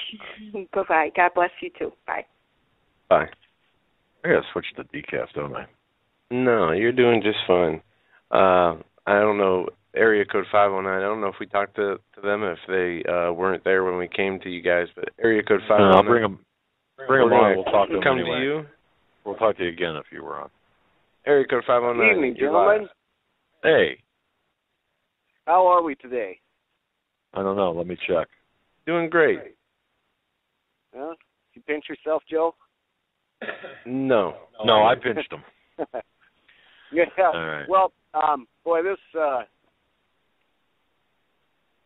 Bye-bye. God bless you too. Bye. Bye. I gotta switch to decaf, don't I? No, you're doing just fine. I don't know, area code 509, I don't know if we talked to them, if they weren't there when we came to you guys, but area code 509. I'll bring them on. We'll talk to them come anyway. To you. We'll talk to you again if you were on. Area code 509. Good evening, gentlemen. Hey. How are we today? I don't know. Let me check. Doing great. Huh? You pinch yourself, Joe? No, I pinched him. Yeah. All right. Well, boy, this.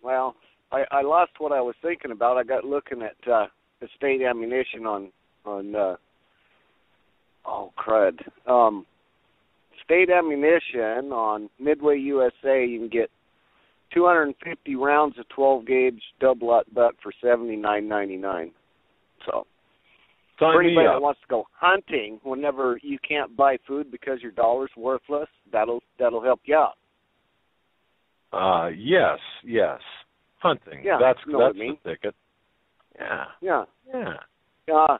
Well, I lost what I was thinking about. I got looking at estate ammunition on crud. State ammunition on Midway USA. You can get 250 rounds of 12 gauge double aught buck for $79.99. So. For anybody that wants to go hunting whenever you can't buy food because your dollar's worthless, that'll help you out. Yes. Hunting. Yeah, that's you know what I mean. the ticket. Yeah. Yeah. Yeah.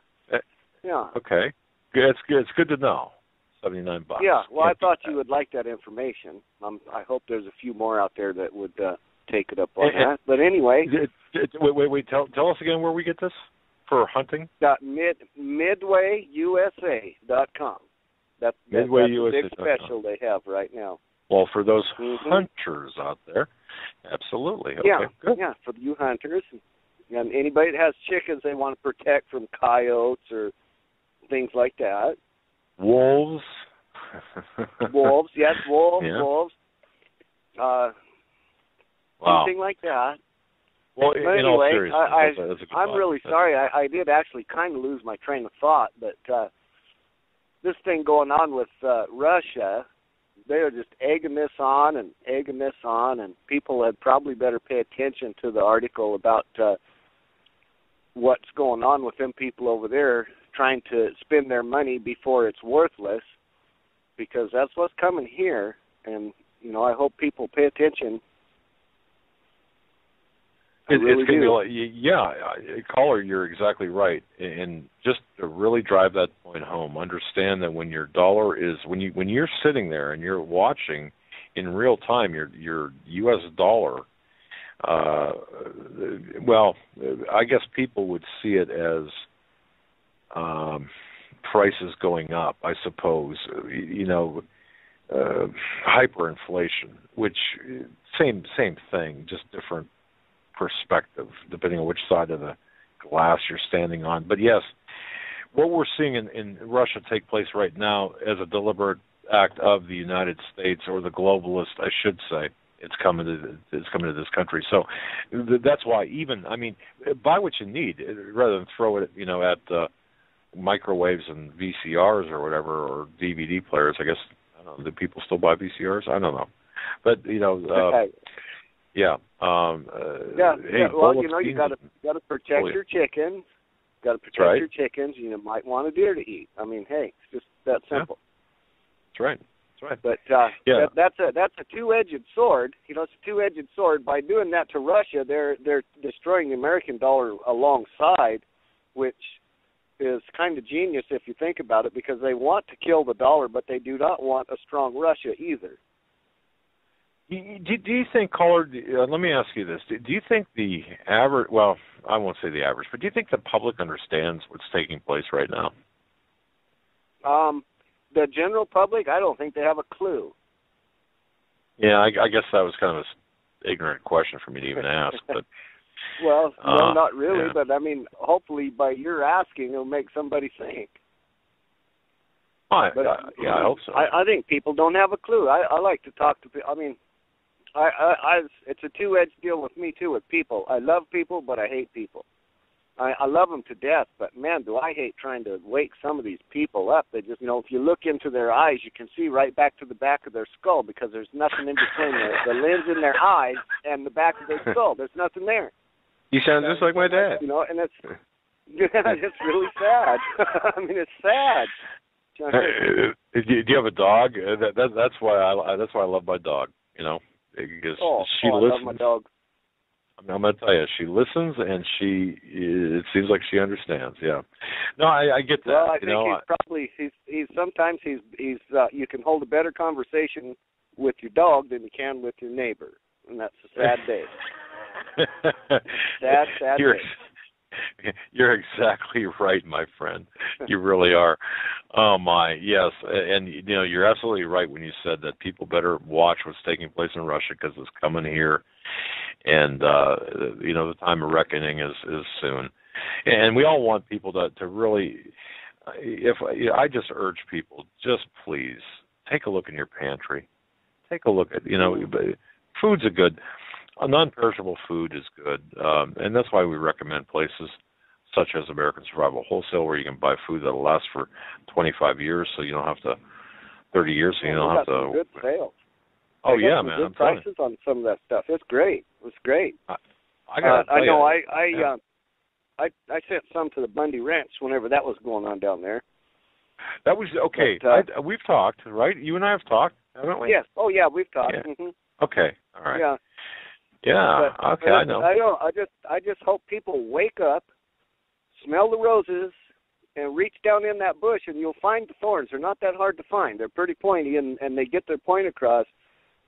Yeah. Okay. Good. It's good to know. $79. Yeah. Well, I thought you would like that information. I hope there's a few more out there that would take it up on that. But anyway. Wait. Tell us again where we get this for hunting. MidwayUSA.com. That's the big special they have right now. Well, for those hunters out there, absolutely. Okay, good. Yeah, for you hunters. And anybody that has chickens they want to protect from coyotes or things like that. Wolves. Wolves, yes, wolves. Wow. Anything like that. Well, but in anyway, all seriousness, I'm really sorry. I did actually kind of lose my train of thought, but this thing going on with Russia, they are just egging this on, and people had probably better pay attention to the article about what's going on with them people over there trying to spend their money before it's worthless, because that's what's coming here, and, I hope people pay attention. Caller, you're exactly right. And just to really drive that point home, understand that when your dollar is when you're sitting there and you're watching in real time your U.S. dollar, well, I guess people would see it as prices going up, I suppose. Hyperinflation, which same thing, just different perspective, depending on which side of the glass you're standing on. But yes, what we're seeing in Russia take place right now as a deliberate act of the United States, or the globalists, I should say, it's coming to this country. So that's why buy what you need rather than throw it, at microwaves and VCRs or whatever, or DVD players. I guess, I don't know, do people still buy VCRs? I don't know. But, yeah. Well, you got to protect your chickens. Got to protect your chickens. You might want a deer to eat. Hey, it's just that simple. That's right. But that's a two-edged sword. It's a two-edged sword. By doing that to Russia, they're destroying the American dollar alongside, which is kind of genius if you think about it, because they want to kill the dollar, but they do not want a strong Russia either. Do you think, caller, let me ask you this. Do you think the average, well, I won't say the average, but do you think the public understands what's taking place right now? The general public, I don't think they have a clue. Yeah, I guess that was kind of an ignorant question for me to even ask. But well, no, not really, but hopefully by your asking, it'll make somebody think. I hope so. I think people don't have a clue. I like to talk to people. It's a two-edged deal with me too, with people. I love people, but I hate people. I love them to death, but man, do I hate trying to wake some of these people up. They just, if you look into their eyes, you can see right back to the back of their skull, because there's nothing in between the lens in their eyes and the back of their skull. There's nothing there. You sound just like my dad. And it's it's really sad. It's sad. Do you have a dog? That's why I love my dog. Because she listens. I love my dog. I'm going to tell you, she listens, and it seems like she understands. Yeah. No, I get that. Well, I think he's sometimes you can hold a better conversation with your dog than you can with your neighbor, and that's a sad day. sad day. You're exactly right, my friend. You really are. Oh my, yes. And you're absolutely right when you said that people better watch what's taking place in Russia, because it's coming here, and the time of reckoning is soon. And we all want people to really. I just urge people, just please take a look in your pantry. Take a look at food's a good. Non-perishable food is good, and that's why we recommend places such as American Survival Wholesale, where you can buy food that'll last for 25 years, so you don't have to 30 years, so you don't have to. Some good sales. Oh yeah, man! Good prices on some of that stuff. It's great. It's great. I know. I sent some to the Bundy Ranch whenever that was going on down there. That was okay. But, we've talked, right? You and I have talked, haven't we? Yes. Oh yeah, we've talked. Yeah. Mm-hmm. Okay. All right. Yeah. Yeah. Okay, I know. I just hope people wake up, smell the roses, and reach down in that bush, and you'll find the thorns. They're not that hard to find. They're pretty pointy, and they get their point across.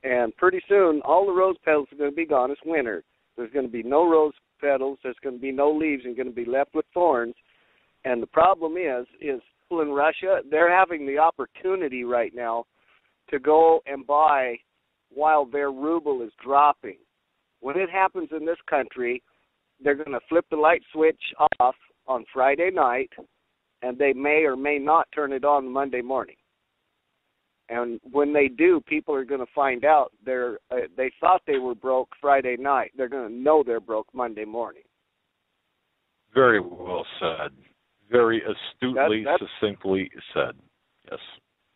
And pretty soon, all the rose petals are going to be gone. It's winter. There's going to be no rose petals. There's going to be no leaves, and going to be left with thorns. And the problem is people in Russia, they're having the opportunity right now to go and buy while their ruble is dropping. When it happens in this country, they're going to flip the light switch off on Friday night, and they may or may not turn it on Monday morning. And when they do, people are going to find out they thought they were broke Friday night. They're going to know they're broke Monday morning. Very well said. Very astutely, succinctly said. Yes.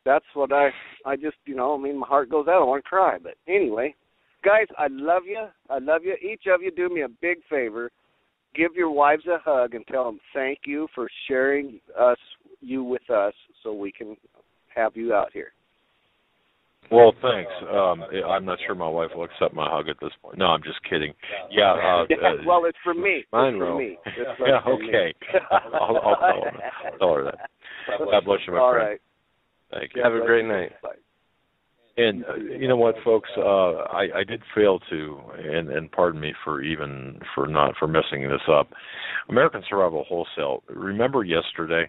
That's what I just, my heart goes out. I want to cry. But anyway, guys, I love you. I love you. Each of you do me a big favor. Give your wives a hug and tell them thank you for sharing you with us so we can have you out here. Well, thanks. I'm not sure my wife will accept my hug at this point. No, I'm just kidding. Yeah. Well, it's for me. Mine will. Me. Yeah, okay. I'll tell her that. God bless you, my All friend. Right. Thank you. Have a great night. And you know what, folks? I did fail to, and pardon me for messing this up. American Survival Wholesale. Remember yesterday,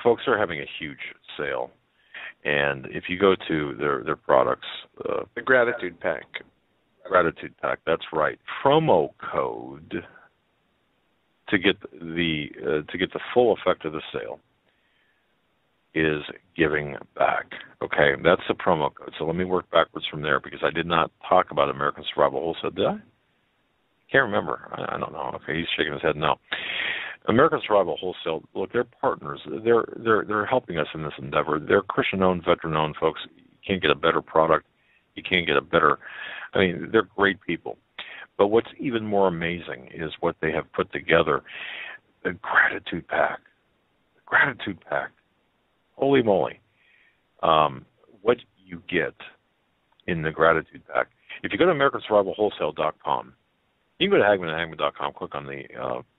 folks are having a huge sale. And if you go to their products, the Gratitude Pack. Gratitude Pack, that's right. Promo code to get the full effect of the sale is giving back. Okay, that's the promo code. So let me work backwards from there because I did not talk about American Survival Wholesale, did I? Can't remember. I don't know. Okay, he's shaking his head no. American Survival Wholesale, look, they're partners. They're helping us in this endeavor. They're Christian-owned, veteran-owned folks. You can't get a better product. You can't get a better. They're great people. But what's even more amazing is what they have put together. The Gratitude Pack. The Gratitude Pack. Holy moly. What you get in the Gratitude Pack. If you go to AmericanSurvivalWholesale.com, you can go to HagmannandHagmann.com, click on the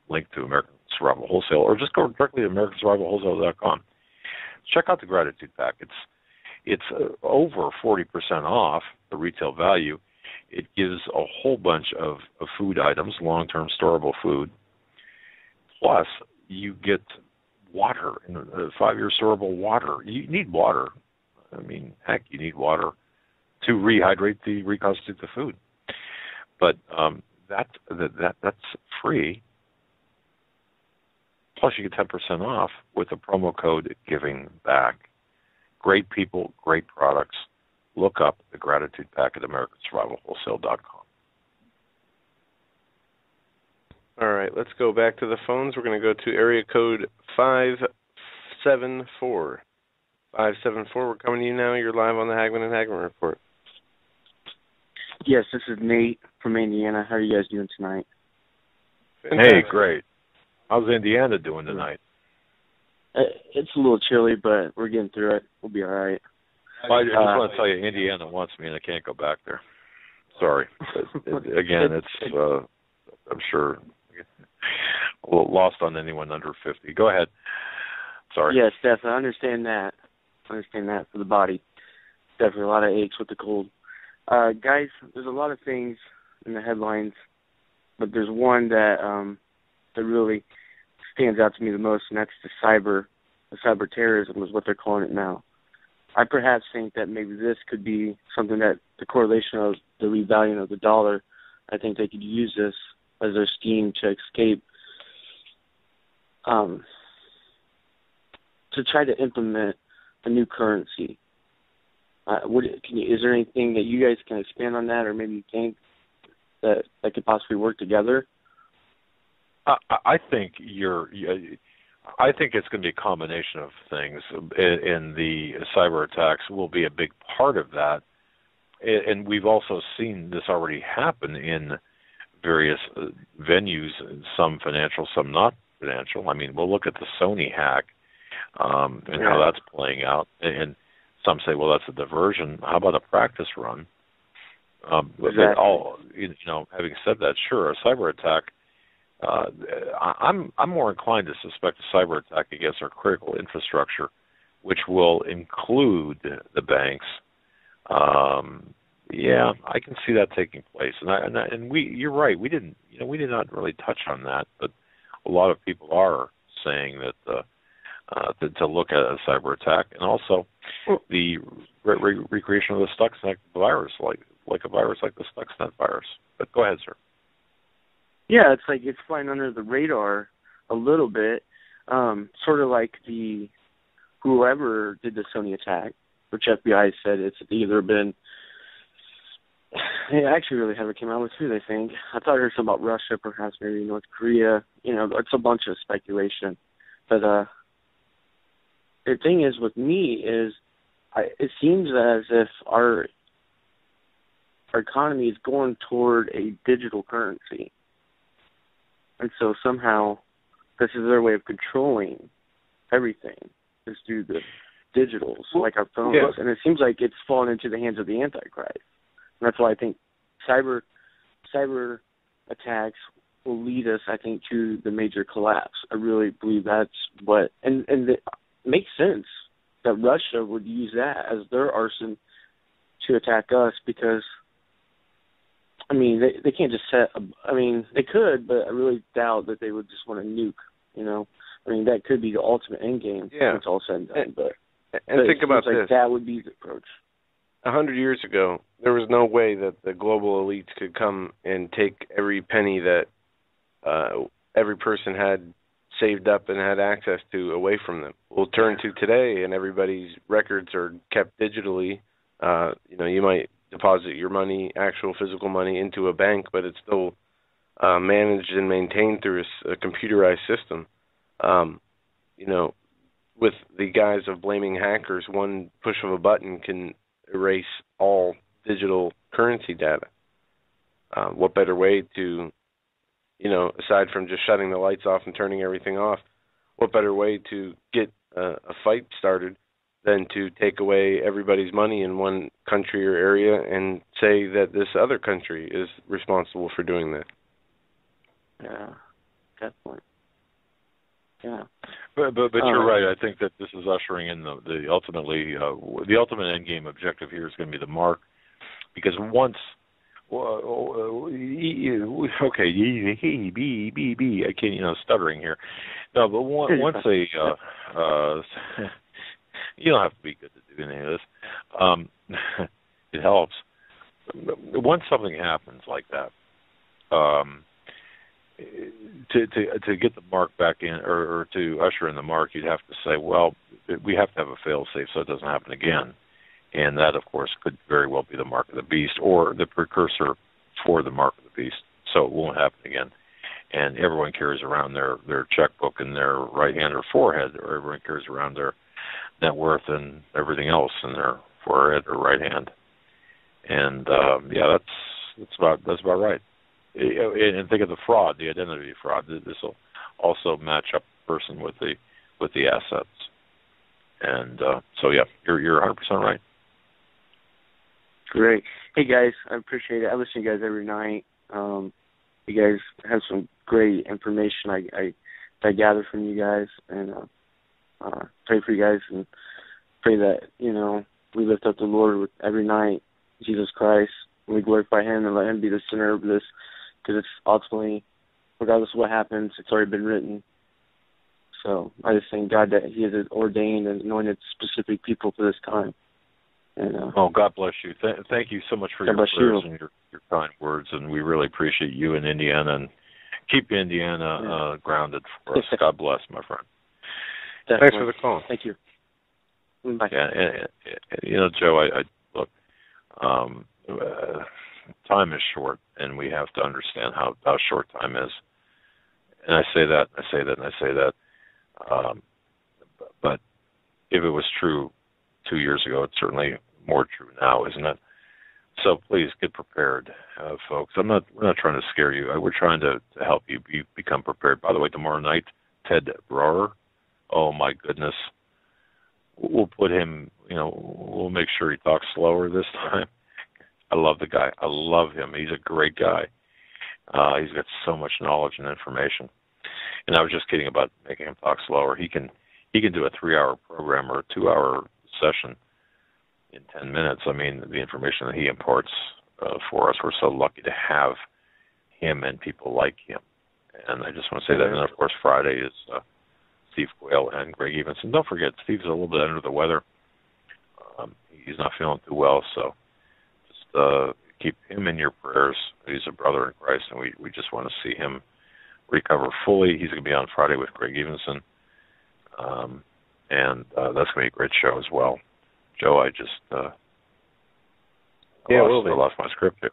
link to American Survival Wholesale, or just go directly to AmericanSurvivalWholesale.com. Check out the Gratitude Pack. It's over 40% off the retail value. It gives a whole bunch of food items, long-term storable food. Plus, you get water, 5-year storable water. You need water. Heck, you need water to reconstitute the food. But that's free. Plus, you get 10% off with the promo code Giving Back. Great people, great products. Look up the Gratitude Pack at AmericanSurvivalWholesale.com. All right, let's go back to the phones. We're going to go to area code 574. 574, we're coming to you now. You're live on the Hagmann and Hagmann Report. Yes, this is Nate from Indiana. How are you guys doing tonight? Fantastic. Hey, great. How's Indiana doing tonight? It's a little chilly, but we're getting through it. We'll be all right. I just want to tell you, Indiana wants me, and I can't go back there. Sorry. Again, it's, I'm sure, lost on anyone under 50. Go ahead. Sorry. Yes, definitely. I understand that. For the body. Definitely a lot of aches with the cold. Guys, there's a lot of things in the headlines, but there's one that really stands out to me the most, and that's the cyber terrorism is what they're calling it now. I perhaps think that maybe this could be something that the correlation of the revaluing of the dollar, I think they could use this as their scheme to escape, to try to implement a new currency. Is there anything that you guys can expand on that, or maybe you think that could possibly work together? I think I think it's going to be a combination of things, and the cyber attacks will be a big part of that. And we've also seen this already happen in various venues, some financial, some not financial. We'll look at the Sony hack and how that's playing out. And some say, well, that's a diversion. How about a practice run? Having said that, sure, a cyber attack. I'm more inclined to suspect a cyber attack against our critical infrastructure, which will include the banks. Yeah, I can see that taking place, and you're right. We did not really touch on that, but a lot of people are saying that to look at a cyber attack, and also the recreation of the Stuxnet virus, like a virus like the Stuxnet virus. But go ahead, sir. Yeah, it's like it's flying under the radar a little bit, sort of like whoever did the Sony attack, which FBI said it's either been. They actually really haven't came out with who they think. I thought I heard something about Russia, perhaps maybe North Korea. It's a bunch of speculation. But the thing is with me is, it seems as if our economy is going toward a digital currency. And so somehow this is their way of controlling everything, is through the digitals, like our phones. Yeah. And it seems like it's fallen into the hands of the Antichrist. And that's why I think cyber attacks will lead us, I think, to the major collapse. I really believe that's what, and it makes sense that Russia would use that as their arsenal to attack us, because, I mean, they can't just they could, but I really doubt that they would just want to nuke, I mean, that could be the ultimate end game when it's all said and done. But think about this. That would be the approach. 100 years ago, there was no way that the global elites could come and take every penny that every person had saved up and had access to away from them. We'll turn to today, and everybody's records are kept digitally. You might deposit your money, actual physical money, into a bank, but it's still managed and maintained through a computerized system. With the guise of blaming hackers, one push of a button can erase all digital currency data. What better way to, aside from just shutting the lights off and turning everything off, what better way to get a fight started than to take away everybody's money in one country or area and say that this other country is responsible for doing that? Yeah, definitely. Yeah. But you're right. I think that this is ushering in the ultimate end game objective here is going to be the mark, because once I can't stuttering here. No, but once you don't have to be good to do any of this. It helps. Once something happens like that, to get the mark back in, or to usher in the mark, you'd have to say, well, we have to have a fail-safe so it doesn't happen again. And that, of course, could very well be the mark of the beast, or the precursor for the mark of the beast, so it won't happen again. And everyone carries around their checkbook in their right hand or forehead, or everyone carries around their net worth and everything else in their forehead or right hand. And that's about right. And think of the fraud, the identity fraud. This will also match up the person with the assets. And so you're 100% right. Great. Hey guys, I appreciate it. I listen to you guys every night. You guys have some great information I gather from you guys, and pray for you guys and pray that we lift up the Lord every night, Jesus Christ, and we glorify Him and let Him be the center of this, because it's ultimately, regardless of what happens, it's already been written. So I just thank God that He has ordained and anointed specific people for this time. And, God bless you. Thank you so much for your prayers and your kind words, and we really appreciate you in Indiana, and keep Indiana grounded for us. God bless, my friend. Definitely. Thanks for the call. Thank you. Bye. Yeah, and Joe, I look, time is short, and we have to understand how short time is. And I say that. But if it was true 2 years ago, it's certainly more true now, isn't it? So please get prepared, folks. We're not trying to scare you. We're trying to help you become prepared. By the way, tomorrow night, Ted Broer. Oh my goodness. We'll put him. We'll make sure he talks slower this time. I love the guy. I love him. He's a great guy. He's got so much knowledge and information. And I was just kidding about making him talk slower. He can do a 3-hour program or a 2-hour session in 10 minutes. I mean, the information that he imports for us, we're so lucky to have him and people like him. And I just want to say that. And, of course, Friday is Steve Quayle and Greg Evenson. Don't forget, Steve's a little bit under the weather. He's not feeling too well, so just keep him in your prayers. He's a brother in Christ, and we just want to see him recover fully. He's going to be on Friday with Greg Evenson, and that's going to be a great show as well. Joe, I just lost my script here.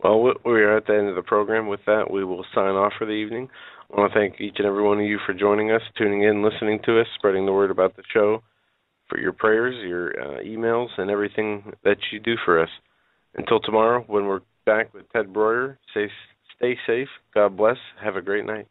Well, we are at the end of the program. With that, we will sign off for the evening. I want to thank each and every one of you for joining us, tuning in, listening to us, spreading the word about the show, for your prayers, your emails, and everything that you do for us. Until tomorrow, when we're back with Ted Breuer, stay safe, God bless, have a great night.